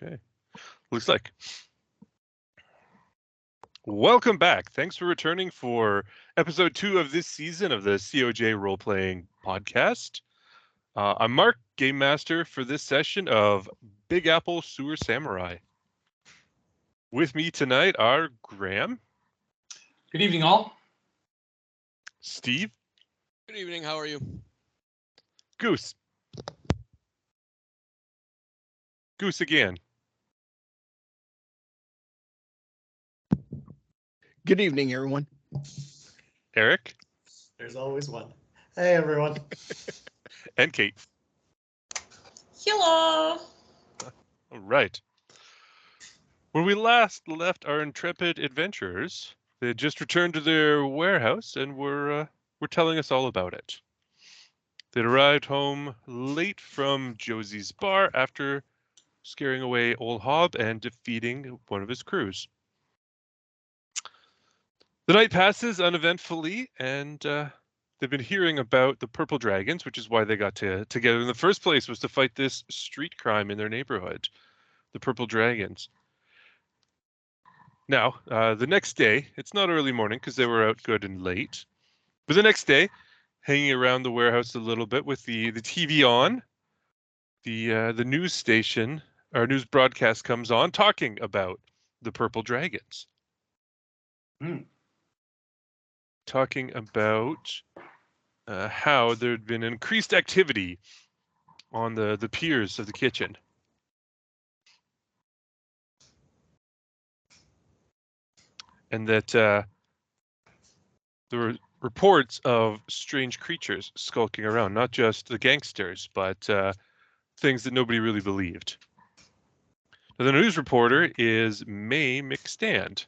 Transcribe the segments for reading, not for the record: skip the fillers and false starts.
Okay. Looks like. Welcome back. Thanks for returning for episode 2 of this season of the COJ role-playing podcast. I'm Mark, Game Master for this session of Big Apple Sewer Samurai. With me tonight are Graham. Good evening, all. Steve. Good evening, how are you? Goose. Goose again. Good evening, everyone. Eric. There's always one. Hey, everyone. And Kate. Hello. All right. When we last left our intrepid adventurers, they had just returned to their warehouse and were telling us all about it. They'd arrived home late from Josie's bar after scaring away Old Hob and defeating one of his crews. The night passes uneventfully, and they've been hearing about the Purple Dragons, which is why they got together in the first place, was to fight this street crime in their neighborhood, the Purple Dragons. Now, the next day, it's not early morning because they were out good and late, but the next day, hanging around the warehouse a little bit with the TV on, the news station, our news broadcast comes on talking about the Purple Dragons. Talking about how there'd been increased activity on the piers of the kitchen. And that there were reports of strange creatures skulking around, not just the gangsters, but things that nobody really believed. Now, the news reporter is May McStand.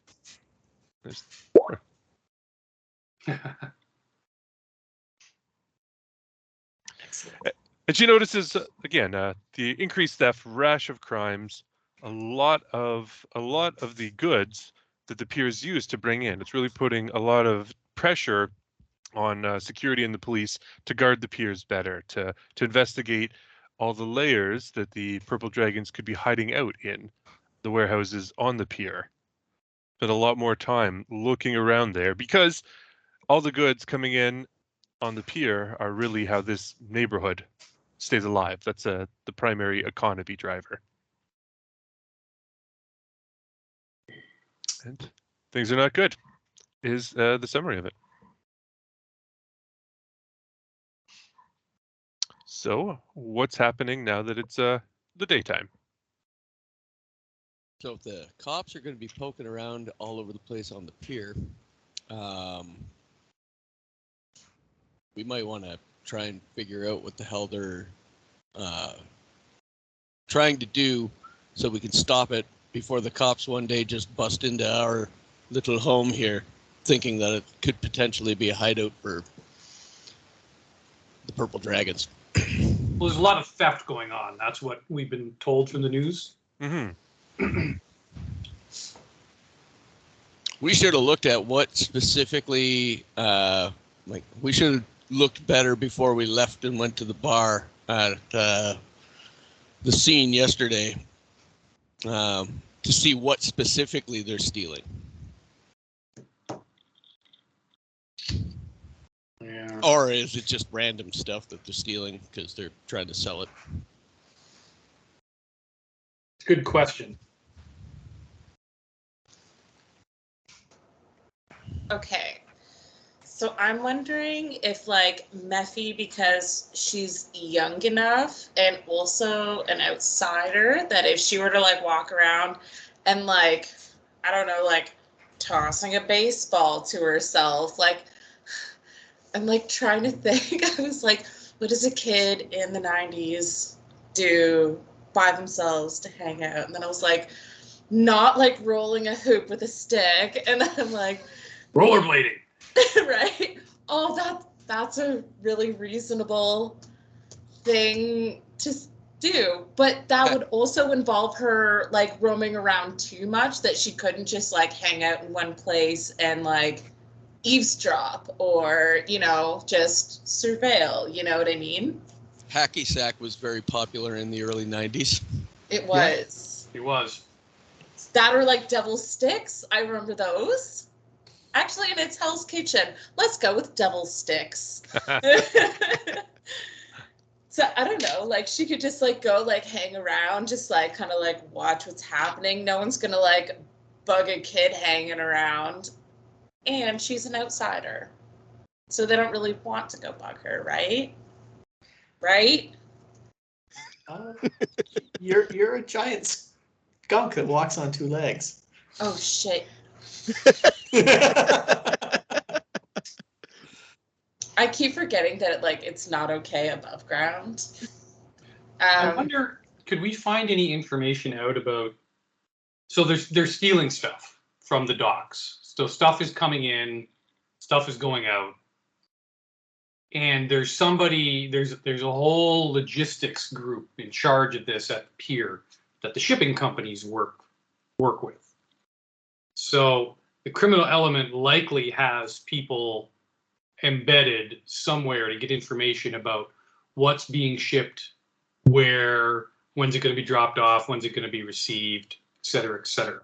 And she notices again the increased theft, rash of crimes, a lot of the goods that the piers use to bring in. It's really putting a lot of pressure on security and the police to guard the piers better, to investigate all the layers that the Purple Dragons could be hiding out in the warehouses on the pier. Spent a lot more time looking around there because all the goods coming in on the pier are really how this neighborhood stays alive. That's the primary economy driver. And things are not good, is the summary of it. So what's happening now that it's the daytime? So if the cops are going to be poking around all over the place on the pier, we might want to try and figure out what the hell they're trying to do so we can stop it before the cops one day just bust into our little home here, thinking that it could potentially be a hideout for the Purple Dragons. Well, there's a lot of theft going on. That's what we've been told from the news. Mm-hmm. We should have looked at what specifically, we should have looked better before we left and went to the bar at the scene yesterday to see what specifically they're stealing. Yeah. Or is it just random stuff that they're stealing because they're trying to sell it? Good question. Okay. So I'm wondering if, like, Mephi, because she's young enough and also an outsider, that if she were to, like, walk around and, like, I don't know, like, tossing a baseball to herself, like, I'm, like, trying to think. I was like, what does a kid in the 90s do by themselves to hang out? And then I was like, not, like, rolling a hoop with a stick. And then I'm like... Rollerblading. Right? Oh, that's a really reasonable thing to do. But that would also involve her, like, roaming around too much, that she couldn't just, like, hang out in one place and, like, eavesdrop or, you know, just surveil. You know what I mean? Hacky sack was very popular in the early 90s. It was. He was. That or like devil sticks. I remember those. Actually, and it's Hell's Kitchen. Let's go with devil sticks. So I don't know, like she could just like go like hang around, just like kind of like watch what's happening. No one's gonna like bug a kid hanging around. And she's an outsider. So they don't really want to go bug her, right? Right? You're a giant skunk that walks on two legs. Oh shit. I keep forgetting that like it's not okay above ground. I wonder, could we find any information out about? So they're stealing stuff from the docks. So stuff is coming in, stuff is going out, and there's somebody. There's a whole logistics group in charge of this at the pier that the shipping companies work with. So the criminal element likely has people embedded somewhere to get information about what's being shipped, where, when's it going to be dropped off, when's it going to be received, et cetera, et cetera.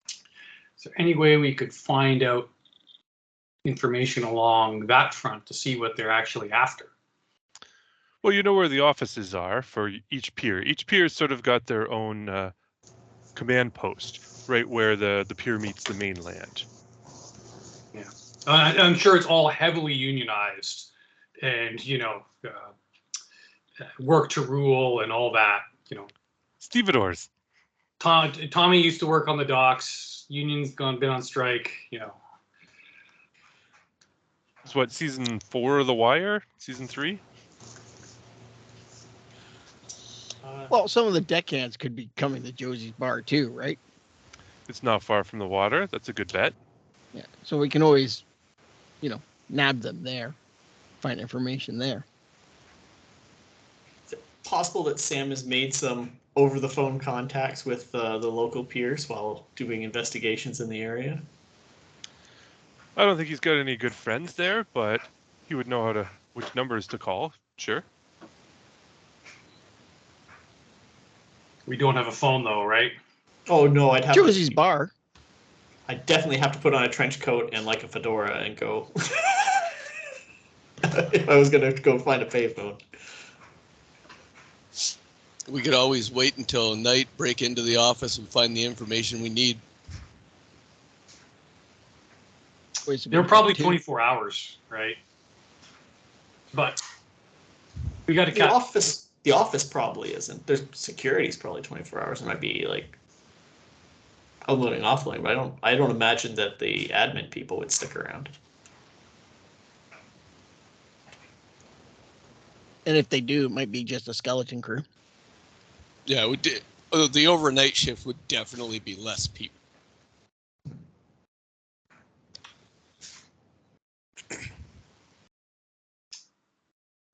Is there any way we could find out information along that front to see what they're actually after? Well, you know where the offices are for each pier. Each pier sort of got their own command post, right where the pier meets the mainland. Yeah, I'm sure it's all heavily unionized, and work to rule and all that. Stevedores. Tommy used to work on the docks. Union's been on strike. It's what, season 4 of The Wire? Season 3? Well, some of the deckhands could be coming to Josie's bar too, right? It's not far from the water. That's a good bet. Yeah. So we can always, nab them there, find information there. Is it possible that Sam has made some over-the-phone contacts with the local piers while doing investigations in the area? I don't think he's got any good friends there, but he would know which numbers to call. Sure. We don't have a phone though, right? Oh no, I'd have Josie's bar. I'd definitely have to put on a trench coat and like a fedora and go. If I was gonna go find a payphone. We could always wait until night, break into the office, and find the information we need. They're probably 24 hours, right? But we got to The office probably isn't. There's security's probably 24 hours. It might be like unloading, offloading, but I don't imagine that the admin people would stick around. And if they do, it might be just a skeleton crew. Yeah, we did. The overnight shift would definitely be less people.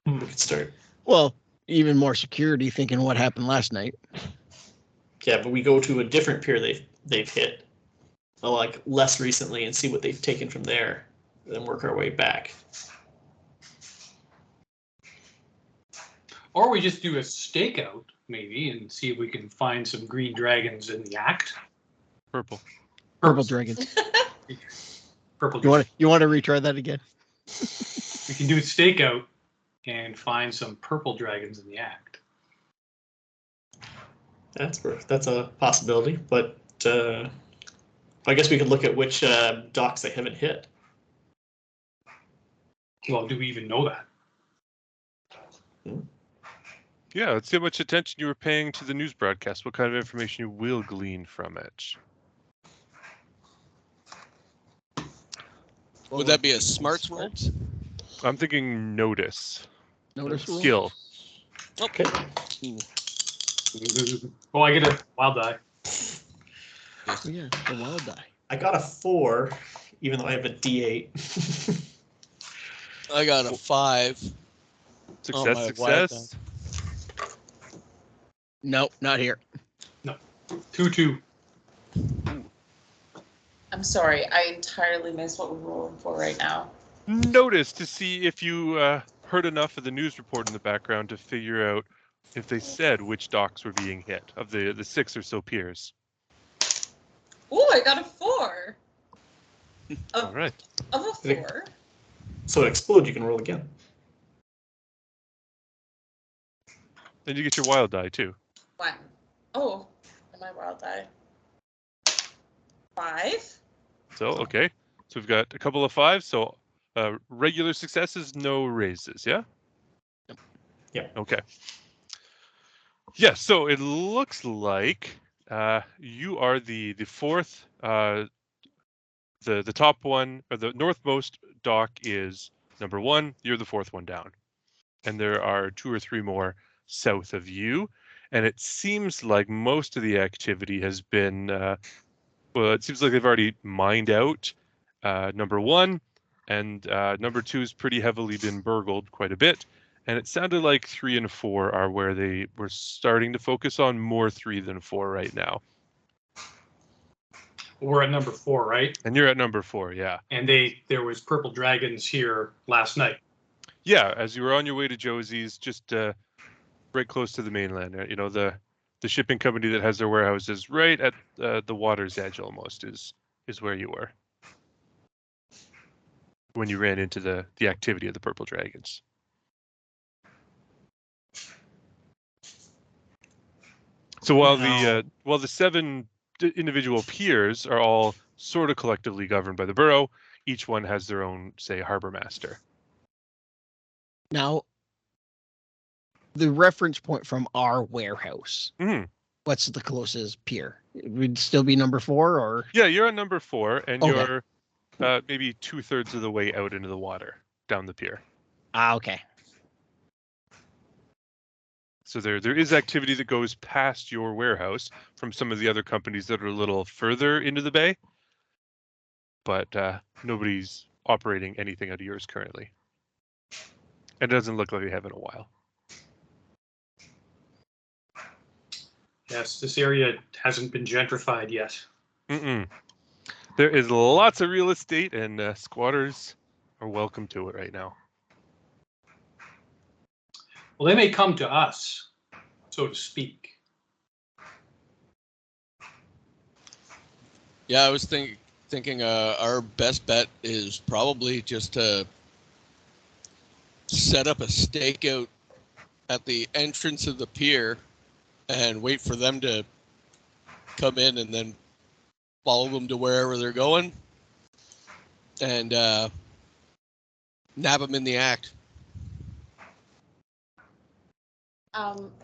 We could start. Well, even more security thinking what happened last night. Yeah, but we go to a different pier they've hit, like less recently, and see what they've taken from there, then work our way back. Or we just do a stakeout, maybe, and see if we can find some green dragons in the act. Purple. Purple dragons. Purple. You want to retry that again? We can do a stakeout and find some purple dragons in the act. That's a possibility, but I guess we could look at which docks they haven't hit. Well, do we even know that? Yeah, let's see how much attention you were paying to the news broadcast. What kind of information you will glean from it. Would that be a smarts roll? I'm thinking notice. Notice roll? Skill. Okay. Oh, I get a wild die. Oh, yeah, the wild die. I got a 4, even though I have a D8. I got a 5. Success, my success. Nope, not here. 2-2. I'm sorry, I entirely missed what we're rolling for right now. Notice to see if you heard enough of the news report in the background to figure out if they said which docks were being hit of the 6 or so piers. Ooh, I got a 4. All right. Of a 4. So it explodes, you can roll again. And you get your wild die too. 1. Oh, and my wild die. 5. So, okay. So we've got a couple of 5s. So regular successes, no raises, yeah? Yeah. Okay. Yeah, so it looks like you are the fourth, the top one, or the northmost dock is number 1. You're the fourth one down. And there are 2 or 3 more south of you. And it seems like most of the activity has been, well, it seems like they've already mined out number 1, and number 2's pretty heavily been burgled quite a bit. And it sounded like 3 and 4 are where they were starting to focus on, more 3 than 4 right now. We're at number 4, right? And you're at number 4, yeah. And there was purple dragons here last night. Yeah, as you were on your way to Josie's, just right close to the mainland. You know, the shipping company that has their warehouses right at the water's edge almost is where you were when you ran into the activity of the purple dragons. So while the 7 individual piers are all sort of collectively governed by the borough, each one has their own, say, harbor master. Now, the reference point from our warehouse. Mm-hmm. What's the closest pier? It would still be number 4, or? Yeah, you're on number 4, and Okay. you're maybe 2/3 of the way out into the water down the pier. Ah, okay. So there is activity that goes past your warehouse from some of the other companies that are a little further into the bay, but nobody's operating anything out of yours currently. And it doesn't look like they have in a while. Yes, this area hasn't been gentrified yet. Mm-mm. There is lots of real estate, and squatters are welcome to it right now. Well, they may come to us, so to speak. Yeah, I was thinking our best bet is probably just to set up a stakeout at the entrance of the pier and wait for them to come in, and then follow them to wherever they're going and nab them in the act.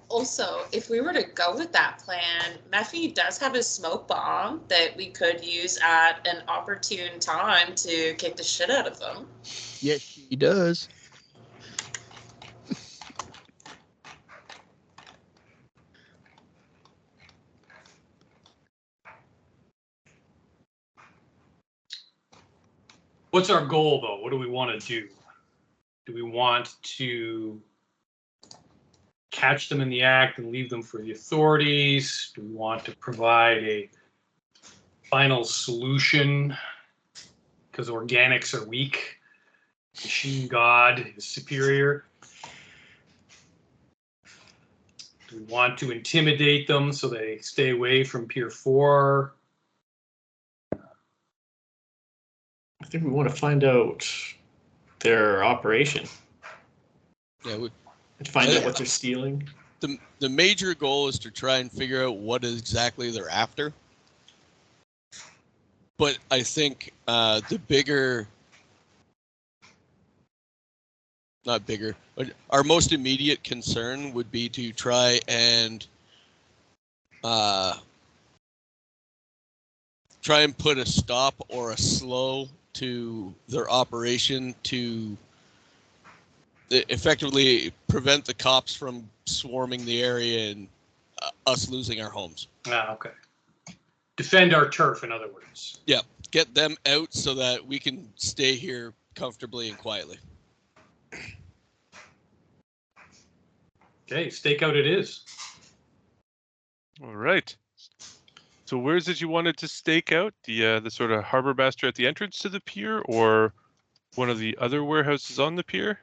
Also, if we were to go with that plan, Mephi does have a smoke bomb that we could use at an opportune time to kick the shit out of them. Yes, she does. What's our goal, though? What do we want to do? Do we want to catch them in the act and leave them for the authorities? Do we want to provide a final solution because organics are weak? Machine God is superior. Do we want to intimidate them so they stay away from Pier 4? I think we want to find out their operation Yeah, and find out what they're stealing. the major goal is to try and figure out what exactly they're after. But I think the bigger, not bigger, but our most immediate concern would be to try and put a stop or a slow to their operation to effectively prevent the cops from swarming the area and us losing our homes. Ah, okay. Defend our turf, in other words. Yeah, get them out so that we can stay here comfortably and quietly. Okay, stakeout it is. All right. So where is it you wanted to stake out? The sort of harbor master at the entrance to the pier, or one of the other warehouses on the pier?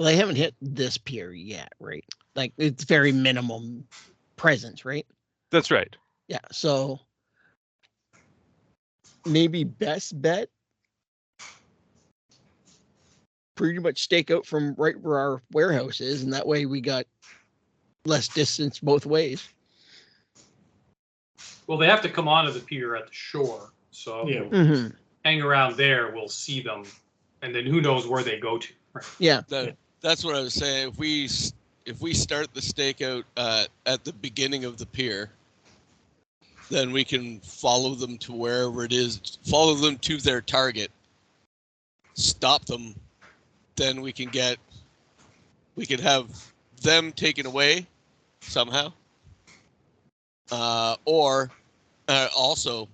Well, they haven't hit this pier yet, right? Like it's very minimum presence, right? That's right. Yeah. So maybe best bet, pretty much stakeout from right where our warehouse is, and that way we got less distance both ways. Well, they have to come onto the pier at the shore. So Yeah. Mm-hmm. hang around there, we'll see them. And then who knows where they go to. Right? Yeah. That's what I was saying. If we start the stakeout at the beginning of the pier, then we can follow them to wherever it is, follow them to their target, stop them. Then we can have them taken away somehow, or also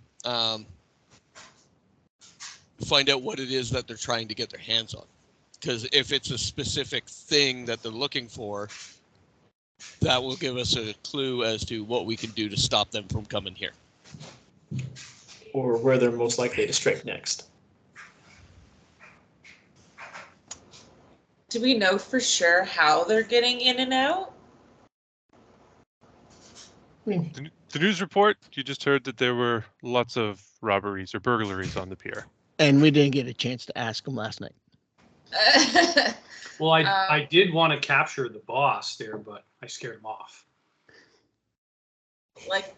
find out what it is that they're trying to get their hands on. Because if it's a specific thing that they're looking for, that will give us a clue as to what we can do to stop them from coming here. Or where they're most likely to strike next. Do we know for sure how they're getting in and out? The news report, you just heard that there were lots of robberies or burglaries on the pier. And we didn't get a chance to ask them last night. Well, I did want to capture the boss there, but I scared him off. Like,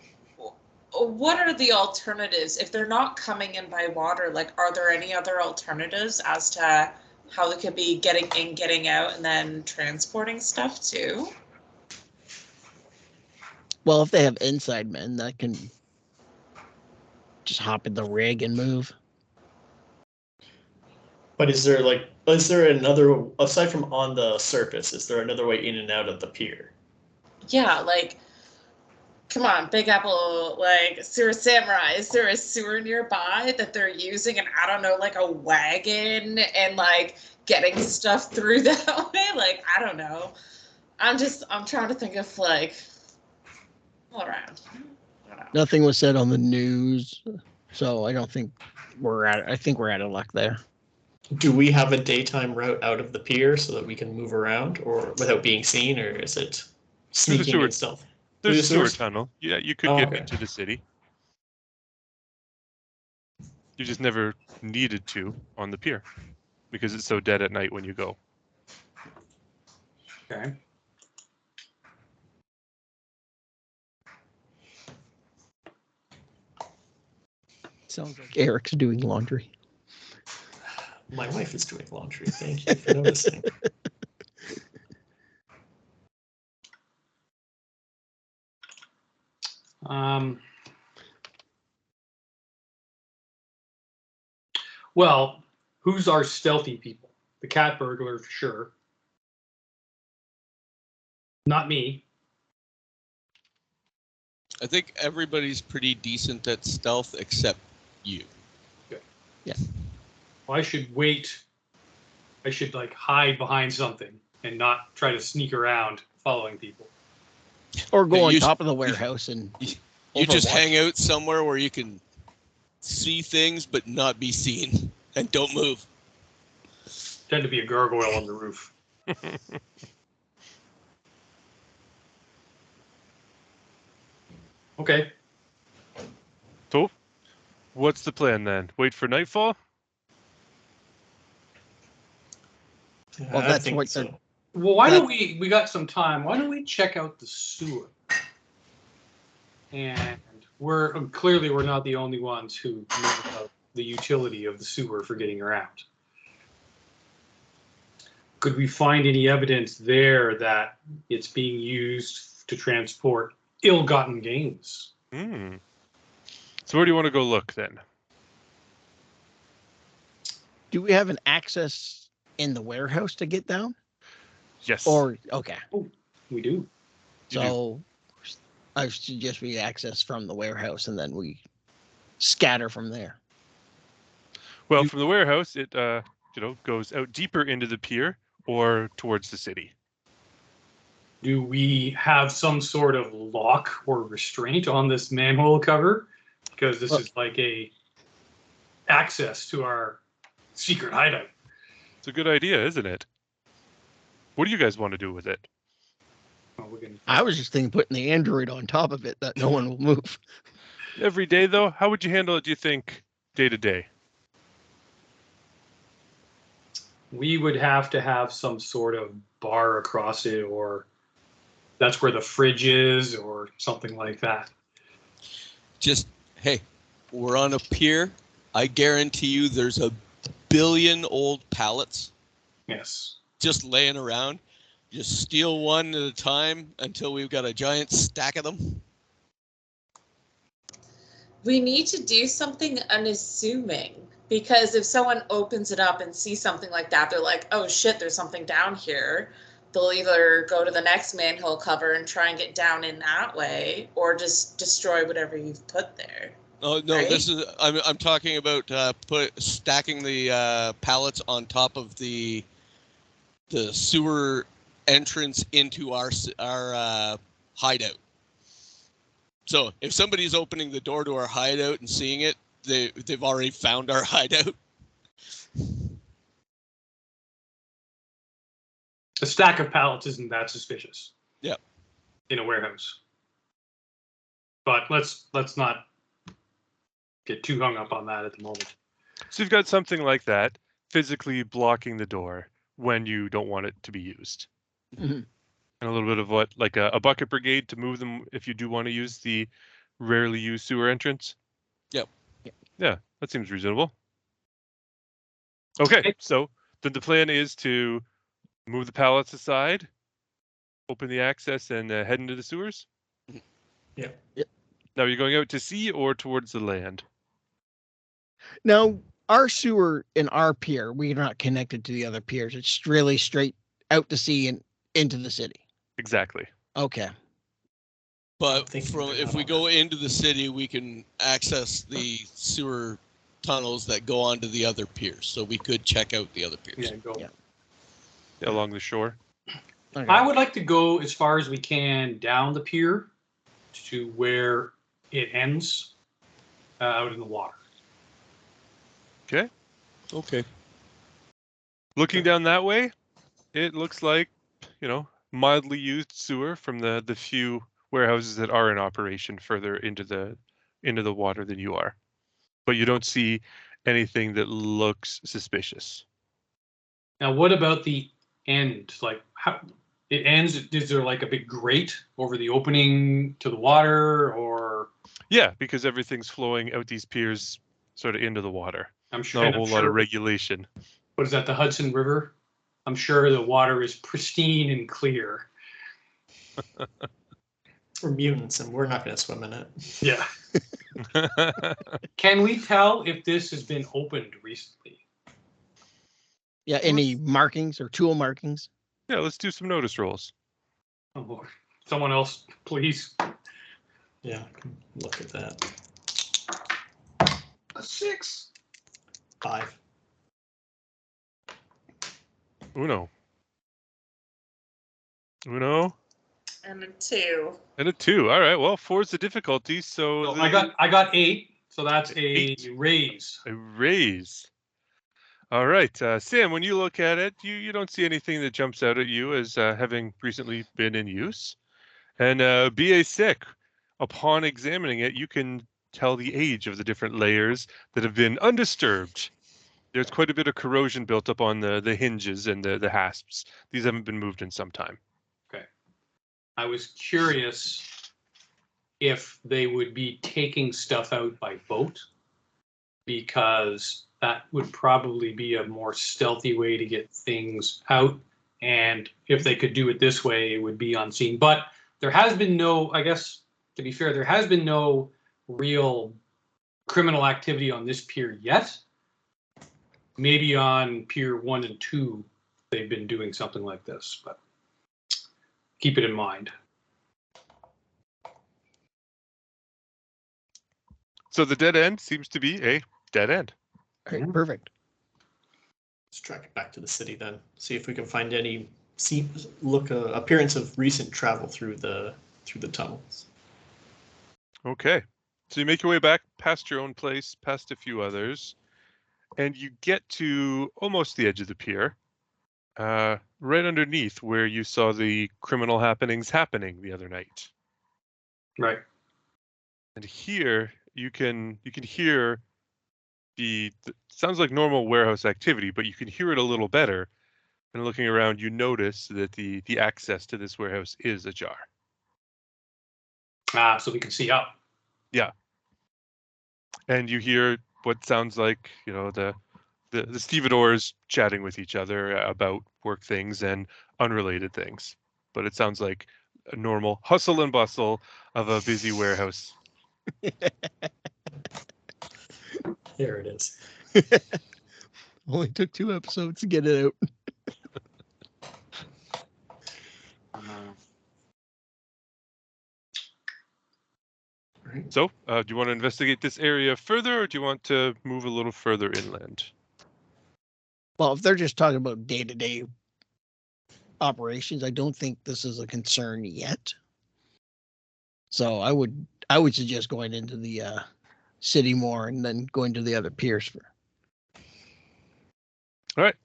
what are the alternatives? If they're not coming in by water, like, are there any other alternatives as to how they could be getting in, getting out, and then transporting stuff too? Well, if they have inside men that can just hop in the rig and move. But is there another, aside from on the surface, is there another way in and out of the pier? Yeah, like, come on, Big Apple, like, Sewer Samurai, is there a sewer nearby that they're using, and I don't know, like a wagon and like getting stuff through that way? Like, I don't know. I'm trying to think of like all around. I don't know. Nothing was said on the news, so I don't think I think we're out of luck there. Do we have a daytime route out of the pier so that we can move around, or without being seen, or is it sneaking sewer- and stealth? There's a the sewer sewers? tunnel. Yeah, you could Oh, get okay. into the city. You just never needed to on the pier because it's so dead at night when you go. Okay. Sounds like Eric's doing laundry. My wife is doing laundry. Thank you for noticing. Well, who's our stealthy people? The cat burglar for sure. Not me. I think everybody's pretty decent at stealth except you. Okay. Yeah. Well, I should wait. I should like hide behind something and not try to sneak around following people. Or go Yeah, on you- top of the warehouse and You just Overwatch. hang out somewhere where you can see things but not be seen, and don't move. Tend to be a gargoyle on the roof. Okay. So, what's the plan then? Wait for nightfall? Well, I that's think what so. Well, why don't we got some time. Why don't we check out the sewer? And we're not the only ones who know about the utility of the sewer for getting around. Could we find any evidence there that it's being used to transport ill-gotten gains? Hmm. So where do you want to go look then? do we have an access in the warehouse to get down? Yes. Or okay. We do. So I suggest we access from the warehouse and then we scatter from there. Well, from the warehouse, it goes out deeper into the pier or towards the city. Do we have some sort of lock or restraint on this manhole cover? Because this is like a access to our secret hideout. It's a good idea, isn't it? What do you guys want to do with it? Oh, we're gonna- I was just thinking putting the Android on top of it that no one will move. Every day, though, how would you handle it, do you think, day to day? We would have to have some sort of bar across it, or that's where the fridge is, or something like that. Just, hey, we're on a pier. I guarantee you there's a billion old pallets Yes. just laying around. Just steal one at a time until we've got a giant stack of them. We need to do something unassuming, because if someone opens it up and sees something like that, they're like, oh shit, there's something down here. They'll either go to the next manhole cover and try and get down in that way, or just destroy whatever you've put there. Oh no, Right? this is I'm talking about stacking the pallets on top of the sewer entrance into our hideout. So if somebody's opening the door to our hideout and seeing it, they've already found our hideout. A stack of pallets isn't that suspicious. Yep. In a warehouse. But let's not get too hung up on that at the moment. So you've got something like that physically blocking the door when you don't want it to be used. Mhm. And a little bit of what, like a bucket brigade to move them if you do want to use the rarely used sewer entrance? Yep. Yeah, that seems reasonable. Okay, so then the plan is to move the pallets aside, open the access, and head into the sewers? Yeah. Now, are you going out to sea or towards the land? Now, our sewer in our pier, we're not connected to the other piers. It's really straight out to sea and into the city. Exactly. Okay. But thinking from they're if not we on go into the city, we can access the sewer tunnels that go onto the other piers. So we could check out the other piers. Yeah, go. Yeah. Along the shore? Okay. I would like to go as far as we can down the pier to where it ends out in the water. Okay. Looking down that way, it looks like, mildly used sewer from the few warehouses that are in operation further into the water than you are. But you don't see anything that looks suspicious. Now, what about the end? Like, how it ends? Is there like a big grate over the opening to the water, or? Yeah, because everything's flowing out these piers sort of into the water. I'm sure. Not a and I'm whole lot of sure- regulation. What is that? The Hudson River. I'm sure the water is pristine and clear. We're mutants and we're not going to swim in it. Yeah. Can we tell if this has been opened recently? Yeah. Any markings or tool markings? Yeah, let's do some notice rolls. Oh, Lord. Someone else, please. Yeah, I can look at that. A 6. 5. Uno. And a 2. And a 2. All right. Well, 4 is the difficulty. So So I got 8. So that's a 8. raise. A raise. All right, Sam. When you look at it, you don't see anything that jumps out at you as having recently been in use. And BA6, upon examining it, you can tell the age of the different layers that have been undisturbed. There's quite a bit of corrosion built up on the hinges and the hasps. These haven't been moved in some time. Okay. I was curious if they would be taking stuff out by boat, because that would probably be a more stealthy way to get things out. And if they could do it this way, it would be unseen. But there has been no, I guess, to be fair, there has been no real criminal activity on this pier yet. Maybe on Pier 1 and 2, they've been doing something like this, but keep it in mind. So the dead end seems to be a dead end. All right, perfect. Let's track it back to the city then. See if we can find any appearance of recent travel through the tunnels. Okay. So you make your way back past your own place, past a few others, and you get to almost the edge of the pier. right underneath where you saw the criminal happenings happening the other night. Right. And here you can hear the sounds like normal warehouse activity, but you can hear it a little better. And looking around, you notice that the access to this warehouse is ajar. So we can see up. Yeah. And you hear what sounds like, the stevedores chatting with each other about work things and unrelated things. But it sounds like a normal hustle and bustle of a busy warehouse. There it is. Only took 2 episodes to get it out. Right. So, do you want to investigate this area further, or do you want to move a little further inland? Well, if they're just talking about day-to-day operations, I don't think this is a concern yet. So I would suggest going into the city more and then going to the other piers for. All right.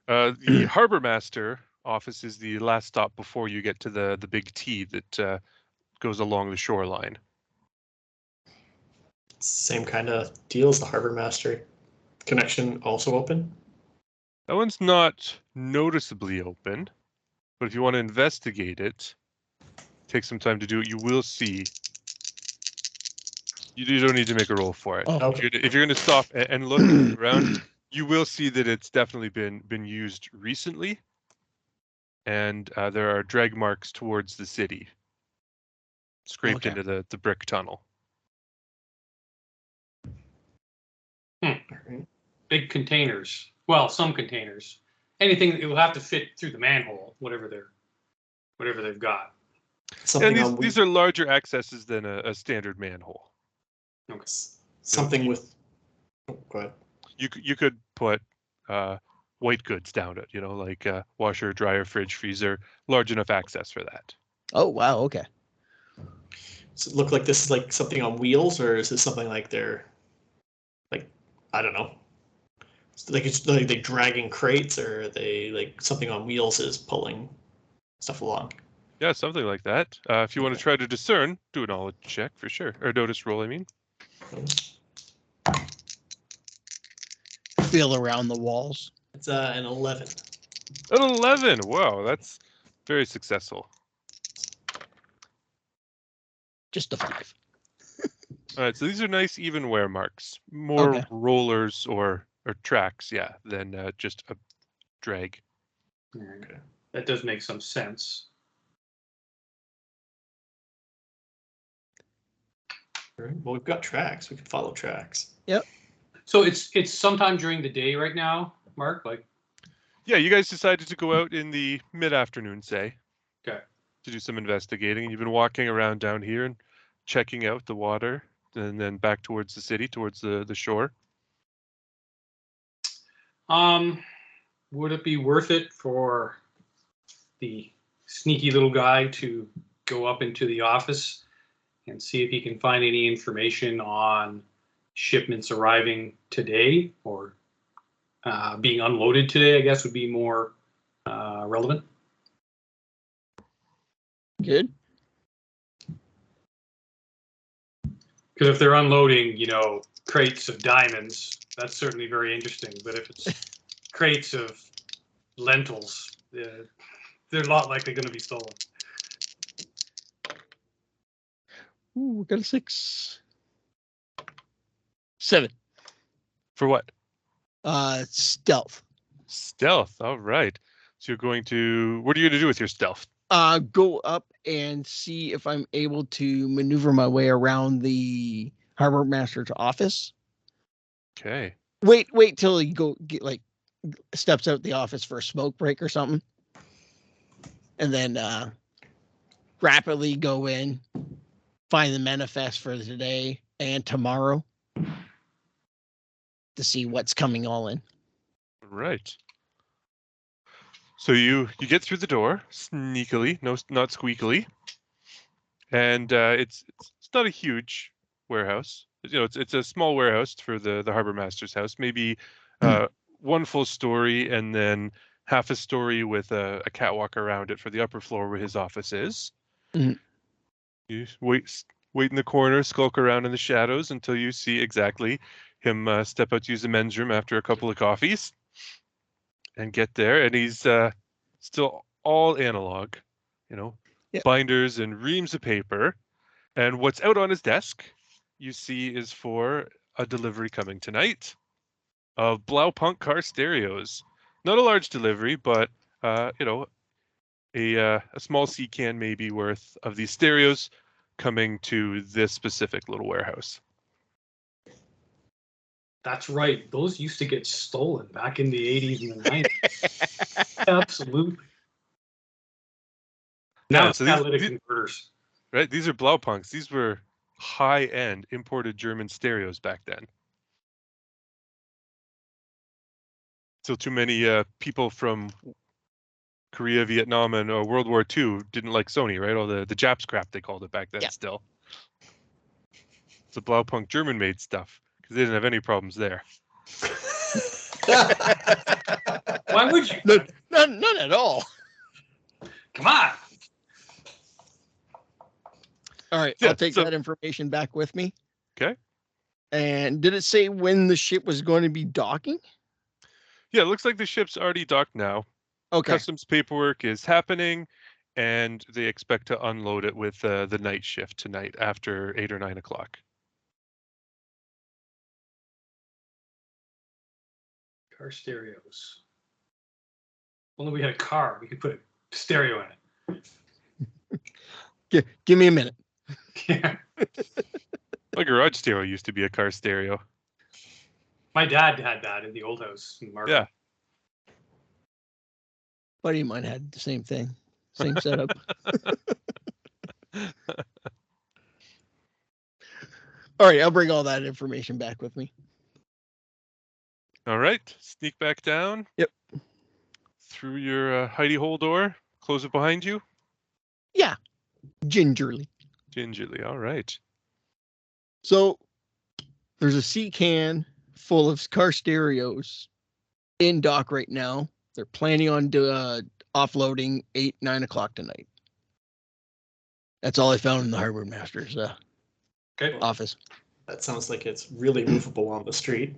The harbor master office is the last stop before you get to the big T that goes along the shoreline. Same kind of deal as the harbor master. Connection also open? That one's not noticeably open, but if you want to investigate it, take some time to do it. You will see. You don't need to make a roll for it. Oh. Okay. If you're going to stop and look around, you will see that it's definitely been used recently, and there are drag marks towards the city, scraped Okay. into the brick tunnel. Alright. Big containers. Well, some containers. Anything it will have to fit through the manhole, whatever they've got. Something And on these are larger accesses than a standard manhole. Okay. something with. Oh, go ahead. You could put white goods down it, like washer, dryer, fridge, freezer, large enough access for that. Oh wow, okay. Does it look like this is like something on wheels, or is this something like they're, like, I don't know, like it's like they dragging crates, or are they like something on wheels is pulling stuff along? Yeah, something like that. If you want to Okay. try to discern, do a knowledge check for sure, or notice roll, I mean. Feel around the walls. It's an 11. An 11. Wow, that's very successful. Just a 5. All right, so these are nice even wear marks, more Okay. rollers or tracks, yeah, than just a drag. Okay. That does make some sense. All right. Well, we've got tracks. We can follow tracks. So it's sometime during the day right now, Mark. Like, Yeah, you guys decided to go out in the mid-afternoon, say. Okay. To do some investigating, and you've been walking around down here and checking out the water, and then back towards the city, towards the shore. would it be worth it for the sneaky little guy to go up into the office and see if he can find any information on shipments arriving today or being unloaded today, I guess would be more relevant. Good. Because if they're unloading, crates of diamonds, that's certainly very interesting. But if it's crates of lentils, they're not likely going to be stolen. Ooh, we got a 6. 7. For what? Stealth. Stealth. All right. So you're going to. What are you going to do with your stealth? Go up and see if I'm able to maneuver my way around the harbor master's office. Okay. Wait till he steps out the office for a smoke break or something, and then rapidly go in, find the manifest for today and tomorrow to see what's coming all in. Right. So you get through the door sneakily, not squeakily, and it's not a huge warehouse. It's a small warehouse for the harbor master's house, maybe one full story, and then half a story with a catwalk around it for the upper floor where his office is. Mhm. You wait in the corner, skulk around in the shadows until you see exactly him step out to use the men's room after a couple of coffees and get there. And he's still all analog, Yep. binders and reams of paper. And what's out on his desk, you see, is for a delivery coming tonight of Blaupunk car stereos. Not a large delivery, but a small sea can maybe worth of these stereos coming to this specific little warehouse. That's right. Those used to get stolen back in the 80s and the 90s. Absolutely. Now Yeah, it's so catalytic converters. right, these are Blaupunks. These were high-end imported German stereos back then. So too many people from Korea, Vietnam, and World War II didn't like Sony, right? All the Japs crap they called it back then. Yeah. Still, it's a Blaupunk German-made stuff because they didn't have any problems there. Why would you? None at all. Come on. All right, Yeah, I'll take so- that information back with me. Okay. And did it say when the ship was going to be docking? Yeah, it looks like the ship's already docked now. Okay. Customs paperwork is happening, and they expect to unload it with the night shift tonight after 8 or 9 o'clock. Car stereos. Only we had a car, we could put a stereo in it. Give me a minute. Yeah. My garage stereo used to be a car stereo. My dad had that in the old house in Markham. Yeah. Buddy of mine had the same thing, same setup. All right, I'll bring all that information back with me. All right, sneak back down. Yep. Through your hidey hole door. Close it behind you. Yeah, gingerly. Gingerly. All right. So there's a sea can full of car stereos in dock right now. They're planning on offloading 8, 9 o'clock tonight. That's all I found in the Harbor Master's Okay. office. That sounds like it's really movable on the street.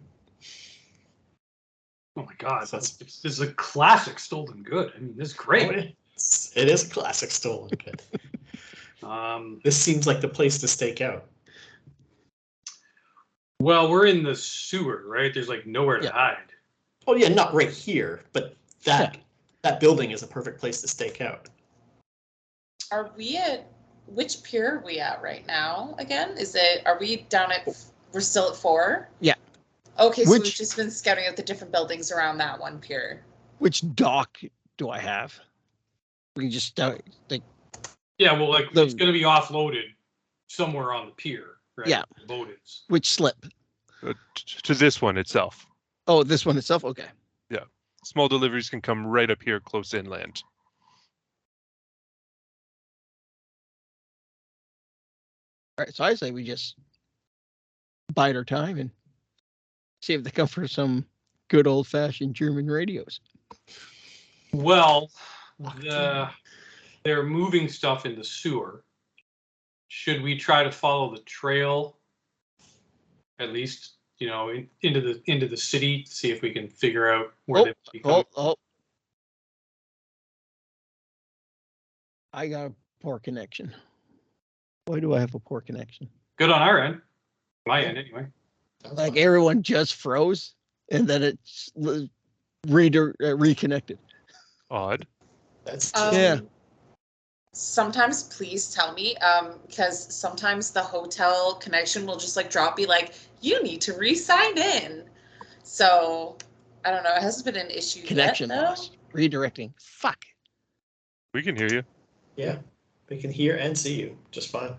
Oh my God, So this is a classic stolen good. I mean, this is great. It is a classic stolen good. This seems like the place to stake out. Well, we're in the sewer, right? There's like nowhere to Yeah. hide. Oh yeah, not right here, but that building is a perfect place to stake out. Are we at which pier are we at right now again? Are we down at we're still at 4? Yeah. Okay, so Which- we've just been scouting out the different buildings around that one pier. Which dock do I have? We can just like Yeah, well, like The- it's going to be offloaded somewhere on the pier, right? Yeah. The boat is. which slip? To this one itself. Oh, this one itself. Okay. Small deliveries can come right up here close inland. All right. So I say we just bide our time and see if they come for some good old fashioned German radios. Well, they're moving stuff in the sewer. Should we try to follow the trail, at least, into the city to see if we can figure out where they might be coming? Oh. I got a poor connection. Why do I have a poor connection? Good on our end. My end, anyway. Like everyone just froze and then it's reconnected. Odd. That's Yeah. Sometimes please tell me, because sometimes the hotel connection will just like drop me like, you need to re-sign in. So I don't know. It hasn't been an issue Connection yet, though. lost. Redirecting. Fuck. We can hear you. Yeah, they can hear and see you just fine.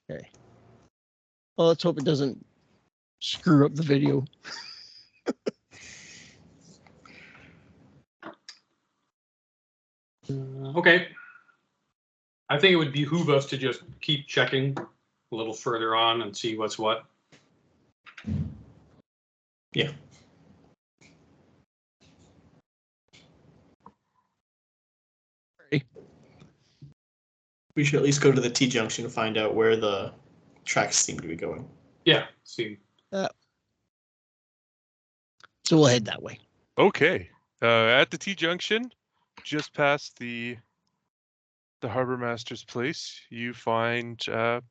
Okay. Well, let's hope it doesn't screw up the video. Okay. I think it would behoove us to just keep checking a little further on and see what's what. Yeah. We should at least go to the T junction and find out where the tracks seem to be going. Yeah. See. So we'll head that way. Okay. At the T junction, just past the harbor master's place, you find the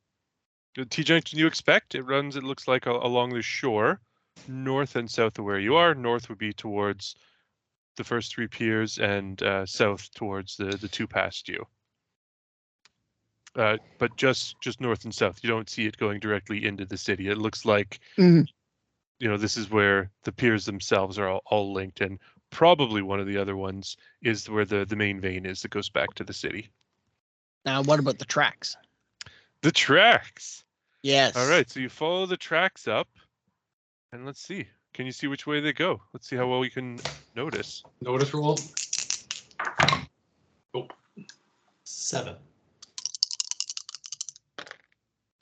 T junction you expect. It runs, it looks like, along the shore, north and south of where you are. North would be towards the first 3 piers, and south towards the 2 past you. But just north and south. You don't see it going directly into the city. It looks like, Mhm. This is where the piers themselves are all linked, and probably one of the other ones is where the main vein is that goes back to the city. Now, what about the tracks? The tracks. Yes. All right, so you follow the tracks up, and let's see. Can you see which way they go? Let's see how well you can notice. Notice roll. 7.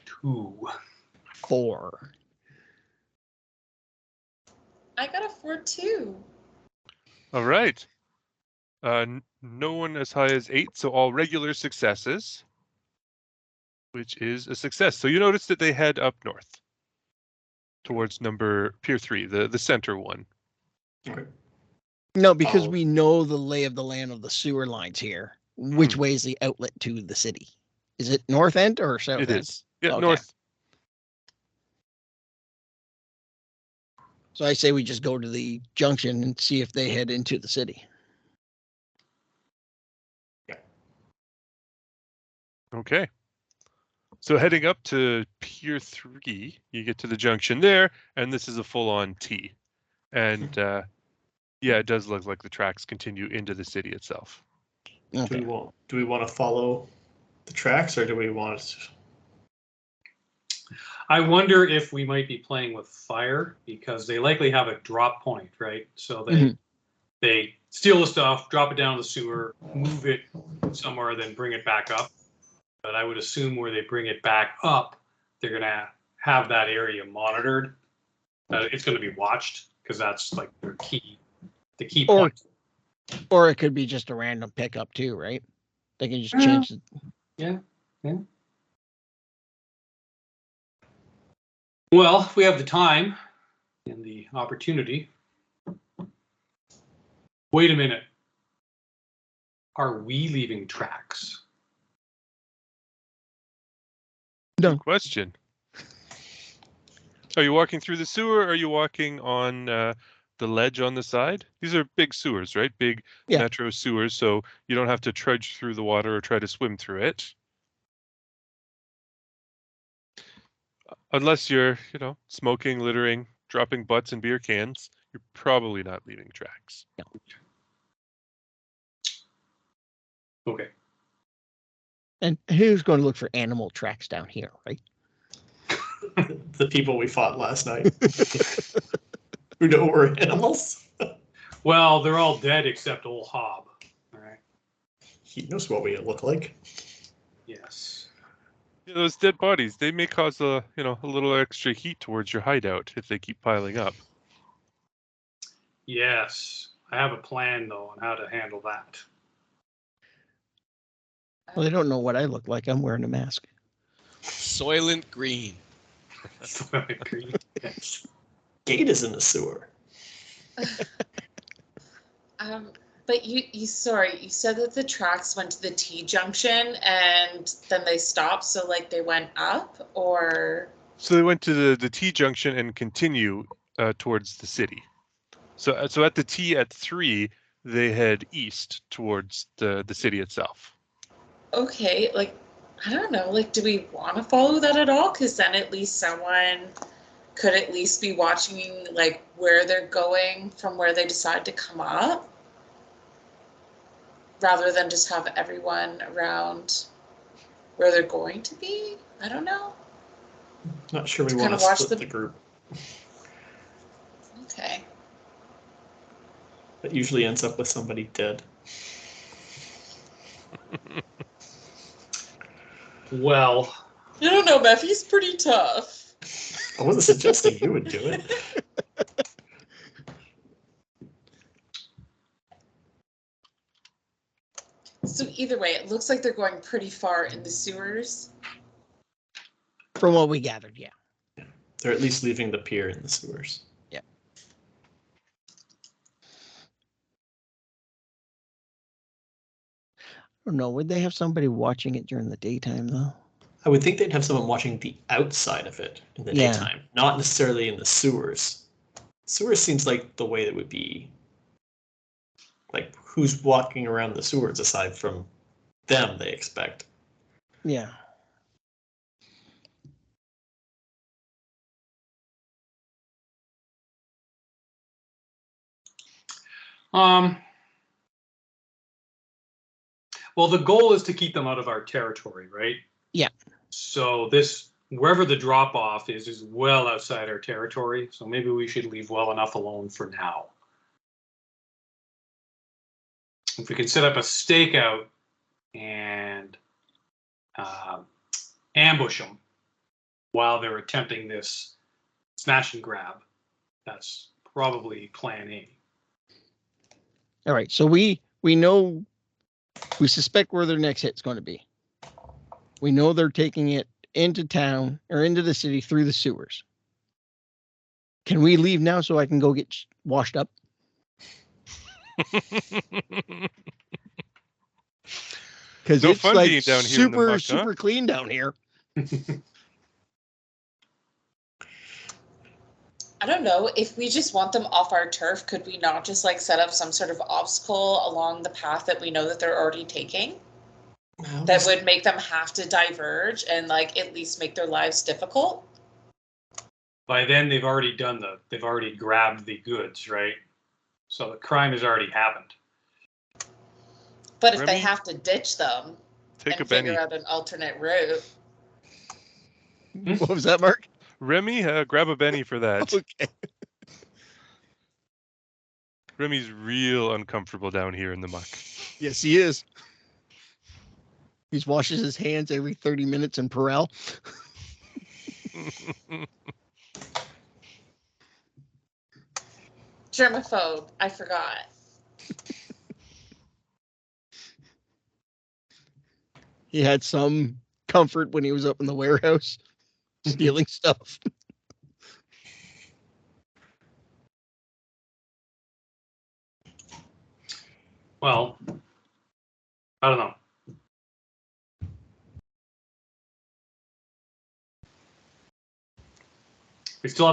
2. 4. I got a 4 too. All right. No one as high as 8, so all regular successes, which is a success. So you notice that they head up north towards Pier 3, the center one. Okay. No, because Oh. we know the lay of the land of the sewer lines here. Which way is the outlet to the city? Is it north end or south It end? is. Yeah, Okay. north. So I say we just go to the junction and see if they head into the city. Okay. So heading up to Pier 3, you get to the junction there, and this is a full-on T. And yeah, it does look like the tracks continue into the city itself. Okay. Do we want to follow the tracks, or do we want? I wonder if we might be playing with fire because they likely have a drop point, right? So they steal the stuff, drop it down the sewer, move it somewhere, then bring it back up. But I would assume where they bring it back up, they're gonna have that area monitored. It's gonna be watched because that's like the key point. Or it could be just a random pickup too, right? They can just change it. Yeah. Well, if we have the time and the opportunity. Wait a minute. Are we leaving tracks? No. Good question. Are you walking through the sewer, or are you walking on the ledge on the side? These are big sewers, right? Big metro sewers, so you don't have to trudge through the water or try to swim through it. Unless you're, smoking, littering, dropping butts and beer cans, you're probably not leaving tracks. No. Okay. And who's going to look for animal tracks down here, right? The people we fought last night who know we're animals. Well, they're all dead except old Hob. All right. He knows what we look like. Yes. Those dead bodies, they may cause a little extra heat towards your hideout if they keep piling up. Yes. I have a plan though on how to handle that. Well, they don't know what I look like. I'm wearing a mask. Soylent Green. Yes. Gate is in the sewer. But you said that the tracks went to the T junction and then they stopped, so like they went up, or? So they went to the T junction and continue towards the city. So at the T at 3, they head east towards the city itself. Okay, like, I don't know, like, do we want to follow that at all? Because then at least someone could at least be watching, like, where they're going from where they decide to come up, rather than just have everyone around where they're going to be. I don't know. Not sure we To want kinda to watch split the- the group. Okay. That usually ends up with somebody dead. Well, I don't know, Mephi's pretty tough. I wasn't suggesting you would do it. So either way, it looks like they're going pretty far in the sewers. From what we gathered, yeah. They're at least leaving the pier in the sewers. Yeah. I don't know. Would they have somebody watching it during the daytime, though? I would think they'd have someone watching the outside of it in the Yeah. daytime, not necessarily in the sewers. Sewers seems like the way that would be. Like, who's walking around the sewers aside from them, they expect. Yeah. Well, the goal is to keep them out of our territory, right? Yeah. So this, wherever the drop off is well outside our territory. So maybe we should leave well enough alone for now. If we can set up a stakeout and ambush them while they're attempting this smash and grab, that's probably plan A. All right. So we know, we suspect where their next hit's going to be. We know they're taking it into town or into the city through the sewers. Can we leave now so I can go get washed up? Because No it's fun like being down here in the muck, huh? super clean down here. I don't know, if we just want them off our turf, could we not just like set up some sort of obstacle along the path that we know that they're already taking? That would make them have to diverge and like at least make their lives difficult? By then they've already grabbed the goods, right? So the crime has already happened. But if they Remy, have to ditch them Take a and Benny. figure out an alternate route. What was that, Mark? Remy, grab a Benny for that. Okay. Remy's real uncomfortable down here in the muck. Yes, he is. He washes his hands every 30 minutes in Perel. Germaphobe, I forgot. He had some comfort when he was up in the warehouse stealing stuff. Well, I don't know. We still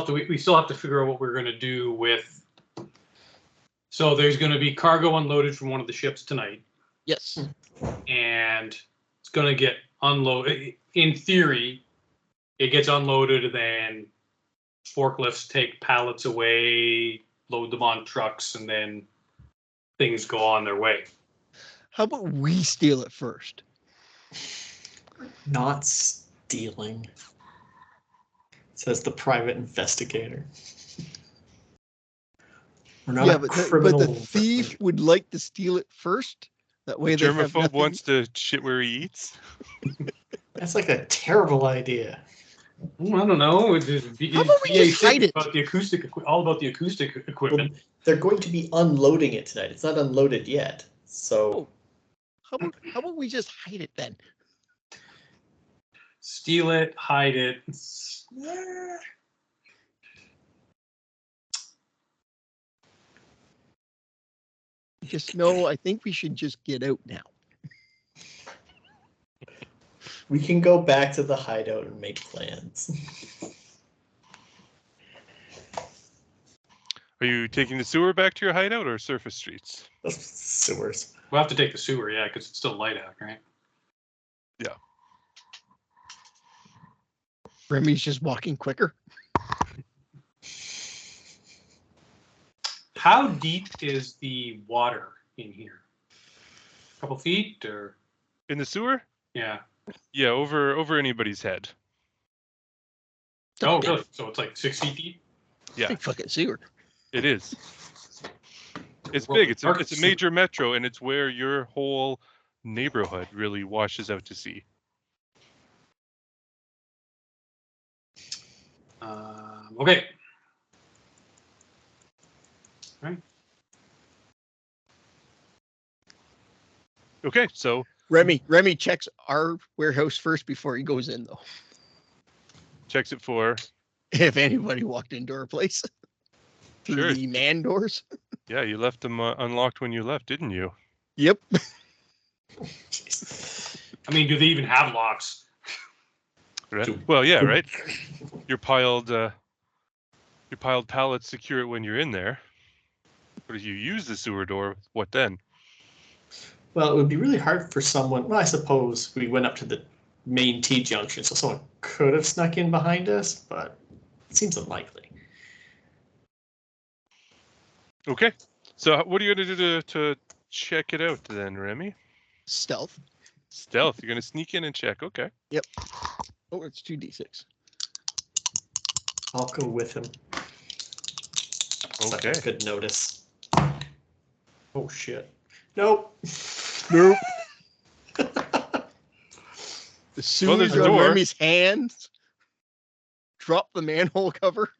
have to figure out what we're going to do with. So there's going to be cargo unloaded from one of the ships tonight, Yes. and it's going to get unloaded. In theory, it gets unloaded, and then forklifts take pallets away, load them on trucks, and then things go on their way. How about we steal it first? Not stealing. Says the private investigator. We're not a but criminal. the thief would like to steal it first. That way they have Germaphobe nothing. wants to shit where he eats. That's like a terrible idea. I don't know. How about we just hide it? About the acoustic, all about the acoustic equipment. Well, they're going to be unloading it tonight. It's not unloaded yet. So How about we just hide it then? Steal it, hide it. Just know, I think we should just get out now. we can go back to the hideout and make plans. Are you taking the sewer back to your hideout or surface streets? Those sewers. We'll have to take the sewer, yeah, because it's still light out, right? Yeah. Remy's just walking quicker. How deep is the water in here? A couple feet, or In the sewer? yeah? Yeah, over anybody's head. Oh, really? So it's like 6 feet deep? Yeah, Big fucking sewer. it is. It's Well, big. It's Mark, a major metro, and it's where your whole neighborhood really washes out to sea. Okay. Right. Okay, so Remy checks our warehouse first before he goes in, though. Checks it for. If anybody walked into our place through Sure. the man doors. Yeah, you left them unlocked when you left, didn't you? Yep. I mean, do they even have locks? Right? Well, yeah, right. Your piled pallets secure it when you're in there. But if you use the sewer door, what then? Well, it would be really hard for someone. Well, I suppose we went up to the main T junction, so someone could have snuck in behind us, but it seems unlikely. Okay. So what are you going to do to check it out then, Remy? Stealth. Stealth. You're going to sneak in and check. Okay. Yep. Oh, it's 2d6. I'll go with him. Okay. Such a good notice. Oh shit. Nope. Nope. As soon there's as a door. Remy's hands drop the manhole cover.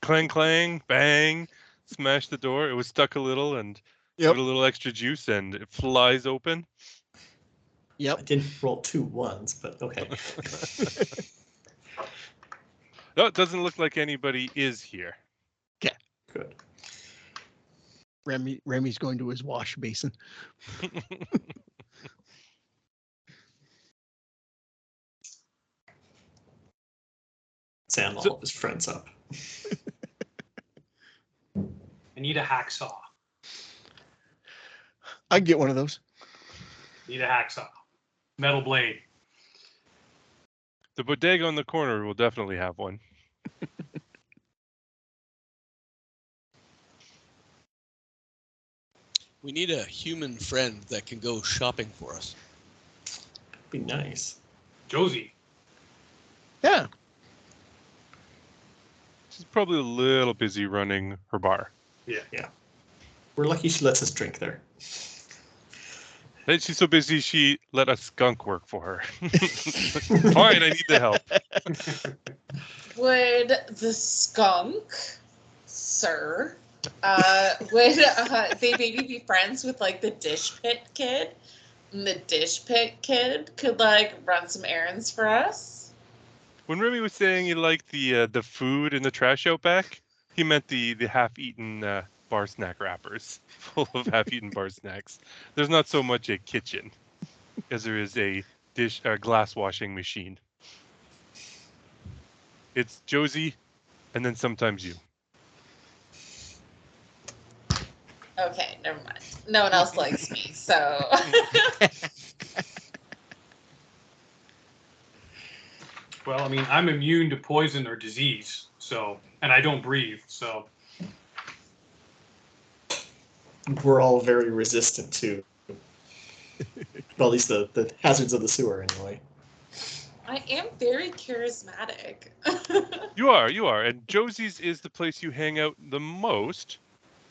Clang, clang, bang. Smash the door. It was stuck a little and Yep. put a little extra juice and it flies open. Yep. I didn't roll 2 1s, but okay. No, it doesn't look like anybody is here. Good. Remy's going to his wash basin. Sam all of his friends up. I need a hacksaw. I'd get one of those. Need a hacksaw. Metal blade. The bodega on the corner will definitely have one. We need a human friend that can go shopping for us. Be nice. Josie. Yeah. She's probably a little busy running her bar. Yeah. We're lucky she lets us drink there. And she's so busy she let a skunk work for her. Fine, I need the help. Would the skunk, sir, would they maybe be friends with like the dish pit kid? And the dish pit kid could like run some errands for us. When Remy was saying he liked the food in the trash out back, he meant the half-eaten bar snack wrappers full of half-eaten bar snacks. There's not so much a kitchen as there is a glass washing machine. It's Josie, and then sometimes you. Okay, never mind. No one else likes me, so. Well, I mean, I'm immune to poison or disease, so, and I don't breathe, so. We're all very resistant to, well, at least the hazards of the sewer, anyway. I am very charismatic. You are, and Josie's is the place you hang out the most.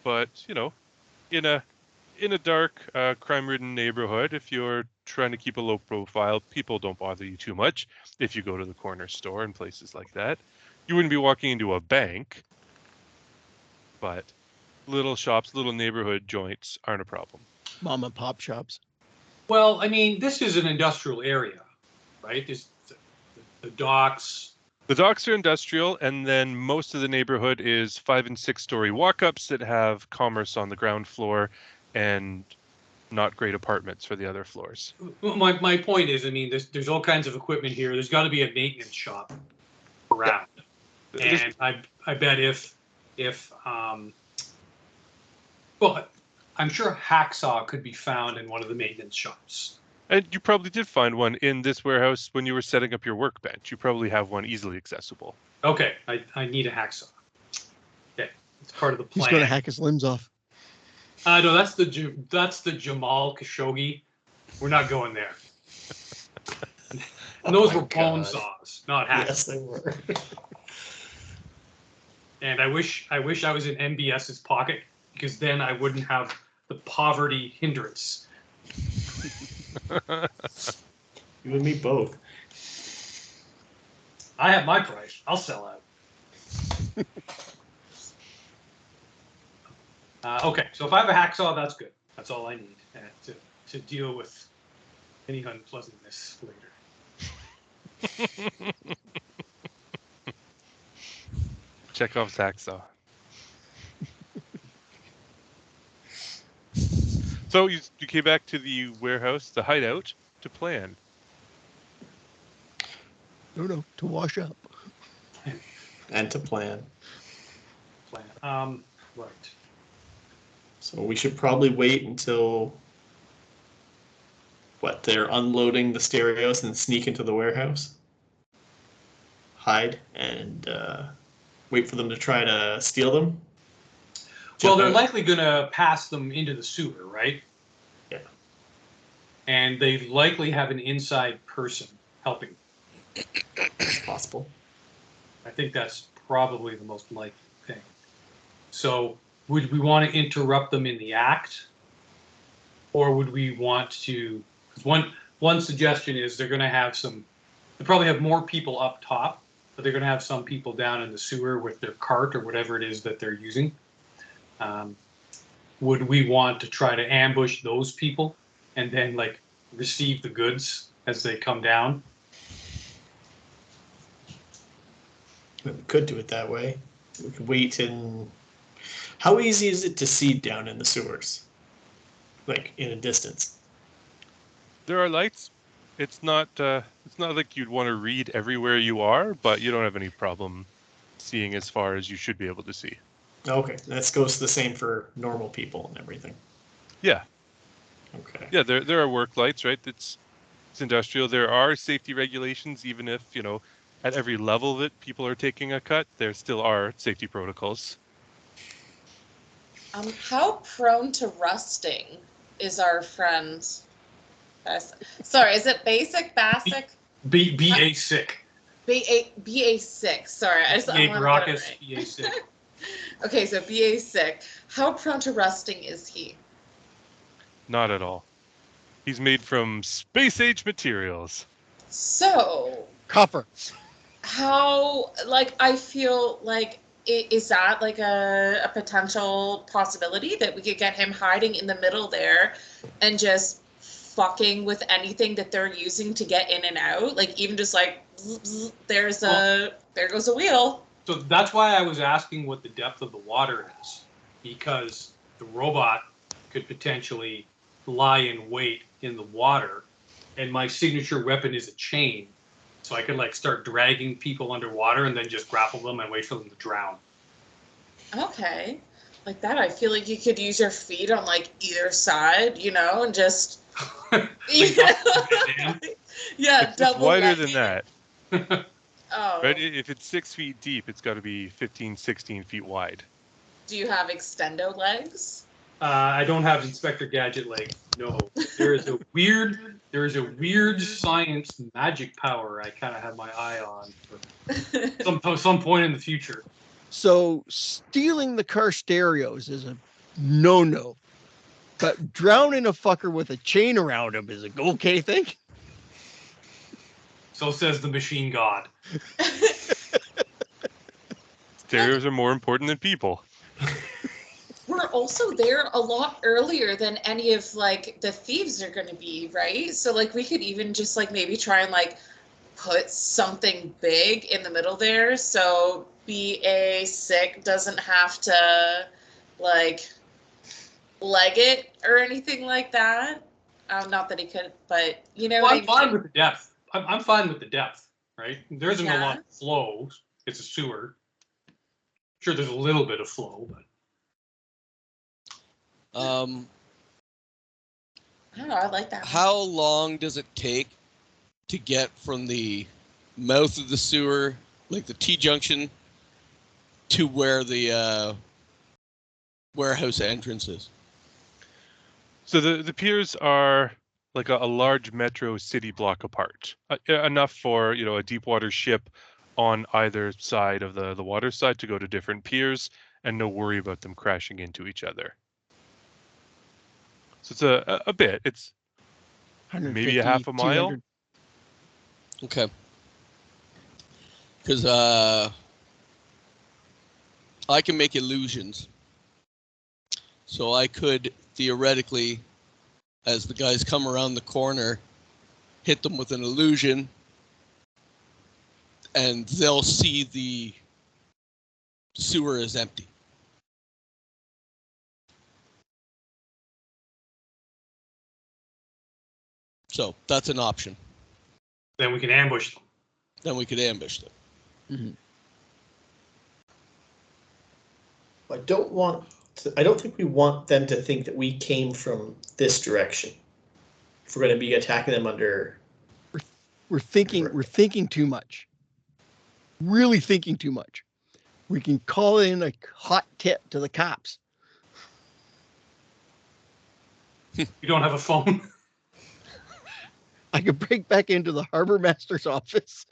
But you know, in a dark, crime-ridden neighborhood, if you're trying to keep a low profile, people don't bother you too much. If you go to the corner store and places like that, you wouldn't be walking into a bank. But little shops, little neighborhood joints aren't a problem. Mom and pop shops. Well, I mean, this is an industrial area, right? There's the docks. The docks are industrial, and then most of the neighborhood is 5- and 6-story walk-ups that have commerce on the ground floor and not great apartments for the other floors. Well, my point is, I mean, there's all kinds of equipment here. There's got to be a maintenance shop around. And I bet well, I'm sure hacksaw could be found in one of the maintenance shops. And you probably did find one in this warehouse when you were setting up your workbench. You probably have one easily accessible. Okay, I need a hacksaw. Okay, it's part of the plan. He's going to hack his limbs off. No, that's the Jamal Khashoggi. We're not going there. And those Oh my were bone God. saws, not hacks. Yes, they were. And I wish I was in MBS's pocket, because then I wouldn't have the poverty hindrance. You and me both. I have my price. I'll sell out. Okay, so if I have a hacksaw, that's good. That's all I need to deal with any unpleasantness later. Chekhov's hacksaw. So you came back to the warehouse, the hideout, to plan. No, to wash up. And to plan. Right. So we should probably wait until they're unloading the stereos and sneak into the warehouse, hide, and wait for them to try to steal them. Well, they're out. likely going to pass them into the sewer, right? Yeah. And they likely have an inside person helping. It's possible. I think that's probably the most likely thing. So would we want to interrupt them in the act? Or would we want to, because one suggestion is they're going to have they probably have more people up top, but they're going to have some people down in the sewer with their cart or whatever it is that they're using. Would we want to try to ambush those people and then like receive the goods as they come down? We could do it that way. We could wait and... How easy is it to see down in the sewers? Like, in a distance? There are lights. It's not like you'd want to read everywhere you are, but you don't have any problem seeing as far as you should be able to see. Okay, that goes the same for normal people and everything. Yeah. Okay. Yeah, there are work lights, right? It's industrial. There are safety regulations, even if, at every level that people are taking a cut, there still are safety protocols. How prone to rusting is our friend? Sorry, is it basic, basic? BA sick. BA 6. Sorry, I BA want raucous, to get it right. BA sick. Okay, so BA 6. How prone to rusting is he? Not at all. He's made from space-age materials. So, Copper. how, I feel like, is that like a potential possibility that we could get him hiding in the middle there and just fucking with anything that they're using to get in and out? Like, even just like, there goes a wheel. So that's why I was asking what the depth of the water is, because the robot could potentially lie in wait in the water, and my signature weapon is a chain. So I could start dragging people underwater and then just grapple them and wait for them to drown. Okay. Like that, I feel like you could use your feet on either side, and just Like, yeah, It's double wider legging. than that. Oh. Right? If it's 6 feet deep, it's got to be 15, 16 feet wide. Do you have extendo legs? I don't have Inspector Gadget legs. No, there is a weird science magic power I kind of have my eye on for some point in the future. So stealing the car stereos is a no-no. But drowning a fucker with a chain around him is a okay thing. So says the machine god. Stereos are more important than people. We're also there a lot earlier than any of the thieves are going to be, right? So we could even just maybe try and put something big in the middle there, so BA sick doesn't have to leg it or anything like that. Not that he could, but Well, I'm fine with the depth. I'm fine with the depth, right? There isn't a lot of flow. It's a sewer. Sure, there's a little bit of flow, but I don't know. I like that. How long does it take to get from the mouth of the sewer, like the T-junction, to where the warehouse entrance is? So the piers are like a large metro city block apart, enough for a deep water ship on either side of the water side to go to different piers and no worry about them crashing into each other. So it's a bit. It's maybe a half a mile. 200. Okay. Because I can make illusions. So I could theoretically, as the guys come around the corner, hit them with an illusion, and they'll see the sewer is empty. So that's an option. Then we can ambush them. Then we could ambush them. Mhm. I don't think we want them to think that we came from this direction. If we're going to be attacking them under. We're thinking too much. Really thinking too much. We can call in a hot tip to the cops. You don't have a phone. I could break back into the harbor master's office,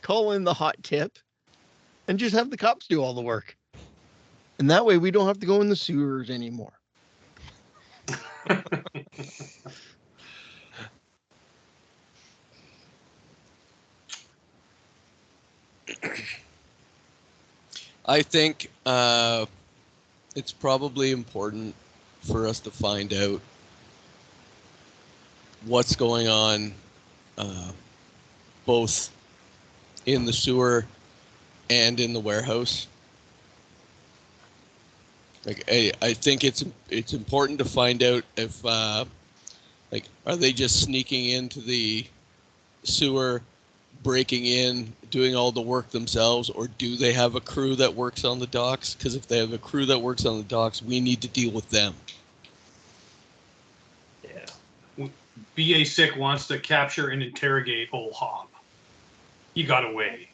call in the hot tip, and just have the cops do all the work. And that way we don't have to go in the sewers anymore. I think it's probably important for us to find out what's going on both in the sewer and in the warehouse. Like I think it's important to find out if like, are they just sneaking into the sewer, breaking in, doing all the work themselves, or do they have a crew that works on the docks? Because if they have a crew that works on the docks, we need to deal with them. Yeah. BA Sick wants to capture and interrogate old Hob. He got away.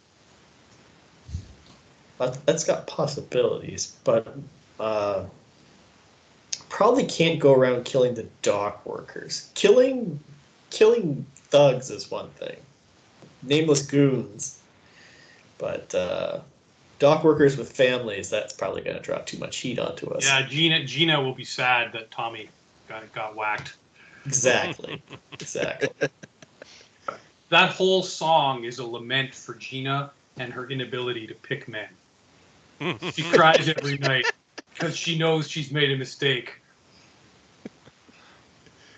That's got possibilities, but probably can't go around killing the dock workers. Killing thugs is one thing. Nameless goons. But dock workers with families, that's probably going to drop too much heat onto us. Yeah, Gina will be sad that Tommy got whacked. Exactly. That whole song is a lament for Gina and her inability to pick men. She cries every night because she knows she's made a mistake.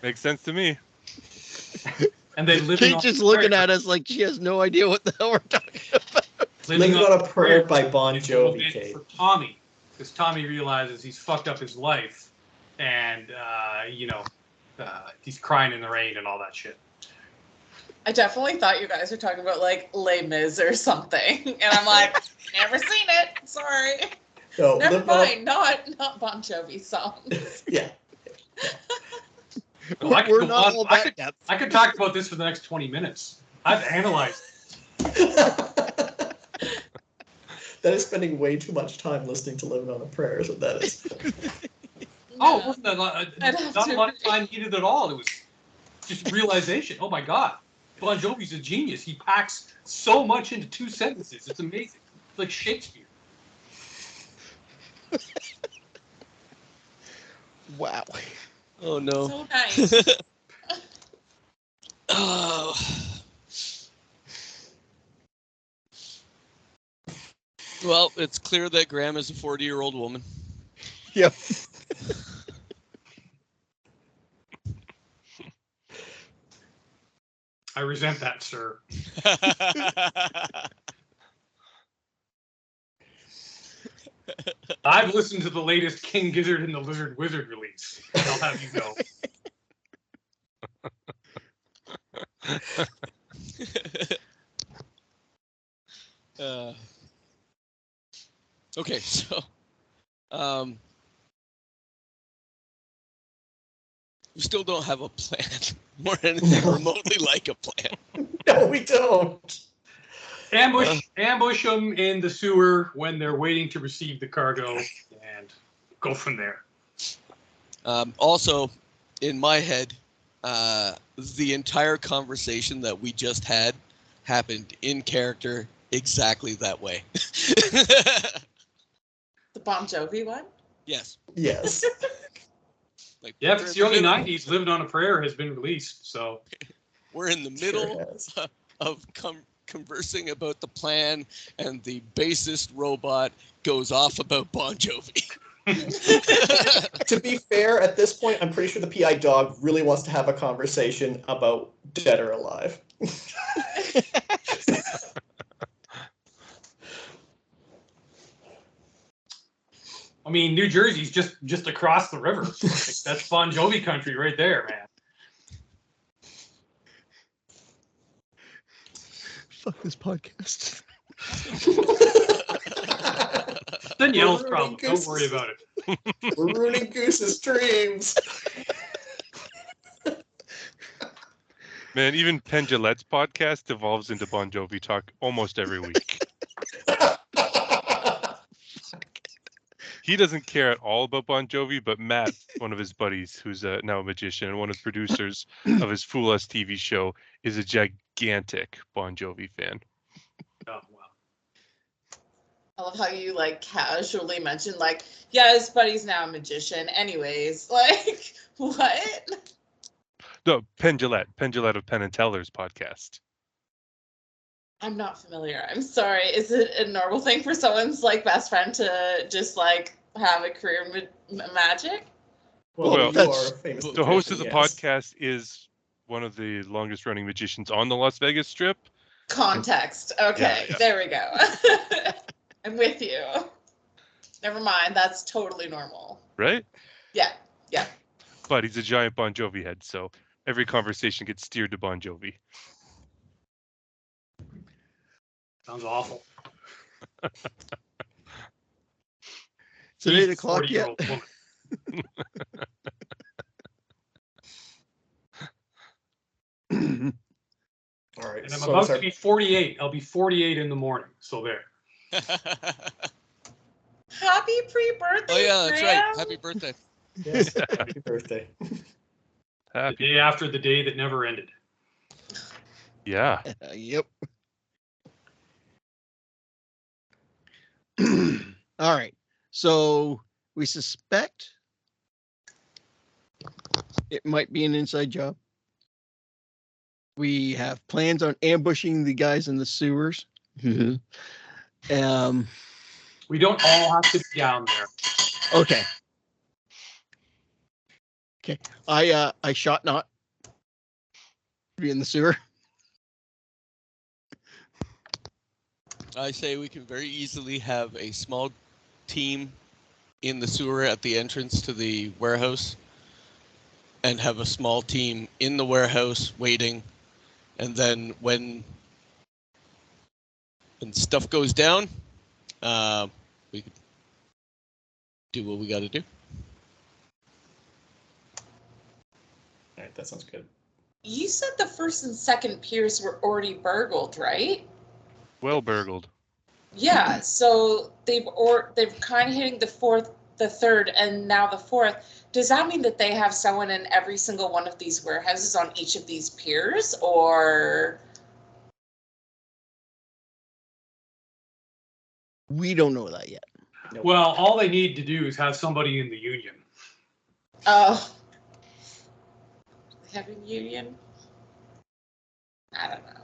Makes sense to me. And they live Kate's just looking at us like she has no idea what the hell we're talking about. Living on a Prayer by Bon Jovi, Kate. For Tommy, because Tommy realizes he's fucked up his life, and he's crying in the rain and all that shit. I definitely thought you guys were talking about like Les Mis or something, and I'm like, never seen it. Sorry. No, Never mind. Not Bon Jovi songs. Yeah. Well, I could We're go not on. all I that depth. could talk about this for the next 20 minutes. I've analyzed. That is spending way too much time listening to Living on a Prayer, is what that is. Oh, it wasn't not I'd have a to lot of agree. time needed at all. It was just realization. Oh my God, Bon Jovi's a genius. He packs so much into 2 sentences. It's amazing. It's like Shakespeare. Wow. Oh no. So nice. Oh. Well, it's clear that Graham is a 40-year-old woman. Yep. I resent that, sir. I've listened to the latest King Gizzard and the Lizard Wizard release. I'll have you know. Okay, so we still don't have a plan or anything remotely like a plan. No, we don't. Ambush them in the sewer when they're waiting to receive the cargo and go from there. Also, in my head, the entire conversation that we just had happened in character exactly that way. The Bon Jovi one? Yes. Yes. Like, Yeah, we're it's in the early middle- 90s. Living on a Prayer has been released, so We're in the middle of conversing about the plan, and the bassist robot goes off about Bon Jovi. To be fair, at this point, I'm pretty sure the PI dog really wants to have a conversation about dead or alive. I mean, New Jersey's just across the river. Like, that's Bon Jovi country right there, man. Fuck this podcast. Danielle's We're problem. ruining Don't worry about it. We're ruining Goose's dreams. Man, even Penn Jillette's podcast evolves into Bon Jovi talk almost every week. He doesn't care at all about Bon Jovi, but Matt, one of his buddies, who's now a magician and one of the producers of his Fool Us TV show, is a gigantic Bon Jovi fan. Oh, wow. I love how you like casually mentioned like, yeah, his buddy's now a magician. Anyways, like what? No, Penn Jillette of Penn and Teller's podcast. I'm not familiar. I'm sorry. Is it a normal thing for someone's like best friend to just like have a career in magic? Well, you are a famous The host of the magician, yes. podcast is one of the longest running magicians on the Las Vegas Strip. Context. Okay, Yeah. There we go. I'm with you. Never mind. That's totally normal. Right? Yeah. But he's a giant Bon Jovi head, so every conversation gets steered to Bon Jovi. Sounds awful. It's 8 o'clock yet. 40-year-old woman. All right. And I'm so about sorry. to be 48. I'll be 48 in the morning. So there. Happy pre-birthday. Oh yeah, that's Graham. right. Happy birthday. Yes, happy birthday. The Happy. day after the day that never ended. Yeah. Yep. All right. So we suspect it might be an inside job. We have plans on ambushing the guys in the sewers. We don't all have to be down there. Okay. Okay. I shot not to be in the sewer. I say we can very easily have a small team in the sewer at the entrance to the warehouse and have a small team in the warehouse waiting. And then when stuff goes down, we could do what we got to do. All right, that sounds good. You said the first and second piers were already burgled, right? Well burgled. Yeah, so they've kind of hitting the third, and now the fourth. Does that mean that they have someone in every single one of these warehouses on each of these piers, or? We don't know that yet. Nope. Well, all they need to do is have somebody in the union. Oh, they have a union. I don't know.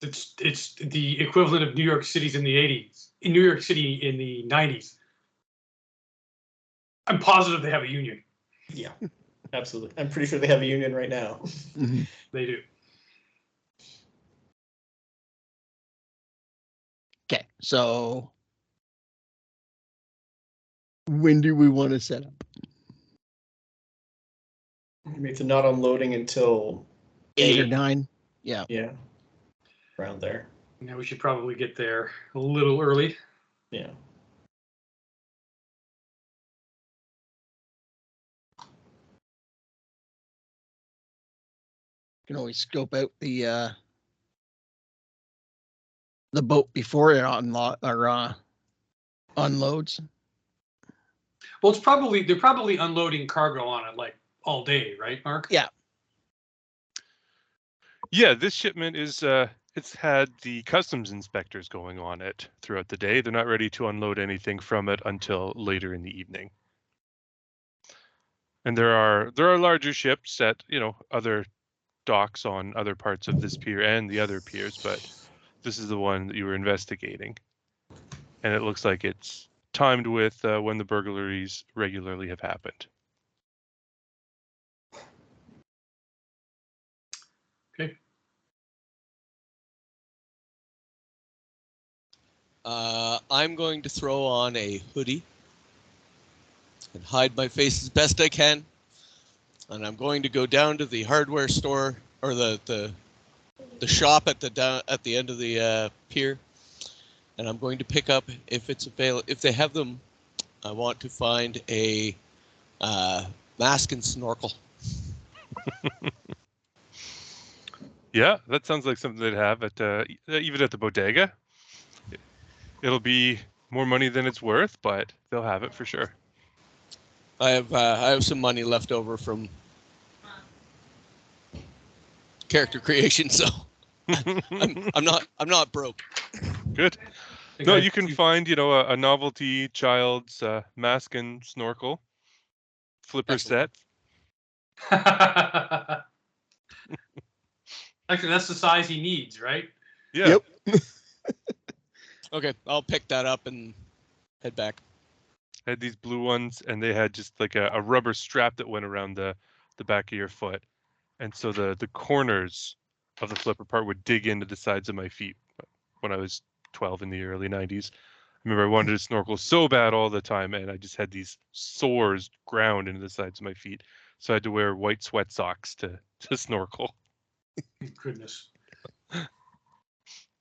It's the equivalent of New York City's in the 80s. In New York City in the 90s. I'm positive they have a union. Yeah, absolutely. I'm pretty sure they have a union right now. They do. Okay. So when do we want to set up? I mean, it's not unloading until 8 or 9? Yeah. Yeah, around there. Now we should probably get there a little early. Yeah. You can always scope out the boat before it unloads. Well, they're probably unloading cargo on it like all day, right, Mark? Yeah. Yeah, this shipment is it's had the customs inspectors going on it throughout the day. They're not ready to unload anything from it until later in the evening. And there are larger ships at, other docks on other parts of this pier and the other piers, but this is the one that you were investigating. And it looks like it's timed with when the burglaries regularly have happened. Okay. I'm going to throw on a hoodie and hide my face as best I can. And I'm going to go down to the hardware store or the shop at the end of the pier, and I'm going to pick up if they have them. I want to find a mask and snorkel. Yeah, that sounds like something they'd have at even at the bodega. It'll be more money than it's worth, but they'll have it for sure. I have some money left over from character creation, so I'm not broke. Good. No, you can find a novelty child's mask and snorkel flipper set. Actually, that's the size he needs, right? Yeah. Yep. Okay, I'll pick that up and head back. Had these blue ones, and they had just like a rubber strap that went around the back of your foot, and so the corners of the flipper part would dig into the sides of my feet. When I was 12 in the early 90s, I remember I wanted to snorkel so bad all the time, and I just had these sores ground into the sides of my feet, so I had to wear white sweat socks to snorkel. Goodness.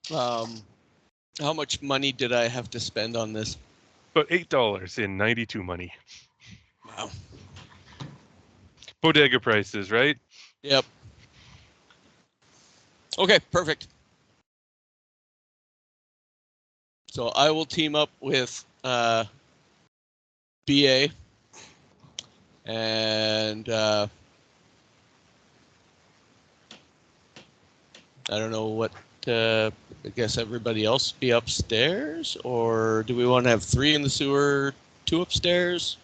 How much money did I have to spend on this? About $8 in 92 money. Wow. Bodega prices, right? Yep. Okay, perfect. So I will team up with BA, and I don't know what. I guess everybody else be upstairs, or do we want to have 3 in the sewer, 2 upstairs?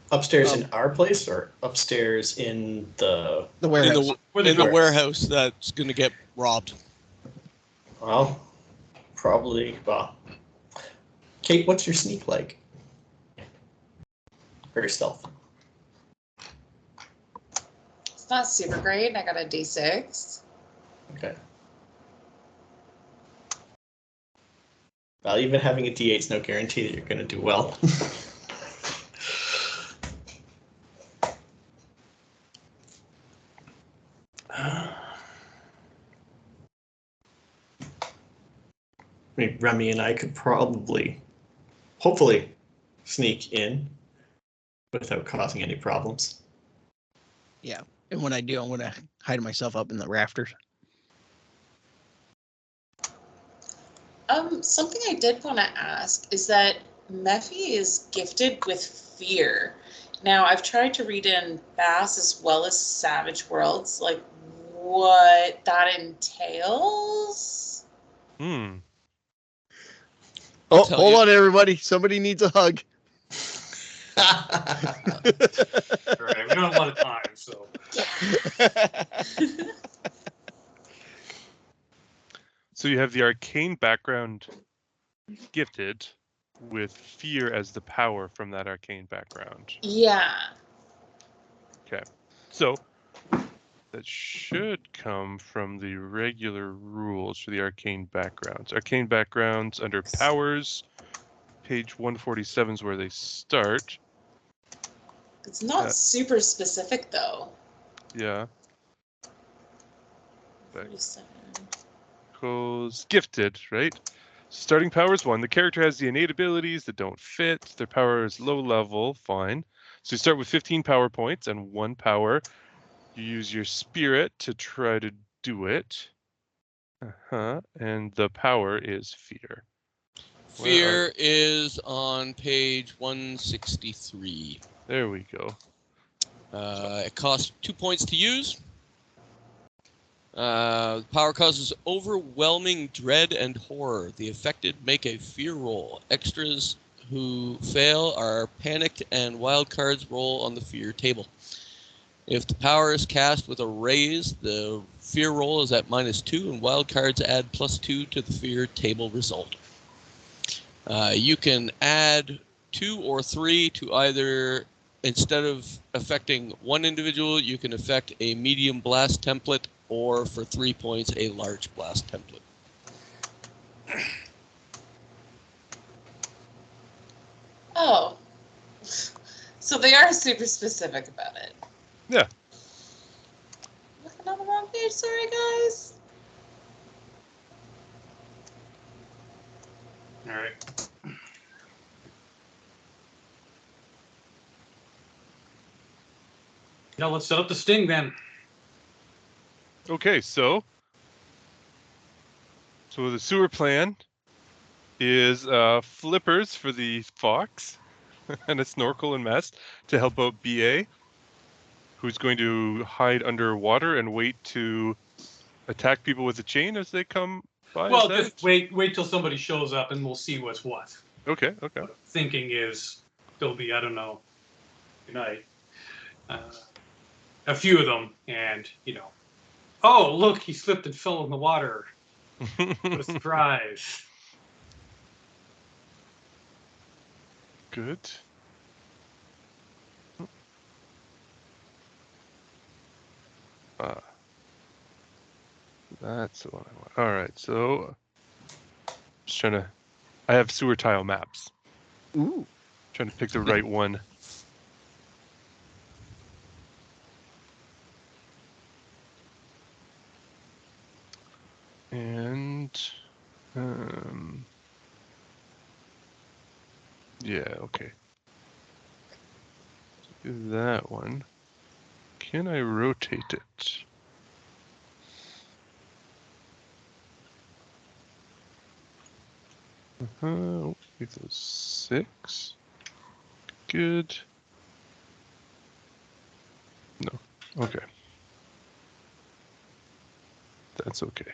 Upstairs in our place or upstairs in the warehouse. In the warehouse that's going to get robbed. Well, probably. Well, Kate, what's your sneak like? Or your stealth? It's not super great. I got a D6. Okay. Well, even having a D8 is no guarantee that you're going to do well. I mean, Remy and I could probably, hopefully, sneak in without causing any problems. Yeah. And when I do, I'm going to hide myself up in the rafters. Something I did want to ask is that Mephi is gifted with fear. Now, I've tried to read in Bass as well as Savage Worlds, like what that entails. Hmm. Oh, hold on, everybody. Somebody needs a hug. All right, we don't have a lot of time, so. So you have the arcane background gifted with fear as the power from that arcane background. Yeah. Okay. So that should come from the regular rules for the arcane backgrounds. Arcane backgrounds under powers, page 147 is where they start. It's not super specific though. Yeah. 47. Goes gifted, right? Starting power is 1. The character has the innate abilities that don't fit. Their power is low level, fine. So you start with 15 power points and 1 power. You use your spirit to try to do it. And the power is fear. Fear is on page 163. There we go. It costs 2 points to use. Power causes overwhelming dread and horror. The affected make a fear roll. Extras who fail are panicked, and wild cards roll on the fear table. If the power is cast with a raise, the fear roll is at -2, and wild cards add +2 to the fear table result. You can add 2 or 3 to either, instead of affecting one individual, you can affect a medium blast template, or for 3 points, a large blast template. Oh. So they are super specific about it. Yeah. Looking on the wrong page, sorry guys. All right. Yeah, let's set up the sting then. Okay, so the sewer plan is flippers for the fox and a snorkel and mask to help out BA, who's going to hide underwater and wait to attack people with a chain as they come by. Well, just wait till somebody shows up and we'll see what's what. Okay. Thinking is there'll be, I don't know, a few of them, and oh look, he slipped and fell in the water. What a surprise! Good. That's the one I want. All right, so just trying to. I have sewer tile maps. Ooh. Trying to pick the right one. And yeah, okay. Do that one. Can I rotate it? Make those 6. Good. No. Okay. That's okay.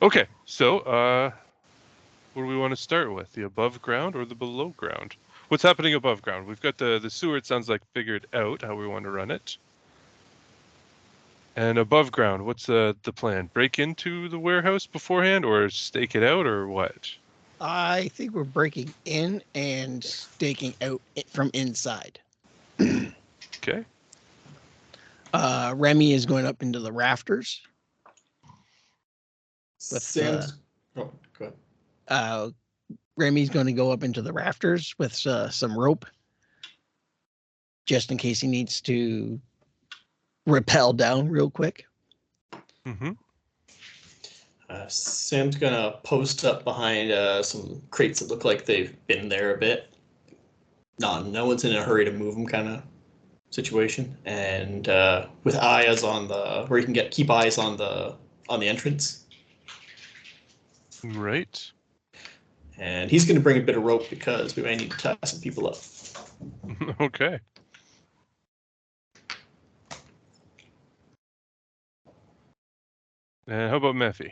Okay, so what do we want to start with? The above ground or the below ground? What's happening above ground? We've got the sewer, it sounds like, figured out how we want to run it. And above ground, what's the plan? Break into the warehouse beforehand, or stake it out, or what? I think we're breaking in and staking out from inside. Okay. Remy is going up into the rafters. Sam's. Oh, go ahead. Remy's going to go up into the rafters with some rope, just in case he needs to rappel down real quick. Mm-hmm. Sam's gonna post up behind some crates that look like they've been there a bit. No one's in a hurry to move them, kind of situation, and with eyes on where you can keep eyes on the entrance. Right. And he's gonna bring a bit of rope because we may need to tie some people up. Okay. And how about Mephi?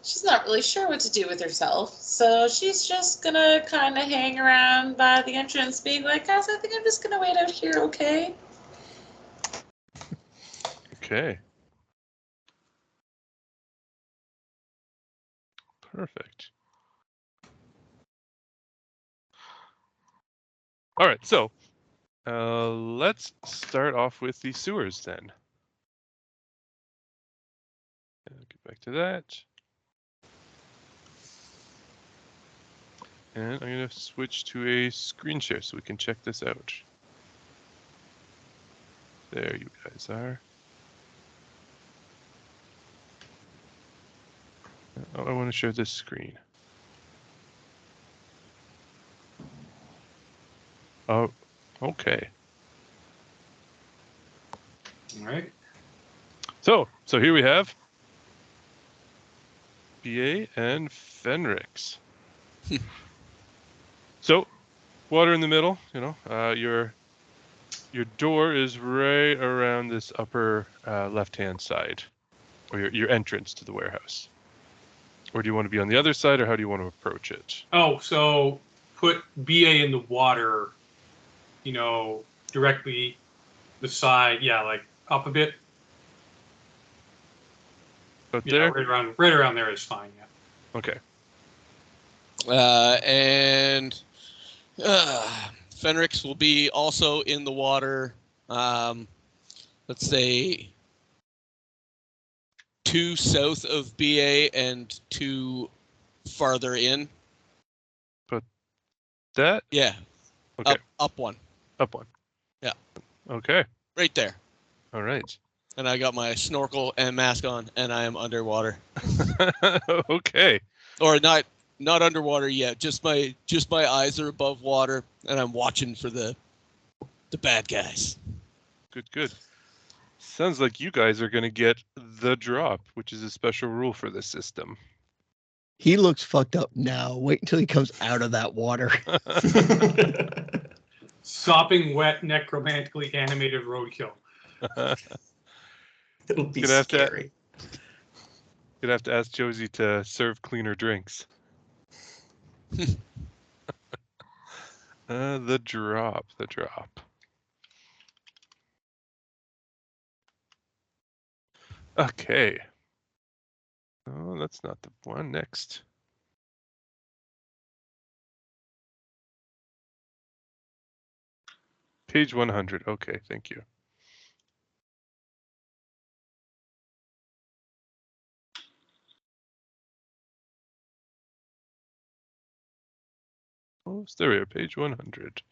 She's not really sure what to do with herself, so she's just gonna kind of hang around by the entrance, being like, guys, I think I'm just gonna wait out here, okay? Okay. Perfect. All right, so let's start off with the sewers then. Get back to that. And I'm going to switch to a screen share so we can check this out. There you guys are. Oh, I want to share this screen. Oh, okay. All right. So here we have BA and Fenrix. So, water in the middle, your door is right around this upper left-hand side, or your entrance to the warehouse. Or do you want to be on the other side, or how do you want to approach it? Oh, so put BA in the water, directly the side, like up a bit. Out there? Right around there is fine, yeah. Okay. And Fenrix will be also in the water. Let's say 2 south of BA and 2 farther in. That? Yeah. Okay. Up 1. Up 1. Yeah. Okay. Right there. All right. And I got my snorkel and mask on, and I am underwater. Okay. Or not underwater yet. Just my eyes are above water, and I'm watching for the bad guys. Good. Sounds like you guys are going to get the drop, which is a special rule for this system. He looks fucked up now. Wait until he comes out of that water. Sopping wet, necromantically animated roadkill. It'll be Gonna have to- scary. You'd have to ask Josie to serve cleaner drinks. The drop. Okay. Oh, that's not the one. Next. Page 100. Okay, thank you. Oh, there we are, page 100.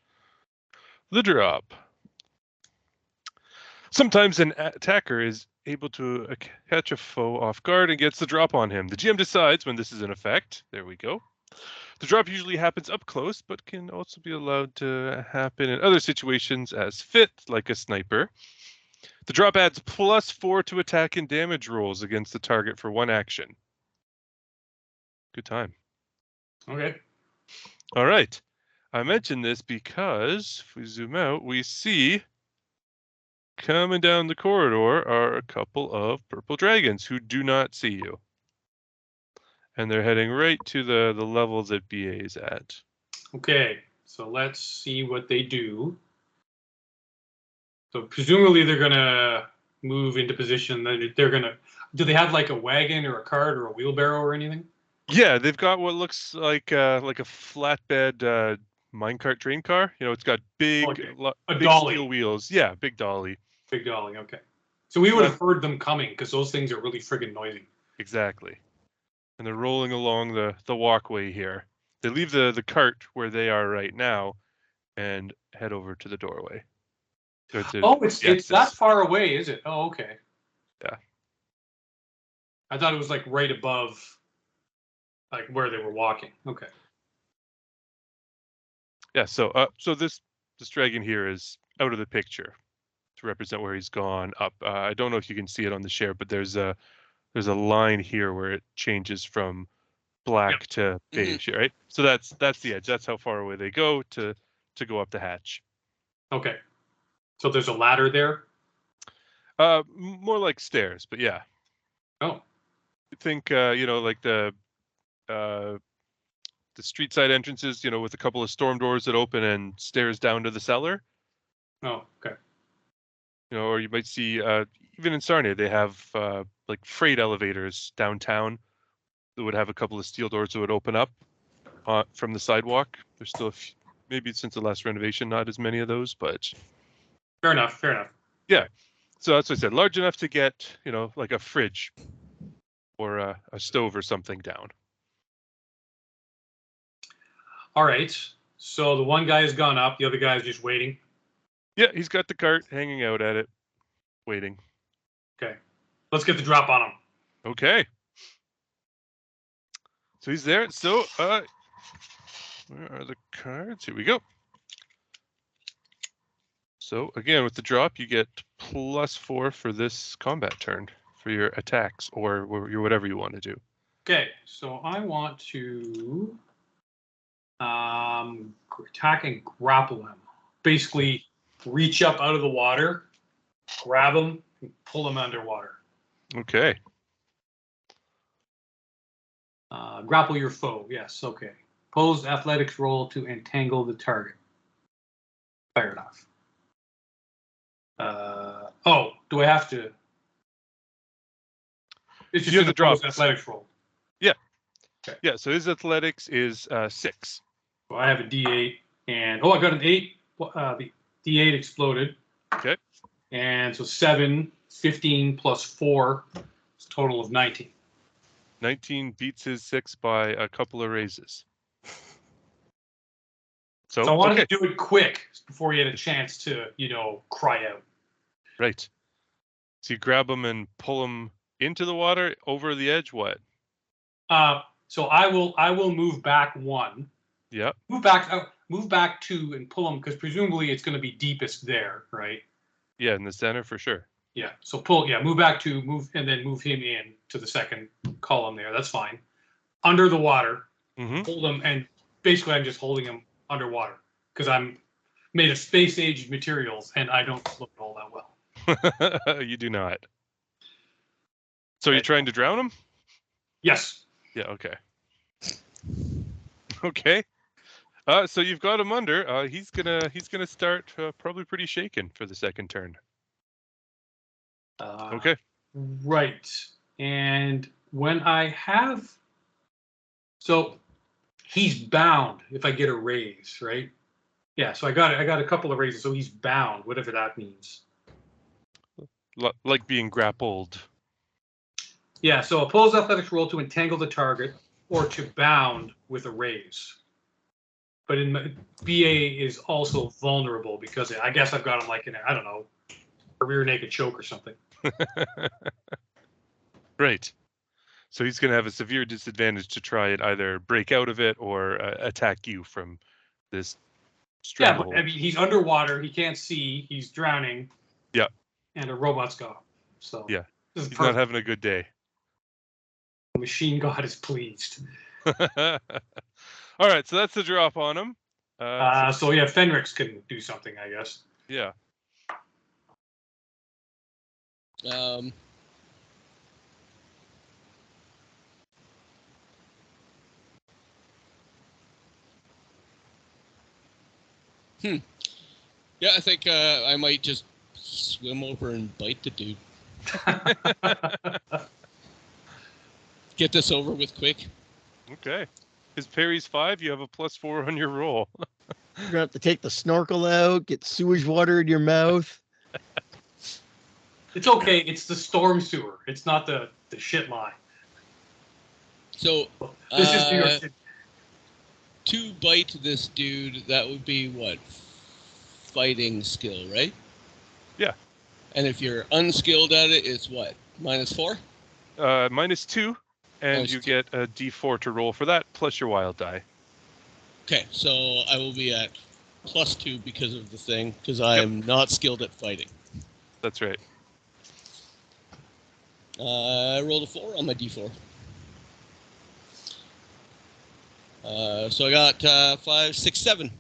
The drop. Sometimes an attacker is able to catch a foe off guard and gets the drop on him. The GM decides when this is in effect. There we go. The drop usually happens up close, but can also be allowed to happen in other situations as fit, like a sniper. The drop adds +4 to attack and damage rolls against the target for 1 action. Good time. Okay. All right. I mentioned this because if we zoom out, we see coming down the corridor are a couple of purple dragons who do not see you. And they're heading right to the level that BA is at. Okay. So let's see what they do. So presumably they're gonna move into position. They're gonna. Do they have like a wagon or a cart or a wheelbarrow or anything? Yeah, they've got what looks like a flatbed minecart train car. You know, it's got big, Okay. big dolly. steel wheels. Yeah, big dolly. Big dolly. Okay. So we would have heard them coming because those things are really friggin' noisy. Exactly. And they're rolling along the walkway here. They leave the cart where they are right now and head over to the doorway. Oh, it's that far away, is it? Oh, okay. Yeah. I thought it was like right above, like where they were walking. Okay. Yeah. So this dragon here is out of the picture to represent where he's gone up. I don't know if you can see it on the share, but there's a line here where it changes from black to beige, right? So that's the edge. That's how far away they go to go up the hatch. Okay. So there's a ladder there? More like stairs, but yeah. Oh. Think like the street side entrances, with a couple of storm doors that open and stairs down to the cellar. Oh, okay. Or you might see even in Sarnia they have like freight elevators downtown that would have a couple of steel doors that would open up from the sidewalk. There's still maybe since the last renovation, not as many of those, but fair enough. Yeah, so that's what I said. Large enough to get like a fridge or a stove or something down. All right. So the one guy has gone up. The other guy is just waiting. Yeah, he's got the cart hanging out at it, waiting. Okay. Let's get the drop on him. Okay. So he's there. So where are the cards? Here we go. So again, with the drop, you get +4 for this combat turn for your attacks or your whatever you want to do. Okay, so I want to attack and grapple him. Basically, reach up out of the water, grab him, and pull him underwater. Okay. Grapple your foe. Yes, okay. Pose athletics roll to entangle the target. Fair enough. Do I have to? It's just You have in to drop. athletics roll. Yeah. Yeah, so his athletics is 6. So I have a D8, and I got an 8. The D8 exploded. Okay. And so 7, 15 plus 4, it's a total of 19. 19 beats his 6 by a couple of raises. So I wanted to do it quick before he had a chance to, cry out. Right. So you grab him and pull him into the water, over the edge, what? So I will move back 1. Yeah. Move back 2 and pull him, because presumably it's going to be deepest there, right? Yeah, in the center for sure. Yeah. So move back 2, and then move him in to the second column there. That's fine. Under the water, hold him, and basically I'm just holding him underwater because I'm made of space-age materials and I don't float all that well. You do not. So you're trying to drown him? Yes. Yeah, okay. Okay. So you've got him under. He's gonna start probably pretty shaken for the second turn. Okay. Right. And when I have, so he's bound if I get a raise, right? Yeah. So I got a couple of raises, so he's bound, whatever that means. Like being grappled. Yeah. So oppose athletics roll to entangle the target or to bound with a raise. But in BA is also vulnerable because I guess I've got him like in a rear naked choke or something. Right. So he's going to have a severe disadvantage to try and either break out of it or attack you from this stranglehold. Yeah, but he's underwater. He can't see. He's drowning. Yeah. And a robot's got him. So yeah, he's not having a good day. The machine god is pleased. All right, so that's the drop on him. So yeah, Fenrix can do something, I guess. Yeah. Yeah, I think I might just swim over and bite the dude. Get this over with quick. Okay. His parry's 5. You have a +4 on your roll. You're gonna have to take the snorkel out, get sewage water in your mouth. It's okay. It's the storm sewer. It's not the shit line. So this is New York City. To bite this dude, that would be what? Fighting skill, right? Yeah. And if you're unskilled at it, it's what? -4? -2, and you get a D4 to roll for that, plus your wild die. Okay, so I will be at +2 because of the thing, because I am not skilled at fighting. That's right. I rolled a 4 on my D4. So I got 5, 6, 7.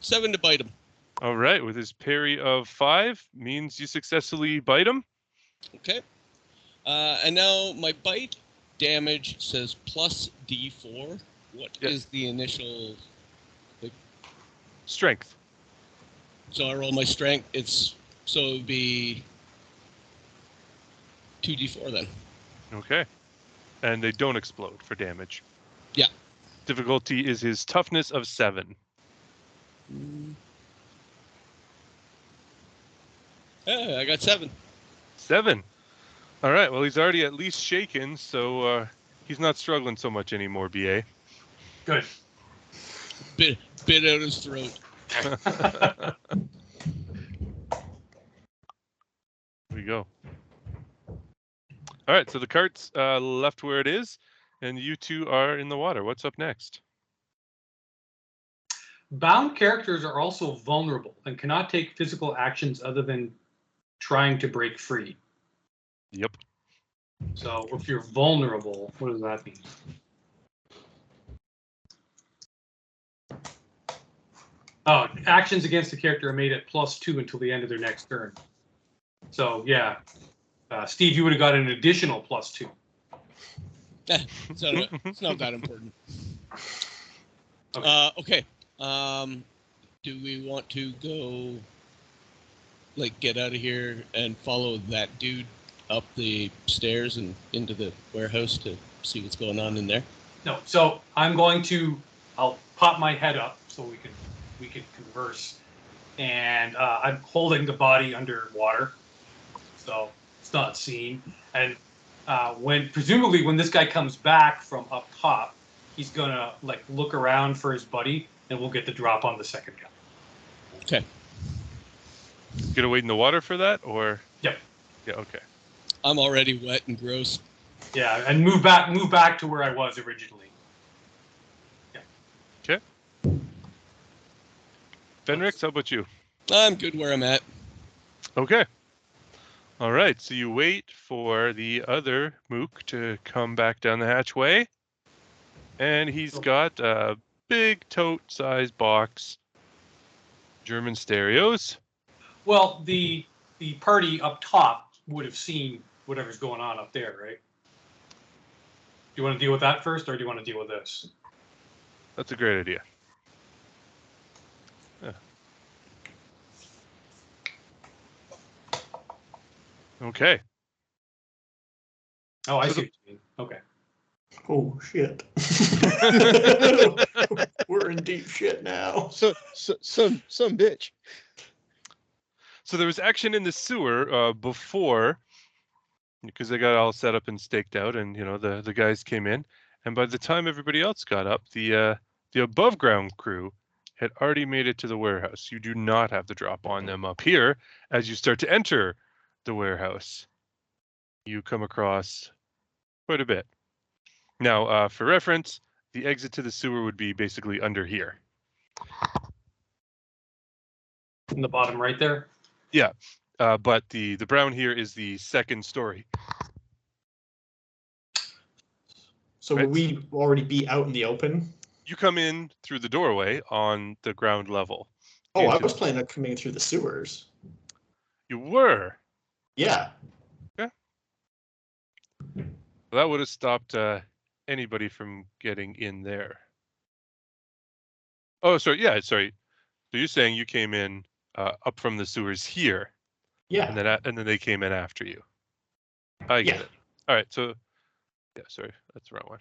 7 to bite him. All right, with his parry of 5, means you successfully bite him. Okay. And now my bite damage says +D4. What is the initial... Strength. So I roll my strength. So it would be 2d4 then. Okay. And they don't explode for damage. Yeah. Difficulty is his toughness of 7. I got 7. 7. All right. Well, he's already at least shaken, so he's not struggling so much anymore, BA. Good. Bit out his throat. There we go. All right. So the cart's left where it is, and you two are in the water. What's up next? Bound characters are also vulnerable and cannot take physical actions other than trying to break free. Yep. So if you're vulnerable, what does that mean? Oh, actions against the character are made at +2 until the end of their next turn. So yeah, Steve, you would have got an additional +2. So it's not that important. Okay. Do we want to go, like, get out of here and follow that dude up the stairs and into the warehouse to see what's going on in there? No, so I'm going to. I'll pop my head up so we can converse, and I'm holding the body underwater, so it's not seen. And presumably when this guy comes back from up top, he's gonna like look around for his buddy, and we'll get the drop on the second guy. Okay. Gonna wait in the water for that, or? Yep. Yeah. Okay. I'm already wet and gross. Yeah, and move back to where I was originally. Fenrix, how about you? I'm good where I'm at. Okay. All right. So you wait for the other mook to come back down the hatchway, and he's got a big tote-sized box, German stereos. Well, the party up top would have seen whatever's going on up there, right? Do you want to deal with that first, or do you want to deal with this? That's a great idea. Yeah. Okay. Oh, I see what you mean. Okay. Oh shit. We're in deep shit now. Some bitch. So there was action in the sewer before, because they got all set up and staked out, and the guys came in, and by the time everybody else got up, the above ground crew had already made it to the warehouse. You do not have the drop on them up here. As you start to enter the warehouse, you come across quite a bit. Now, for reference, the exit to the sewer would be basically under here. In the bottom right there? Yeah, but the brown here is the second story. So Right. will we already be out in the open? You come in through the doorway on the ground level. Oh, I was planning on coming through the sewers. You were? Yeah. Okay. Well, that would have stopped anybody from getting in there. Oh, sorry. Yeah, sorry. So you're saying you came in up from the sewers here, Yeah. and then they came in after you. I get it. All right. So, yeah, sorry, that's the wrong one.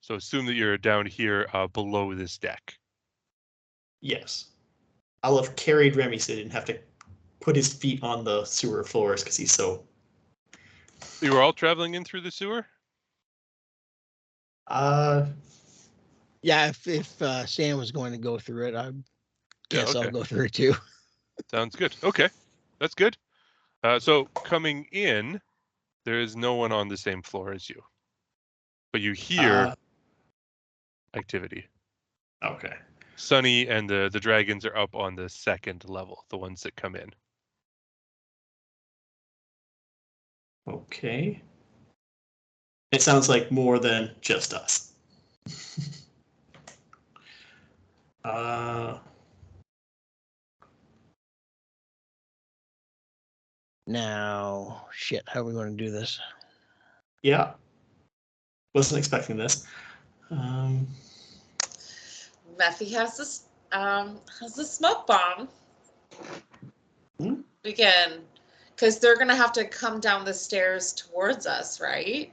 So assume that you're down here below this deck. Yes. I'll have carried Remy so he didn't have to put his feet on the sewer floors because he's so. You were all traveling in through the sewer? Yeah, if Sam was going to go through it, I guess okay. I'll go through it too. Sounds good. Okay, that's good. So coming in, there is no one on the same floor as you, but you hear activity. Okay. Sunny and the dragons are up on the second level, the ones that come in. Okay. It sounds like more than just us. Now, shit, how are we going to do this? Yeah. Wasn't expecting this. Mephi has this smoke bomb. Again, because they're gonna have to come down the stairs towards us, right?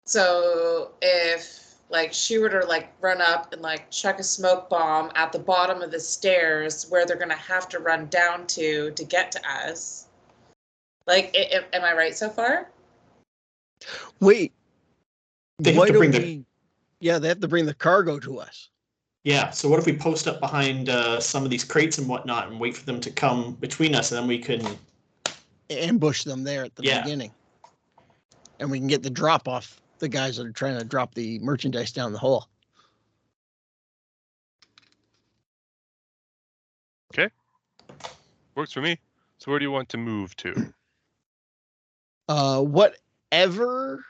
So if like she were to like run up and like chuck a smoke bomb at the bottom of the stairs where they're gonna have to run down to get to us. Like, am I right so far? Wait. They have to bring Yeah, they have to bring the cargo to us. Yeah, so what if we post up behind some of these crates and whatnot and wait for them to come between us, and then we can ambush them there at the beginning. And we can get the drop off the guys that are trying to drop the merchandise down the hole. Okay. Works for me. So where do you want to move to? Whatever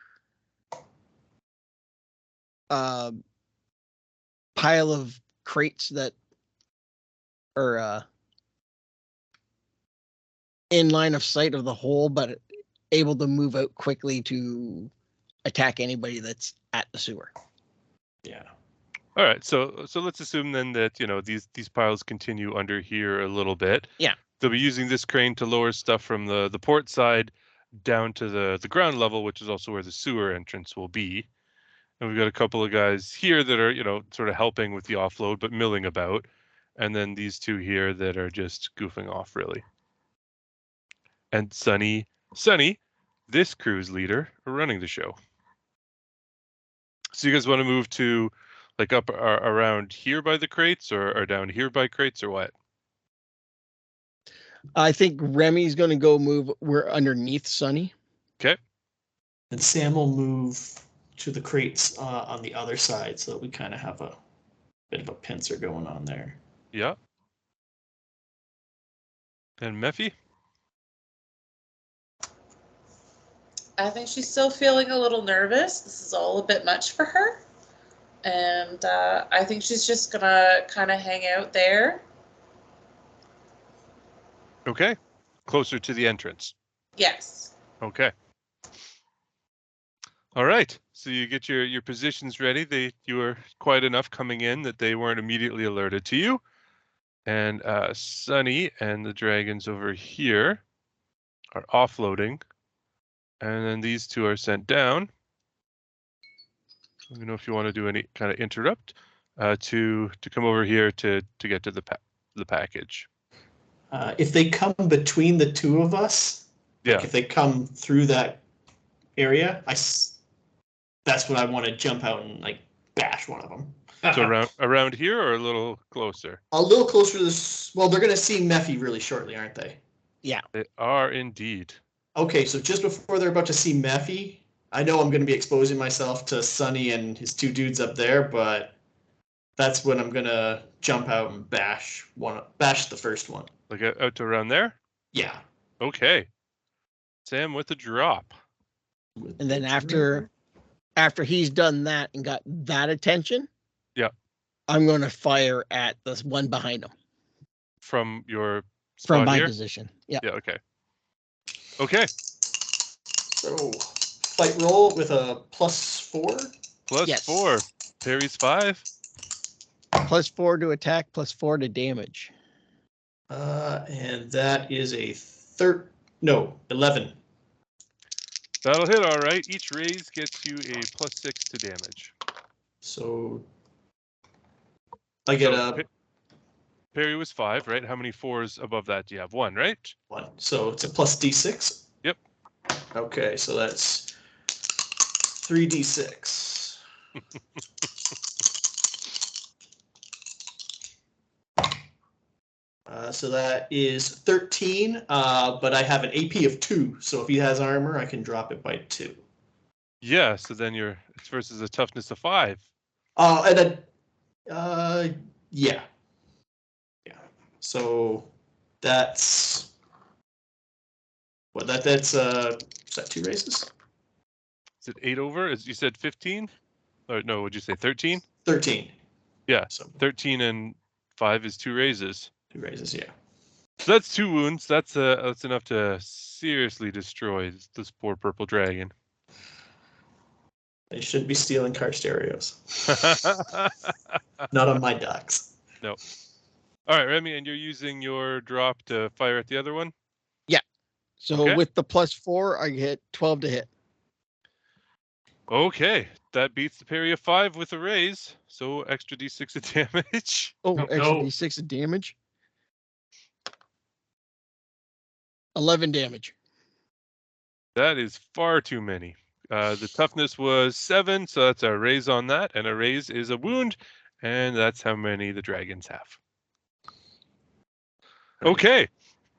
pile of crates that are in line of sight of the hole, but able to move out quickly to attack anybody that's at the sewer. Yeah. All right. So let's assume then that these piles continue under here a little bit. Yeah. They'll be using this crane to lower stuff from the port side down to the ground level, which is also where the sewer entrance will be. And we've got a couple of guys here that are, sort of helping with the offload, but milling about. And then these two here that are just goofing off, really. And Sunny, this crew's leader, are running the show. So you guys want to move to like up around here by the crates or down here by crates or what? I think Remy's going to go move. We're underneath Sunny. Okay. And Sam will move to the crates on the other side, so that we kind of have a bit of a pincer going on there. Yeah. And Mephi? I think she's still feeling a little nervous. This is all a bit much for her. And I think she's just going to kind of hang out there. Okay. Closer to the entrance. Yes. Okay. All right. So you get your positions ready. You were quiet enough coming in that they weren't immediately alerted to you. And Sunny and the dragons over here are offloading. And then these two are sent down. Let me know if you want to do any kind of interrupt to come over here to get to the package. If they come between the two of us, Yeah. like if they come through that area, that's what I want to jump out and like bash one of them. So around here or a little closer? A little closer to this. Well, they're going to see Mephi really shortly, aren't they? Yeah. They are indeed. Okay, so just before they're about to see Mephi, I know I'm going to be exposing myself to Sunny and his two dudes up there, but that's when I'm going to jump out and bash the first one. Like out to around there? Yeah. Okay. Sam with the drop. And then after he's done that and got that attention, yeah, I'm going to fire at this one behind him. From your spot From my here? position. Yeah. Yeah, okay. Okay. So fight roll with a +4. Plus 4. Parry's 5. +4 to attack, +4 to damage. And that is a 11. That'll hit all right. Each raise gets you a +6 to damage. So I get a parry was 5, right? How many 4s above that do you have? 1, right? 1. So it's a +d6. Yep. Okay, so that's 3d6. So that is 13, but I have an AP of 2. So if he has armor, I can drop it by 2. Yeah, so then it's versus a toughness of 5. Yeah. So that's what that's is that 2 races? Is it 8 over? You said 15? Or no, would you say 13? 13. Yeah. So 13 and 5 is 2 raises. 2 raises, yeah. So that's 2 wounds. That's enough to seriously destroy this poor purple dragon. They shouldn't be stealing car stereos. Not on my docks. No. All right, Remy, and you're using your drop to fire at the other one? Yeah. So Okay. with the +4, I get 12 to hit. Okay, that beats the parry of 5 with a raise. So extra d6 of damage. Oh, No, extra no. d6 of damage. 11 damage. That is far too many. The toughness was 7, so that's a raise on that, and a raise is a wound, and that's how many the dragons have. Okay.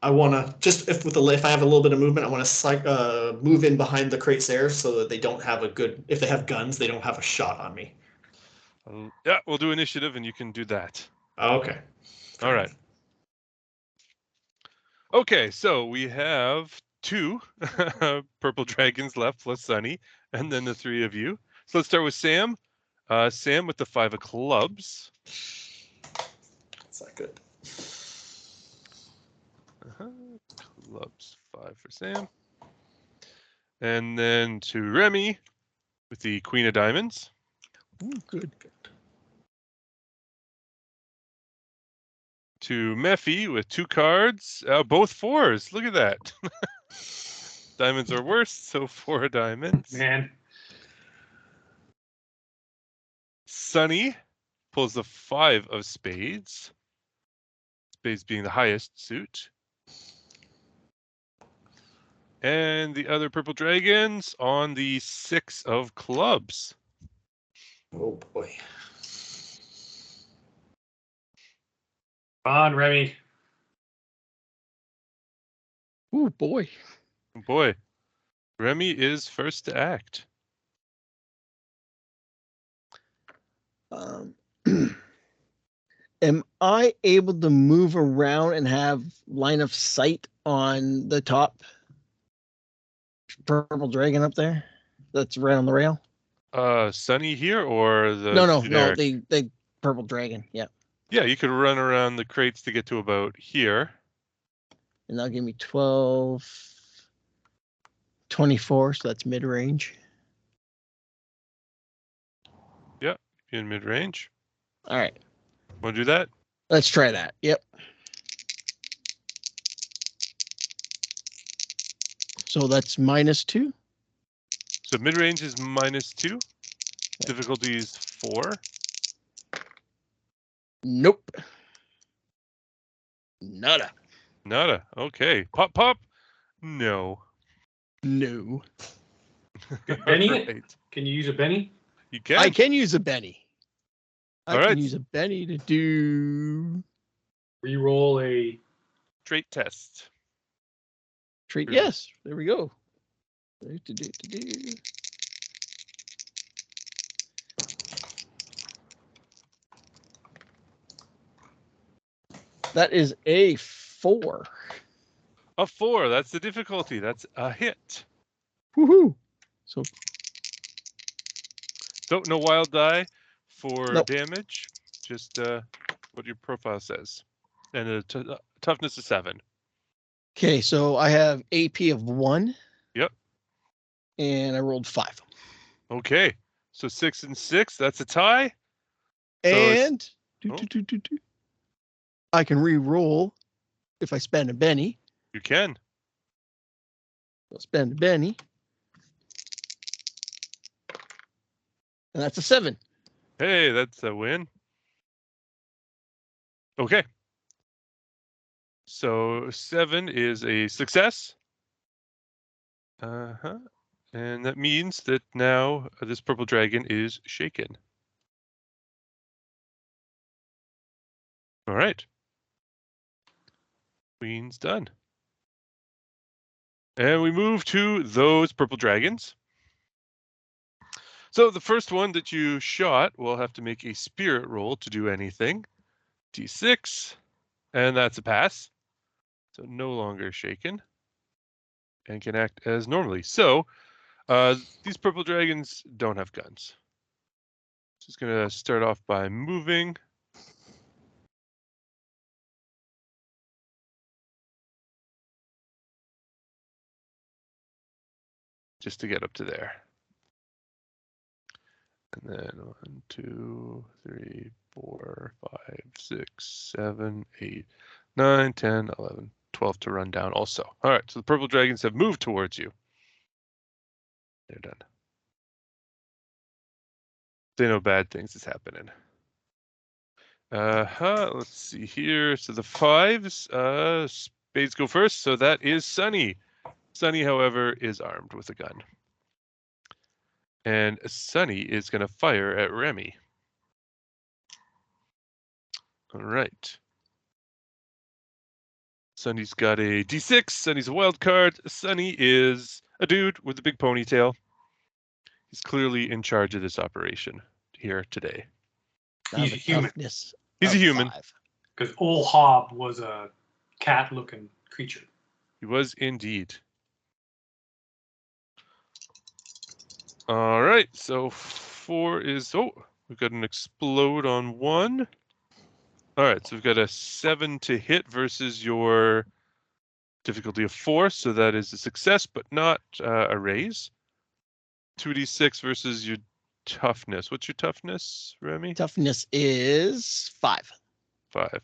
I want to just if I have a little bit of movement, I want to move in behind the crates there so that they don't have if they have guns, they don't have a shot on me. Yeah, we'll do initiative, and you can do that. Okay. All right. Okay, so we have 2 purple dragons left, plus Sunny, and then the 3 of you. So let's start with Sam. Sam with the 5 of clubs. That's not good. Clubs 5 for Sam. And then to Remy with the Queen of Diamonds. Ooh, good. To Mephi with 2 cards, both 4s. Look at that. Diamonds are worse, so 4 diamonds. Man. Sunny pulls the 5 of spades. Spades being the highest suit. And the other purple dragons on the 6 of clubs. Oh boy. Come on, Remy. Ooh, boy. Boy, Remy is first to act. Am I able to move around and have line of sight on the top purple dragon up there that's right on the rail? Sunny here or the No, generic? the purple dragon. Yeah. Yeah, you could run around the crates to get to about here. And that'll give me 12, 24, so that's mid-range. In mid-range. All right, Want to do that? let's try that. Yep. So that's -2. So mid-range is -2. Difficulty is 4. Nope. Nada. Nada. Okay. Pop, pop. No. No. Benny it? Alright. Can you use a Benny? You can. I can use a Benny. I All can right. use a Benny to do Reroll a. Trait test. treat. Sure. Yes, there we go. That is a 4. A 4. That's the difficulty. That's a hit. Woohoo! So So no wild die for Nope. damage. Just what your profile says. And a toughness of 7. okay, so I have AP of 1. Yep. And I rolled 5. Okay. So 6 and 6. That's a tie. So And Oh. I can re-roll if I spend a Benny. you can. I'll spend a Benny. And that's a 7. Hey, that's a win. Okay. So 7 is a success. And that means that now this purple dragon is shaken. All right. Queen's done. And we move to those purple dragons. So the first one that you shot will have to make a spirit roll to do anything. D6, and that's a pass. So no longer shaken and can act as normally. So these purple dragons don't have guns. Just gonna start off by moving. Just to get up to there. And then 1, 2, 3, 4, 5, 6, 7, 8, 9, 10, 11, 12 to run down also. All right, so the purple dragons have moved towards you. They're done. They know bad things is happening. Let's see here. So the 5s, spades go first. So that is Sunny. Sunny, however, is armed with a gun. And Sunny is going to fire at Remy. All right. Sunny's got a D6. Sunny's a wild card. Sunny is a dude with a big ponytail. He's clearly in charge of this operation here today. He's a human. He's He's a human. Because old Hob was a cat-looking creature. He was indeed. All right, so 4 is, oh, we've got an explode on 1. All right, so we've got a 7 to hit versus your difficulty of 4, so that is a success, but not a raise. 2d6 versus your toughness. What's your toughness, Remy? Toughness is 5. 5.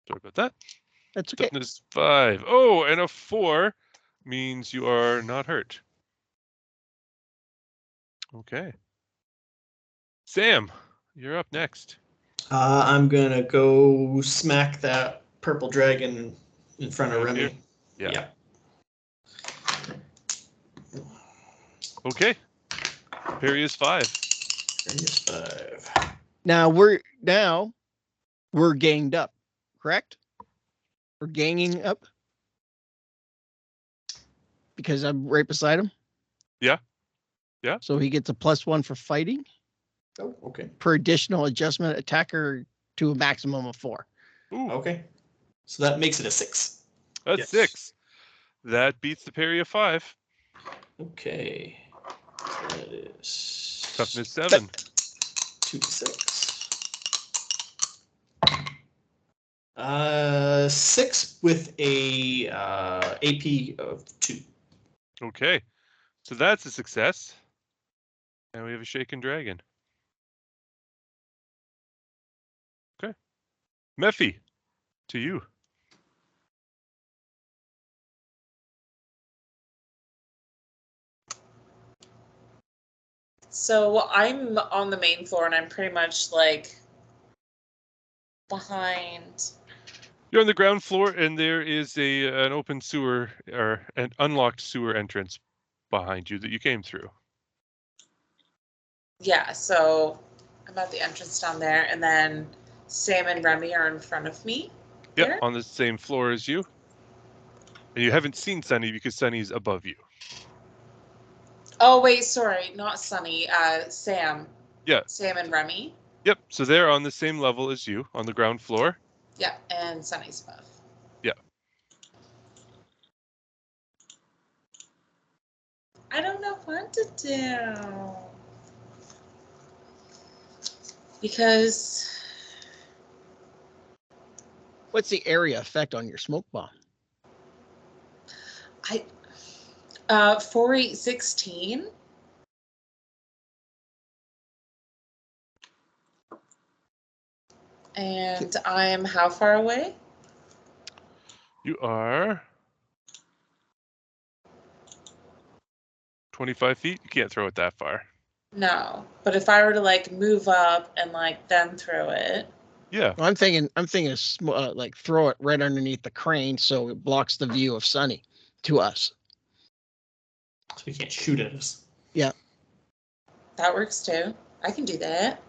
Sorry about that. That's okay. Toughness 5. Oh, and a 4. means you are not hurt. Okay. Sam, you're up next. I'm gonna go smack that purple dragon in front of Right Remy. here? Yeah. Yeah. Okay. Parry is 5. Parry is 5. Now we're ganged up, correct? We're ganging up because I'm right beside him. Yeah. Yeah. So he gets a +1 for fighting Oh, okay. per additional adjustment attacker to a maximum of 4. Ooh, Okay. So that makes it a 6. that's Yes. 6. That beats the parry of 5. Okay. So that is Toughness 7. 2d6. 6 with a AP of 2. Okay. So that's a success. And we have a shaken dragon. Okay. Mephi, to you. So I'm on the main floor and I'm pretty much like behind. You're on the ground floor, and there is an open sewer or an unlocked sewer entrance behind you that you came through. Yeah, so I'm at the entrance down there, and then Sam and Remy are in front of me. Yep, There? on the same floor as you. And you haven't seen Sunny because Sunny's above you. Oh wait, sorry, not Sunny. Sam. Yeah. Sam and Remy. Yep, so they're on the same level as you on the ground floor. Yeah, and Sunny's above. Yeah. I don't know what to do. Because What's the area effect on your smoke bomb? 4816. And I'm how far away? You are 25 feet. You can't throw it that far. No, but if I were to like move up and like then throw it. Yeah. Well, I'm thinking like throw it right underneath the crane so it blocks the view of Sunny to us. So you can't shoot at us. Yeah. That works too. I can do that.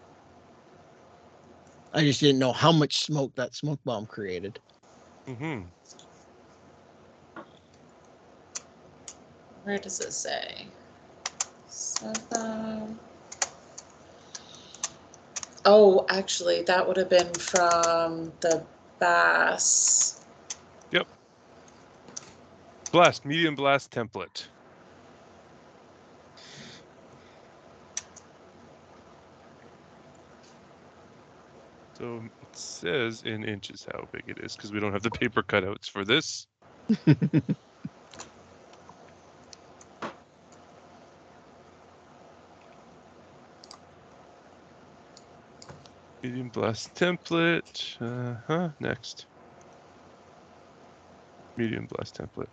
I just didn't know how much smoke that smoke bomb created. Mm-hmm. Where does it say? Oh, actually, that would have been from the bass. Yep. Blast, medium blast template. So it says in inches how big it is because we don't have the paper cutouts for this. Medium blast template. Next. Medium blast template.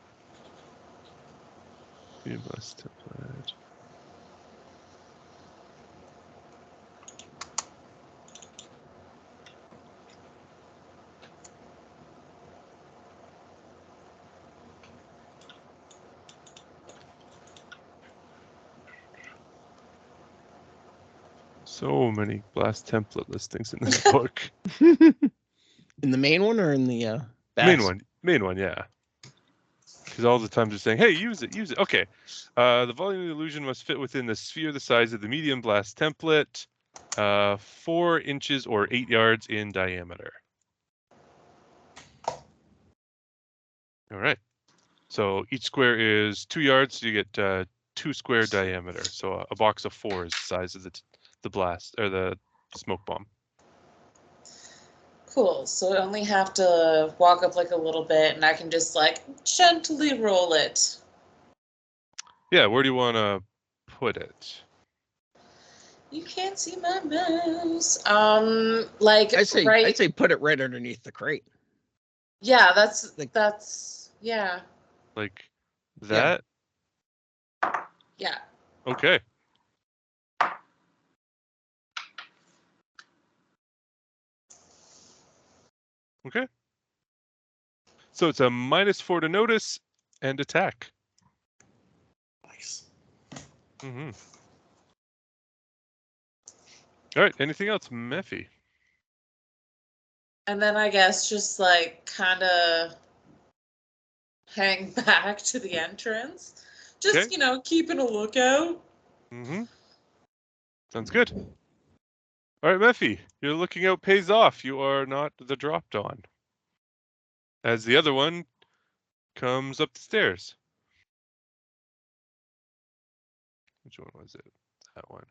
Medium blast template. So many blast template listings in this book. In the main one or in the bass? Main one, yeah. Because all the time they're saying, hey, use it. Okay. The volume of the illusion must fit within the sphere the size of the medium blast template, 4 inches or 8 yards in diameter. All right. So each square is 2 yards, so you get 2 square diameter. So a box of 4 is the size of the blast or the smoke bomb. Cool. So I only have to walk up like a little bit and I can just like gently roll it. Yeah, where do you want to put it? You can't see my mouse. Like I'd right. say put it right underneath the crate. Yeah, that's Like- yeah. Like That? Yeah. Okay. Okay. So it's a -4 to notice and attack. Nice. Mm-hmm. All right. Anything else, Mephi? And then I guess just like kind of hang back to the entrance. Just, Okay. Keeping a lookout. Mm-hmm. Sounds good. All right, Mephi, your looking out pays off. You are not the dropped on. As the other one comes up the stairs. Which one was it? That one.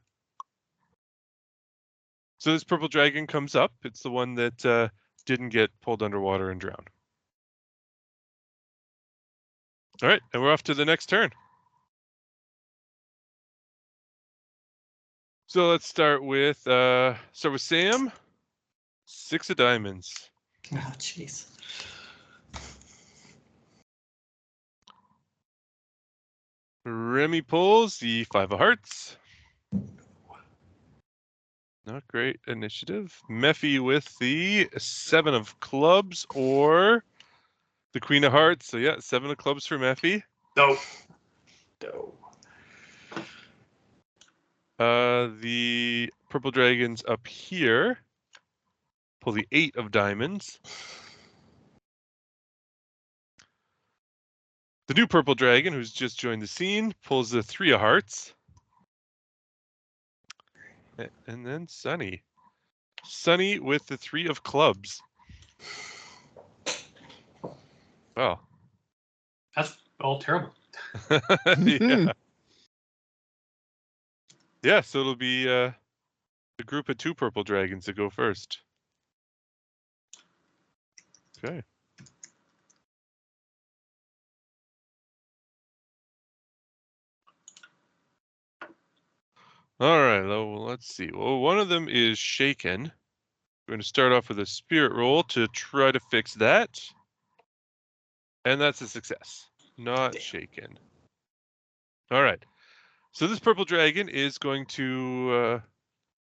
So this purple dragon comes up. It's the one that didn't get pulled underwater and drowned. All right, and we're off to the next turn. So let's start with Sam. 6 of diamonds. Oh, jeez. Remy pulls the 5 of hearts. Not great initiative. Mephi with the 7 of clubs or the Queen of Hearts. So yeah, 7 of clubs for Mephi. No. No. The purple dragons up here pull the 8 of diamonds. The new purple dragon, who's just joined the scene, pulls the 3 of hearts. And then Sunny. Sunny with the 3 of clubs. Wow. That's all terrible. Yeah. Yeah, so it'll be the group of 2 purple dragons that go first. Okay. All right, well, let's see. Well, one of them is shaken. We're going to start off with a spirit roll to try to fix that. And that's a success. Not Damn. shaken. All right. So this purple dragon is going to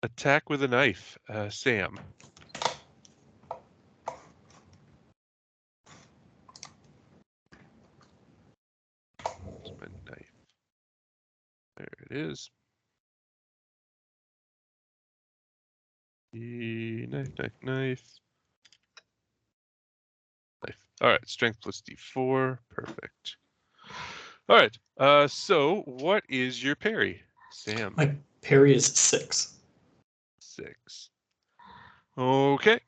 attack with a knife. Sam. Where's my knife? There it is. Knife. All right, strength plus D4. Perfect. All right. So what is your parry, Sam? My parry is 6. 6. Okay.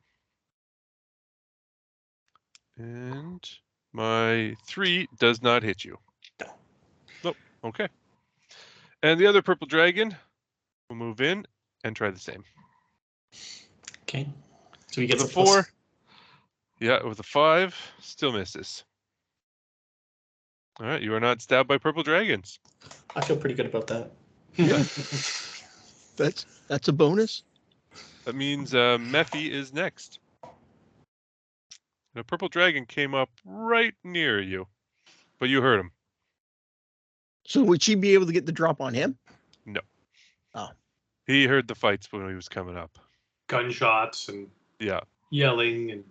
And my 3 does not hit you. No. Nope. Okay. And the other purple dragon will move in and try the same. Okay. So he gets With a a 4. plus. Yeah, with a 5, still misses. All right, you are not stabbed by purple dragons. I feel pretty good about that. Yeah. That's a bonus. That means Mephi is next. And a purple dragon came up right near you, but you heard him. So would she be able to get the drop on him? No. Oh. He heard the fights when he was coming up. Gunshots and Yeah. yelling and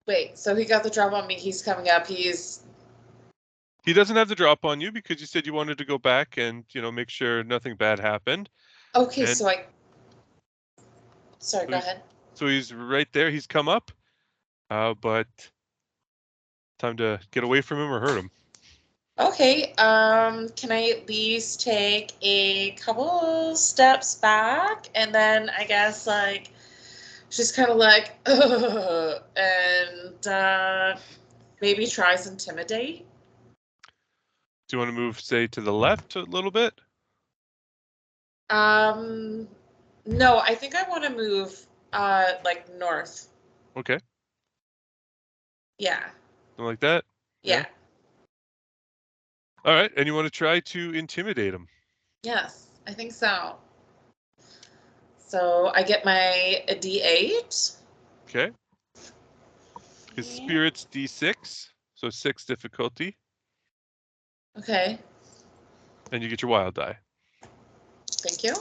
Wait, so he got the drop on me. He's coming up. He doesn't have the drop on you because you said you wanted to go back and, make sure nothing bad happened. Okay, And- so Sorry, go ahead. So he's right there. He's come up, but time to get away from him or hurt him. Okay, can I at least take a couple steps back and then I guess just kind of and maybe tries intimidate? Do you want to move, say, to the left a little bit? No, I think I want to move north. Okay. Yeah. Something like that? Yeah. All right. And you want to try to intimidate him? Yes, I think so. So I get my D8. Okay. His spirit's D6, so 6 difficulty, Okay. and you get your wild die. Thank you.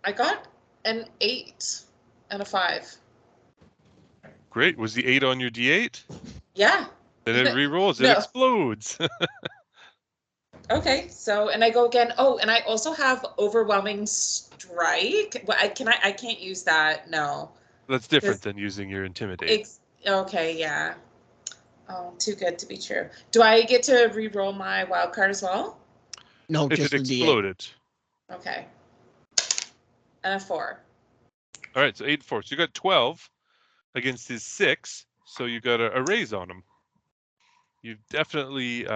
I got an 8 and a 5. Great. Was the 8 on your D8? Yeah. Then it re-rolls. It No. explodes. Okay. So, and I go again. Oh, and I also have overwhelming strike. But I can't use that. No. That's different than using your intimidate. Okay. Yeah. Oh, too good to be true. Do I get to re-roll my wild card as well? No, If just it the D8. exploded. Okay. And a 4. All right, so 8 and 4. So you got 12 against his 6, so you got a raise on him. You've definitely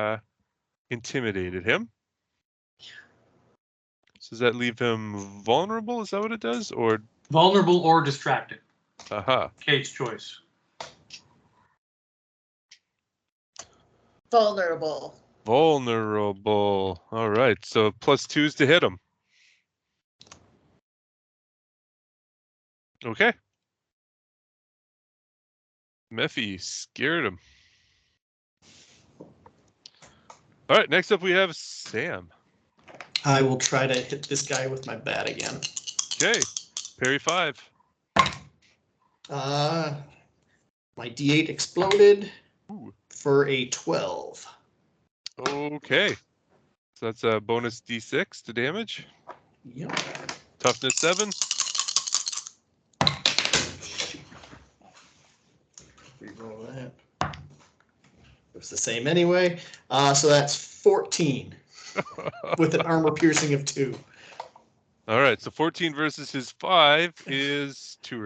intimidated him. So does that leave him vulnerable? Is that what it does? Or Vulnerable or distracted. aha. Kate's choice. Vulnerable. Vulnerable. All right, so +2s to hit him. Okay. Mephi scared him. All right, next up we have Sam. I will try to hit this guy with my bat again. Okay, parry 5. My D8 exploded Ooh. for a 12. Okay. So that's a bonus D6 to damage. Yep. Toughness 7. Reroll that. It's the same anyway. So that's 14 with an armor piercing of 2. All right, so 14 versus his 5 is a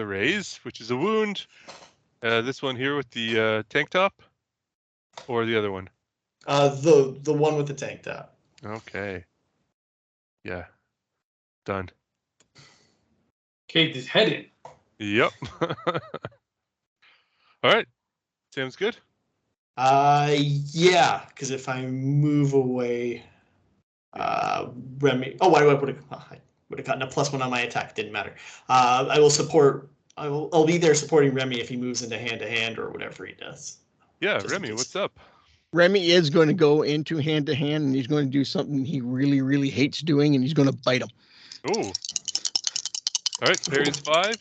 raise, which is a wound. This one here with the tank top, or the other one? The one with the tank top. Okay. Yeah. Done. Kate is headed. Yep. All right. Sounds good. Yeah, because if I move away, Remy. Oh, I would have gotten a +1 on my attack. Didn't matter. I will support. I'll be there supporting Remy if he moves into hand-to-hand or whatever he does. Yeah, Just in Remy, case. what's up? Remy is going to go into hand-to-hand, and he's going to do something he really, really hates doing, and he's going to bite him. Oh. All right, parry's 5.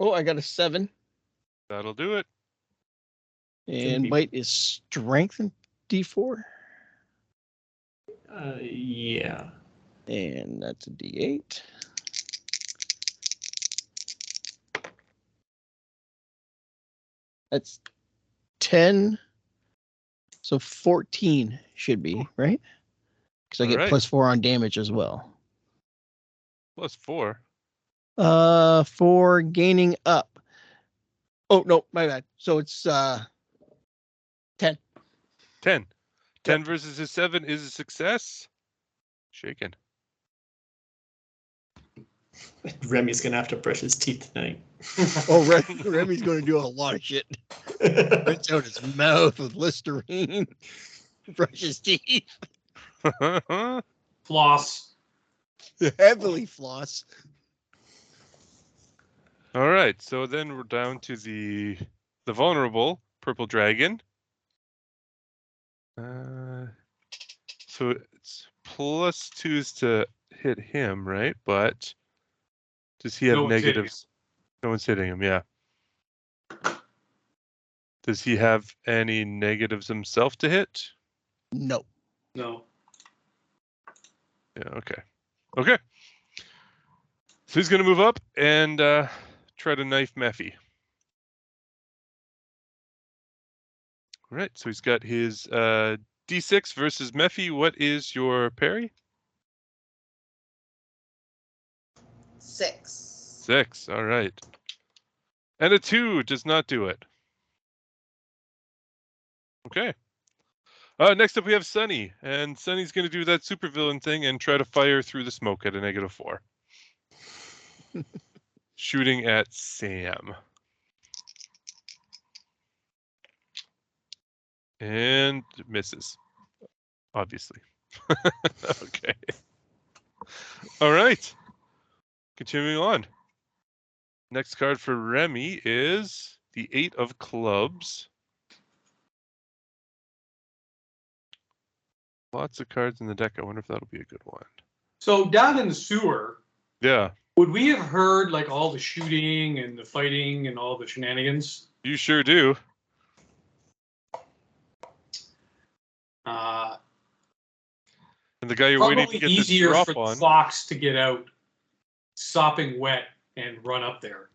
Oh, I got a 7. That'll do it. And bite is strength and D4. Yeah. And that's a D8. That's 10. So 14 should be, right? Because I get Alright. +4 on damage as well. +4. For gaining up. Oh, no, my bad. So it's 10. 10. 10 versus his 7 is a success. Shaken. Remy's gonna have to brush his teeth tonight. Oh, Remy's going to do a lot of shit. Rinse out his mouth with Listerine. Brush his teeth. Floss. Heavily floss. All right, so then we're down to the vulnerable purple dragon. So it's +2s to hit him, right? But does he have No one's hitting negatives? No one's hitting him, yeah. Does he have any negatives himself to hit? No. No. Yeah, okay. Okay. So he's going to move up and try to knife Mephi. All right, so he's got his D6 versus Mephi. What is your parry? 6. 6, all right. And a 2 does not do it. Okay. Next up we have Sunny, and Sunny's going to do that supervillain thing and try to fire through the smoke at a -4. Shooting at Sam. And misses, obviously. Okay. All right. Continuing on. Next card for Remy is the 8 of clubs. Lots of cards in the deck. I wonder if that'll be a good one. So down in the sewer, Yeah. would we have heard like all the shooting and the fighting and all the shenanigans? You sure do. And the guy you're waiting to Probably get this easier drop for the on. fox to get out sopping wet and run up there.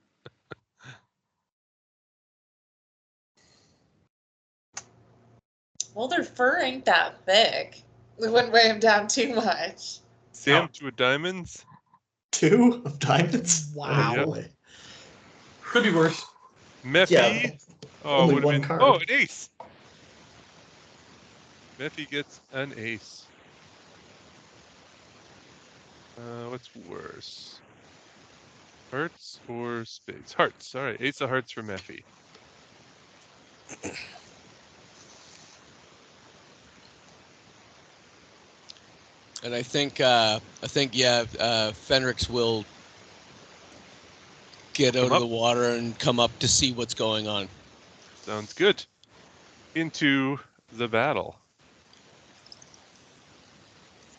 Well, their fur ain't that thick. We wouldn't weigh him down too much. Sam, No. 2 of diamonds. 2 of diamonds. Wow. Oh, boy. Could be worse. Mephi. Yeah, Oh, only would have one been. card. Oh, an ace. Mephi gets an ace. What's worse? Hearts or spades? Hearts. All right, ace of hearts for Mephi. And I think Fenrix will get out Come of up. the water and come up to see what's going on. Sounds good. Into the battle.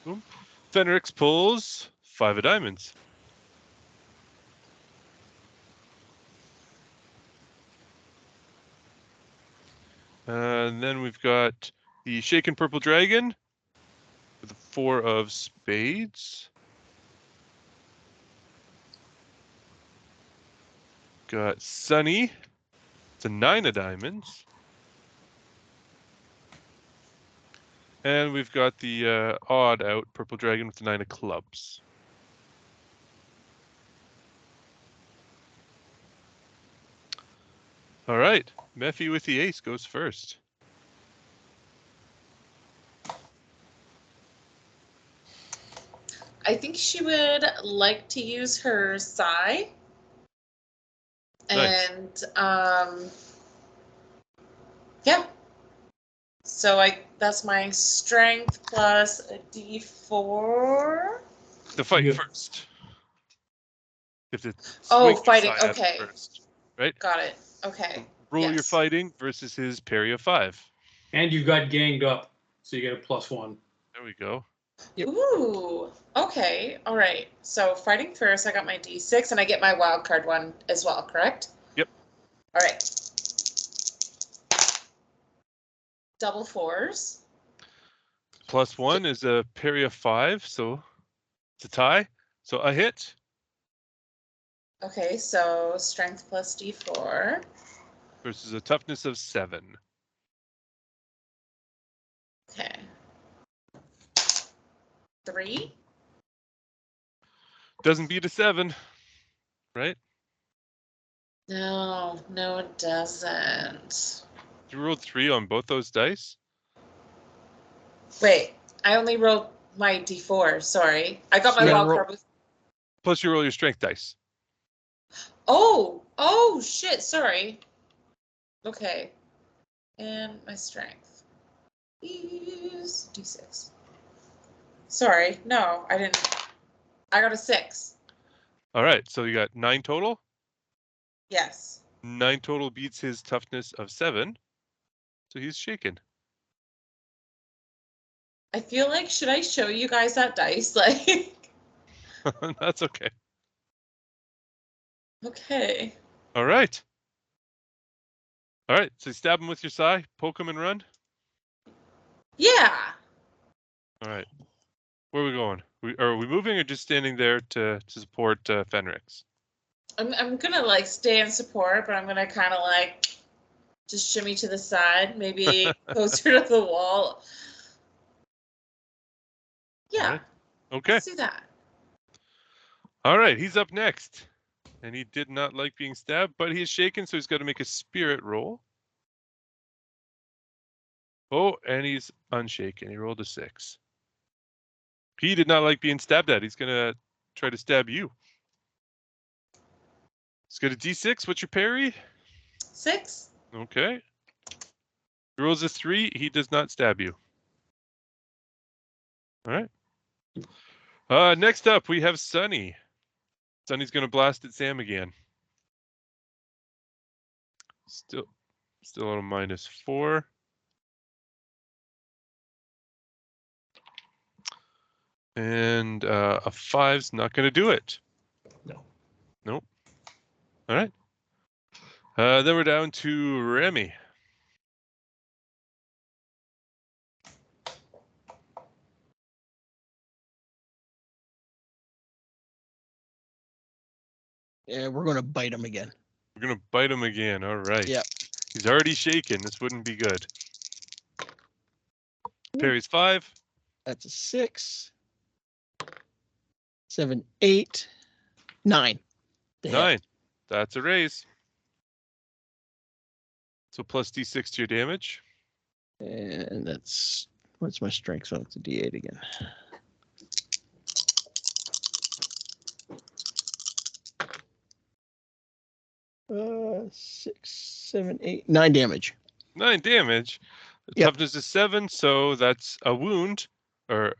Boom. Fenrix pulls 5 of diamonds. And then we've got the shaken purple dragon with the 4 of spades. Got Sunny. It's a 9 of diamonds. And we've got the odd out purple dragon with the 9 of clubs. All right, Mephi with the ace goes first. I think she would like to use her sigh. Nice. And yeah. So that's my strength plus a D4. The fight You- first. You have to Oh, swing your fighting, side at it okay. first, right? Got it. Okay. Roll your Yes. fighting versus his parry of 5. And you got ganged up, so you get a +1. There we go. Yep. Ooh. Okay. All right. So fighting first, I got my D6 and I get my wild card one as well, correct? Yep. All right. Double 4s. +1 is a parry of 5, so it's a tie. So a hit. Okay, so strength plus D4. Versus a toughness of 7. Okay. 3. Doesn't beat a 7, right? No, it doesn't. You rolled 3 on both those dice. Wait, I only rolled my D4. Sorry, I got my Yeah, wild roll- card with. Plus you roll your strength dice. Oh, shit. Sorry. Okay, and my strength is D6. Sorry, no, I didn't. I got a 6. All right, so you got 9 total. Yes. 9 total beats his toughness of 7. So he's shaken. I feel like, should I show you guys that dice? Like, That's okay. okay. All right. All right, so stab him with your sai, poke him and run. Yeah. All right. Where are we going? Are we moving or just standing there to support Fenrix? I'm gonna like stay in support, but I'm gonna kind of like just shimmy to the side, maybe closer to the wall. Yeah. Alright. Okay. Let's do that. All right, he's up next. And he did not like being stabbed, but he is shaken, so he's got to make a spirit roll. Oh, and he's unshaken. He rolled a 6. He did not like being stabbed at. He's going to try to stab you. He's got a D6. What's your parry? 6. Okay. He rolls a 3. He does not stab you. All right. Next up, we have Sunny. Sunny's going to blast at Sam again. Still on a -4. And a 5's not going to do it. No. Nope. All right. Then we're down to Remy. Yeah, we're going to bite him again. We're going to bite him again. All right. Yep. He's already shaken. This wouldn't be good. Parry's 5. That's a 6. 7, 8, 9. 9. That's a raise. So plus D6 to your damage. And that's, what's my strength? So it's a D8 again. Uh, 6, 7, 8, 9 damage. 9 damage. Yep. Toughness is 7, so that's a wound. Or,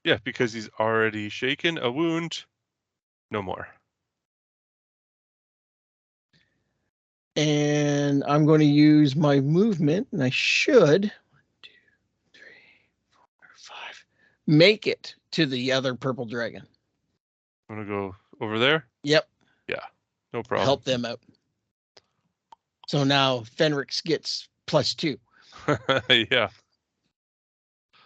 yeah, because he's already shaken. A wound. No more. And I'm going to use my movement, and I should 1, 2, 3, 4, 5 make it to the other purple dragon. Want to go over there? Yep. Yeah, no problem. Help them out. So now Fenrix gets +2. Yeah.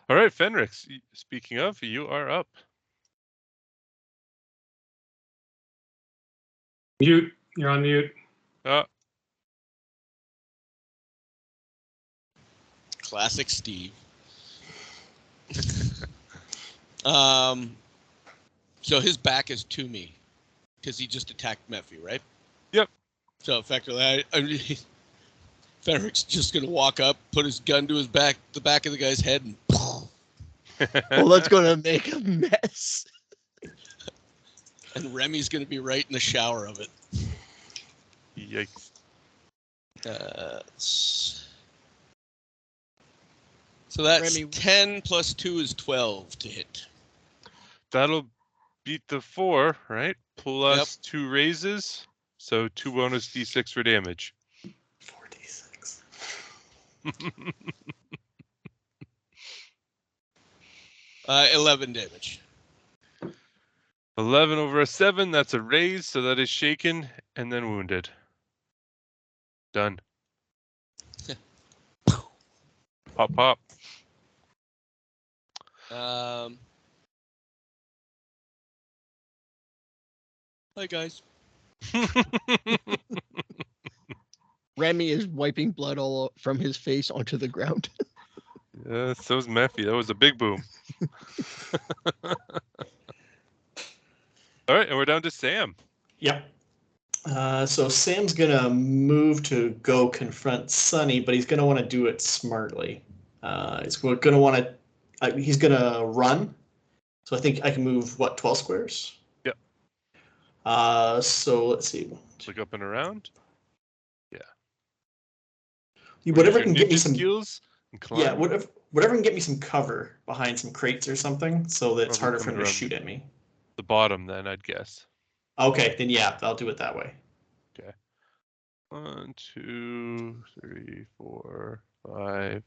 All right, Fenrix. Speaking of, you are up. Mute. You're on mute. Classic Steve. So his back is to me because he just attacked Mephi, right? Yep. So effectively, Fenric's just gonna walk up, put his gun to his back, the back of the guy's head, and Well, that's going to make a mess. and Remy's gonna be right in the shower of it. Yikes. So that's Remy- 10 plus 2 is 12 to hit. That'll beat the 4, right? Plus 2 raises. So 2 bonus D6 for damage. 4d6. 11 damage. 11 over a 7, that's a raise, so that is shaken and then wounded. Done. Pop, pop. Hi, guys. Remy is wiping blood all from his face onto the ground. Yeah, so's Mephi. That was a big boom. All right, and we're down to Sam. Yep. So Sam's gonna move to go confront Sunny, but he's gonna want to do it smartly. He's gonna want to. He's gonna run. So I think I can move 12 squares. Yep. So let's see. Look up and around. Whatever Use can your get me ninja some. skills and climb. Yeah, whatever can get me some cover behind some crates or something, so that it's Probably harder for him to coming shoot at me. The bottom, then I'd guess. Okay, then yeah, I'll do it that way. 1, 2, 3, 4, 5,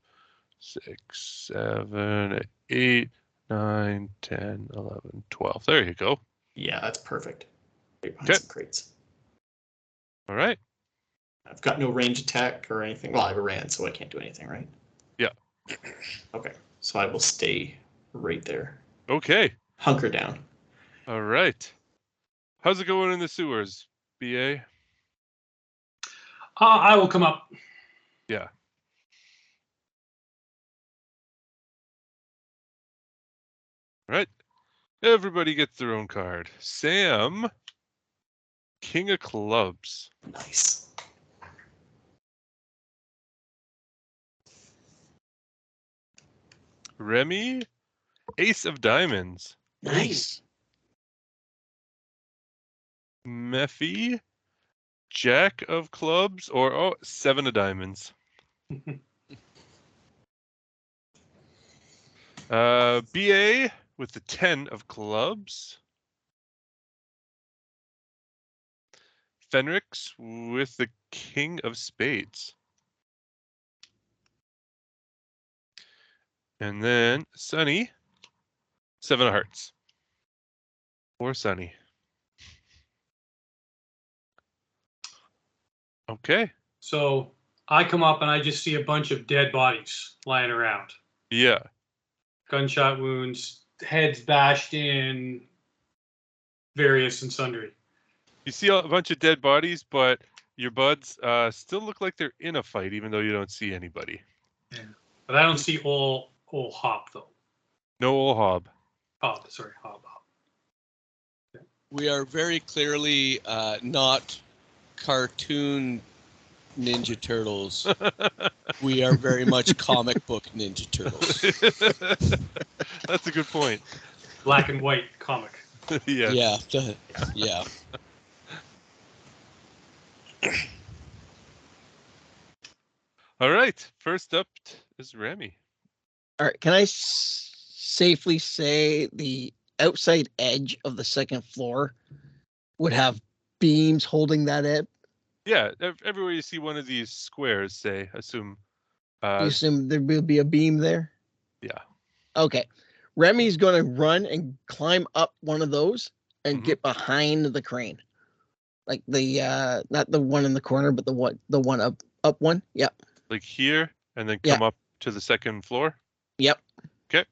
6, 7, 8, 9, 10, 11, 12. There you go. Yeah, that's perfect. Right behind Okay. some crates. All right. I've got no range attack or anything. Well, I ran, so I can't do anything, right? Yeah. Okay, so I will stay right there. Okay. Hunker down. All right. How's it going in the sewers, BA? I will come up. Yeah. All right. Everybody gets their own card. Sam, King of Clubs. Nice. Remy, Ace of Diamonds. Nice. Mephi, Jack of Clubs, or 7 of Diamonds. BA, with the 10 of clubs. Fenrix with the king of spades. And then Sunny, 7 of hearts. Or Sunny. Okay. So I come up and I just see a bunch of dead bodies lying around. Yeah. Gunshot wounds, heads bashed in, various and sundry. You see a bunch of dead bodies, but your buds still look like they're in a fight, even though you don't see anybody. Yeah. But I don't see all Hop though. No old hob. Hob. Yeah. We are very clearly not cartoon Ninja Turtles. We are very much comic book Ninja Turtles. That's a good point. Black and white comic. Yes. Yeah. All right. First up is Remy. All right. Can I safely say the outside edge of the second floor would have beams holding that edge? Yeah. Everywhere you see one of these squares, say, assume. You assume there will be a beam there? Yeah. Okay. Remy's going to run and climb up one of those and get behind the crane. Like the not the one in the corner, but the one up one. Yep. Like here, and then come up to the second floor. Yep. Okay.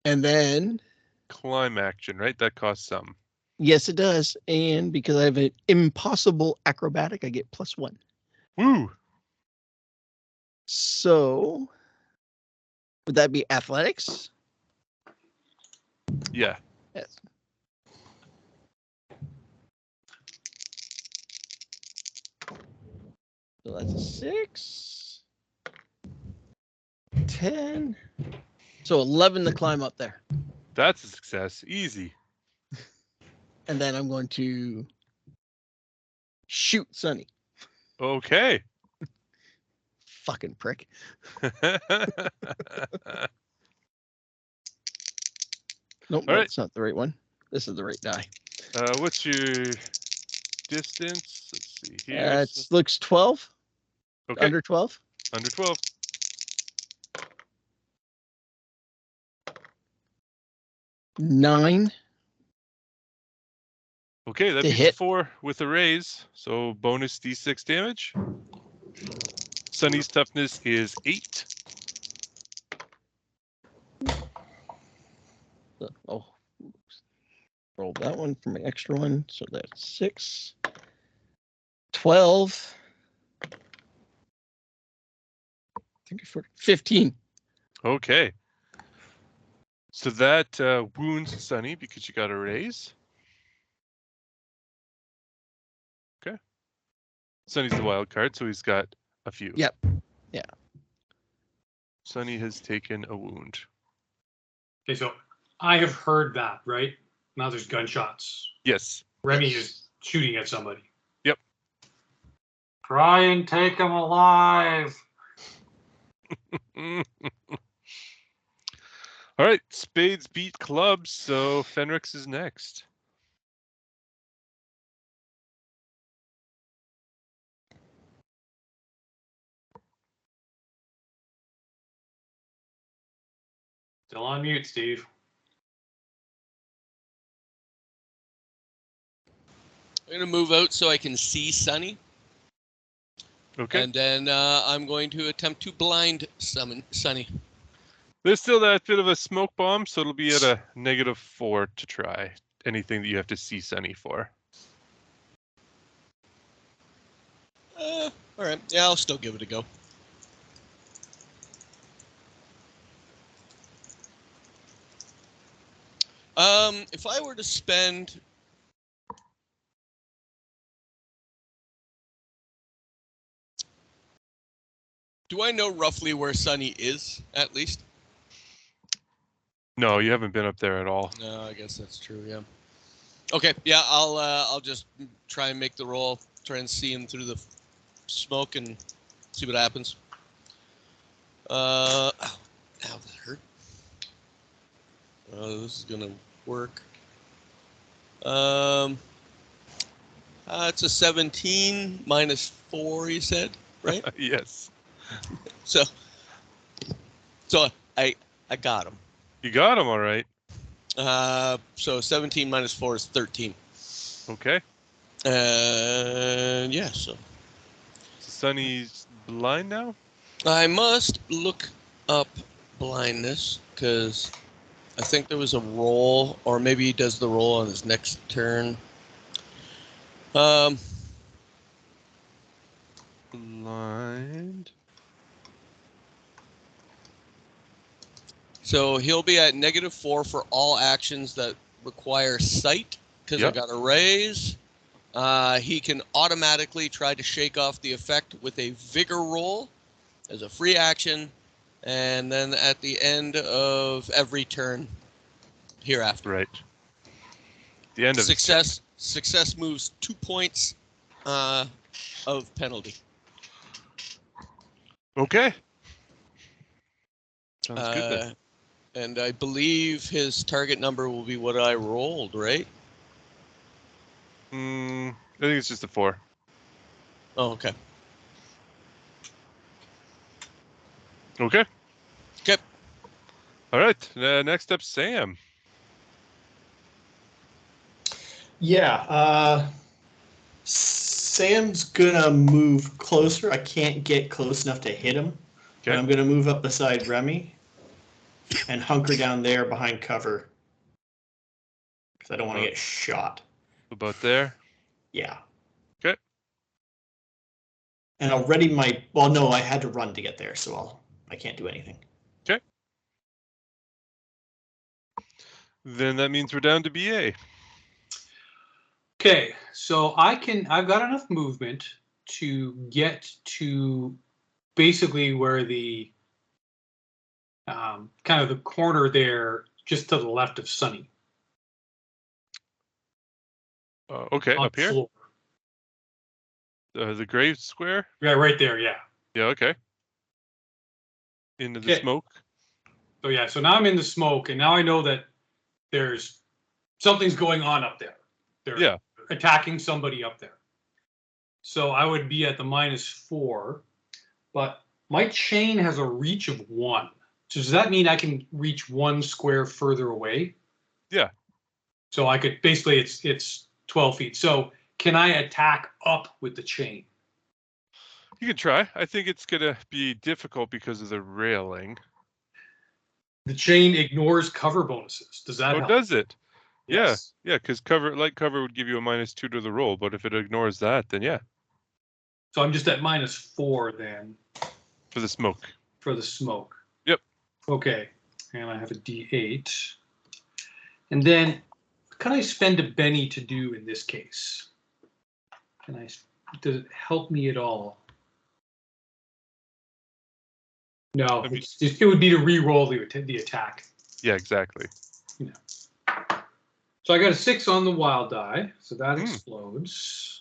And then Climb action, right? That costs some. Yes, it does. And because I have an impossible acrobatic, I get +1. Woo! So would that be athletics? Yeah. Yes. So that's a 6. 10. So 11 to climb up there. That's a success. Easy. And then I'm going to shoot Sunny. Okay. Fucking prick. Nope, All right. that's not the right one. This is the right die. What's your distance? Let's see here. It looks 12. Okay. Under 12. Under 12. Nine. Okay, that To beats hit. 4 with a raise. So bonus d6 damage. Sunny's toughness is 8. Oh, roll that one for my extra one. So that's 6. 12. 15. Okay. So that wounds Sunny because you got a raise. Okay. Sunny's the wild card, so he's got a few. Yep. Yeah. Sunny has taken a wound. Okay, so I have heard that, right? Now there's gunshots. Yes. Remy Yes. is shooting at somebody. Yep. Try and take him alive. All right, spades beat clubs, so Fenrix is next. Still on mute, Steve. I'm going to move out so I can see Sunny. Okay. And then I'm going to attempt to blind summon Sunny. There's still that bit of a smoke bomb, so it'll be at a -4 to try anything that you have to see Sunny for. All right. Yeah, I'll still give it a go. If I were to spend... Do I know roughly where Sunny is, at least? No, you haven't been up there at all. No, I guess that's true, yeah. Okay, yeah, I'll just try and make the roll, try and see him through the smoke and see what happens. Ow, that hurt. This is gonna work. It's a 17 minus 4. You said, right? Yes. So I got him. You got him all right. So 17 minus 4 is 13. Okay. And yeah, so Sunny's blind now? I must look up blindness because I think there was a roll, or maybe he does the roll on his next turn. Blind. So he'll be at -4 for all actions that require sight because I Yep. got a raise. He can automatically try to shake off the effect with a vigor roll as a free action, and then at the end of every turn hereafter. Right. The end of his turn. Success moves 2 points of penalty. Okay. Sounds good then. And I believe his target number will be what I rolled, right? I think it's just a 4. Oh, okay. Okay. Okay. All right. Next up, Sam. Yeah. Sam's gonna move closer. I can't get close enough to hit him. But Okay. I'm gonna move up beside Remy and hunker down there behind cover because I don't want to get shot. About there. Yeah. Okay. And I'll ready my. Well, no, I had to run to get there, so I can't do anything. Okay. Then that means we're down to BA. Okay, so I've got enough movement to get to basically where the kind of the corner there, just to the left of Sunny. Okay, On up here? floor. The gray square? Yeah, right there, yeah. Yeah, okay. Into the Okay. smoke. So yeah, so now I'm in the smoke, and now I know that there's something's going on up there. They're Yeah. attacking somebody up there. So I would be at the -4, but my chain has a reach of 1. So does that mean I can reach 1 square further away? Yeah. So I could basically it's 12 feet. So can I attack up with the chain? You can try. I think it's going to be difficult because of the railing. The chain ignores cover bonuses. Does that Oh, help? does it? Yes. Yeah, because light cover would give you a -2 to the roll, but if it ignores that, then yeah, So I'm just at -4 then for the smoke. for the smoke. Yep. Okay. And I have a D8. And then what can I spend a Benny to do in this case? Does it help me at all? No, I mean- it would be to re-roll the attack. Yeah, exactly. So I got a 6 on the wild die, so that explodes.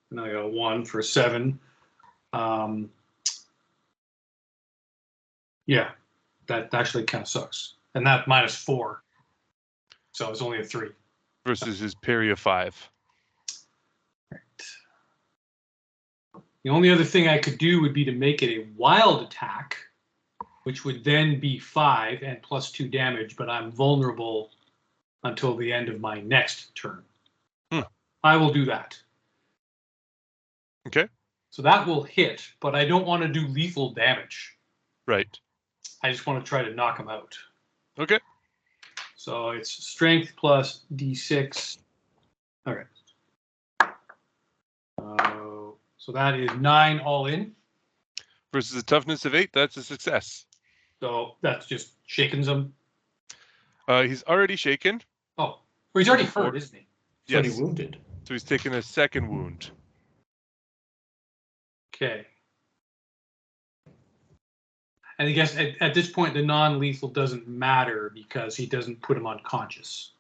And I got a 1 for a 7. Yeah, that actually kind of sucks. And that -4. So it's only a 3. Versus his parry of 5. Right. The only other thing I could do would be to make it a wild attack, which would then be 5 and +2 damage, but I'm vulnerable until the end of my next turn. I will do that. Okay. So that will hit, but I don't want to do lethal damage. Right. I just want to try to knock him out. Okay. So it's strength plus D6. Okay. So that is 9 all in. Versus a toughness of 8, that's a success. So that's just shakens him. He's already shaken. Oh, well, he's already Before. hurt, isn't he? He's already Yes. wounded. So he's taken a second wound. Okay. And I guess at this point, the non-lethal doesn't matter because he doesn't put him unconscious.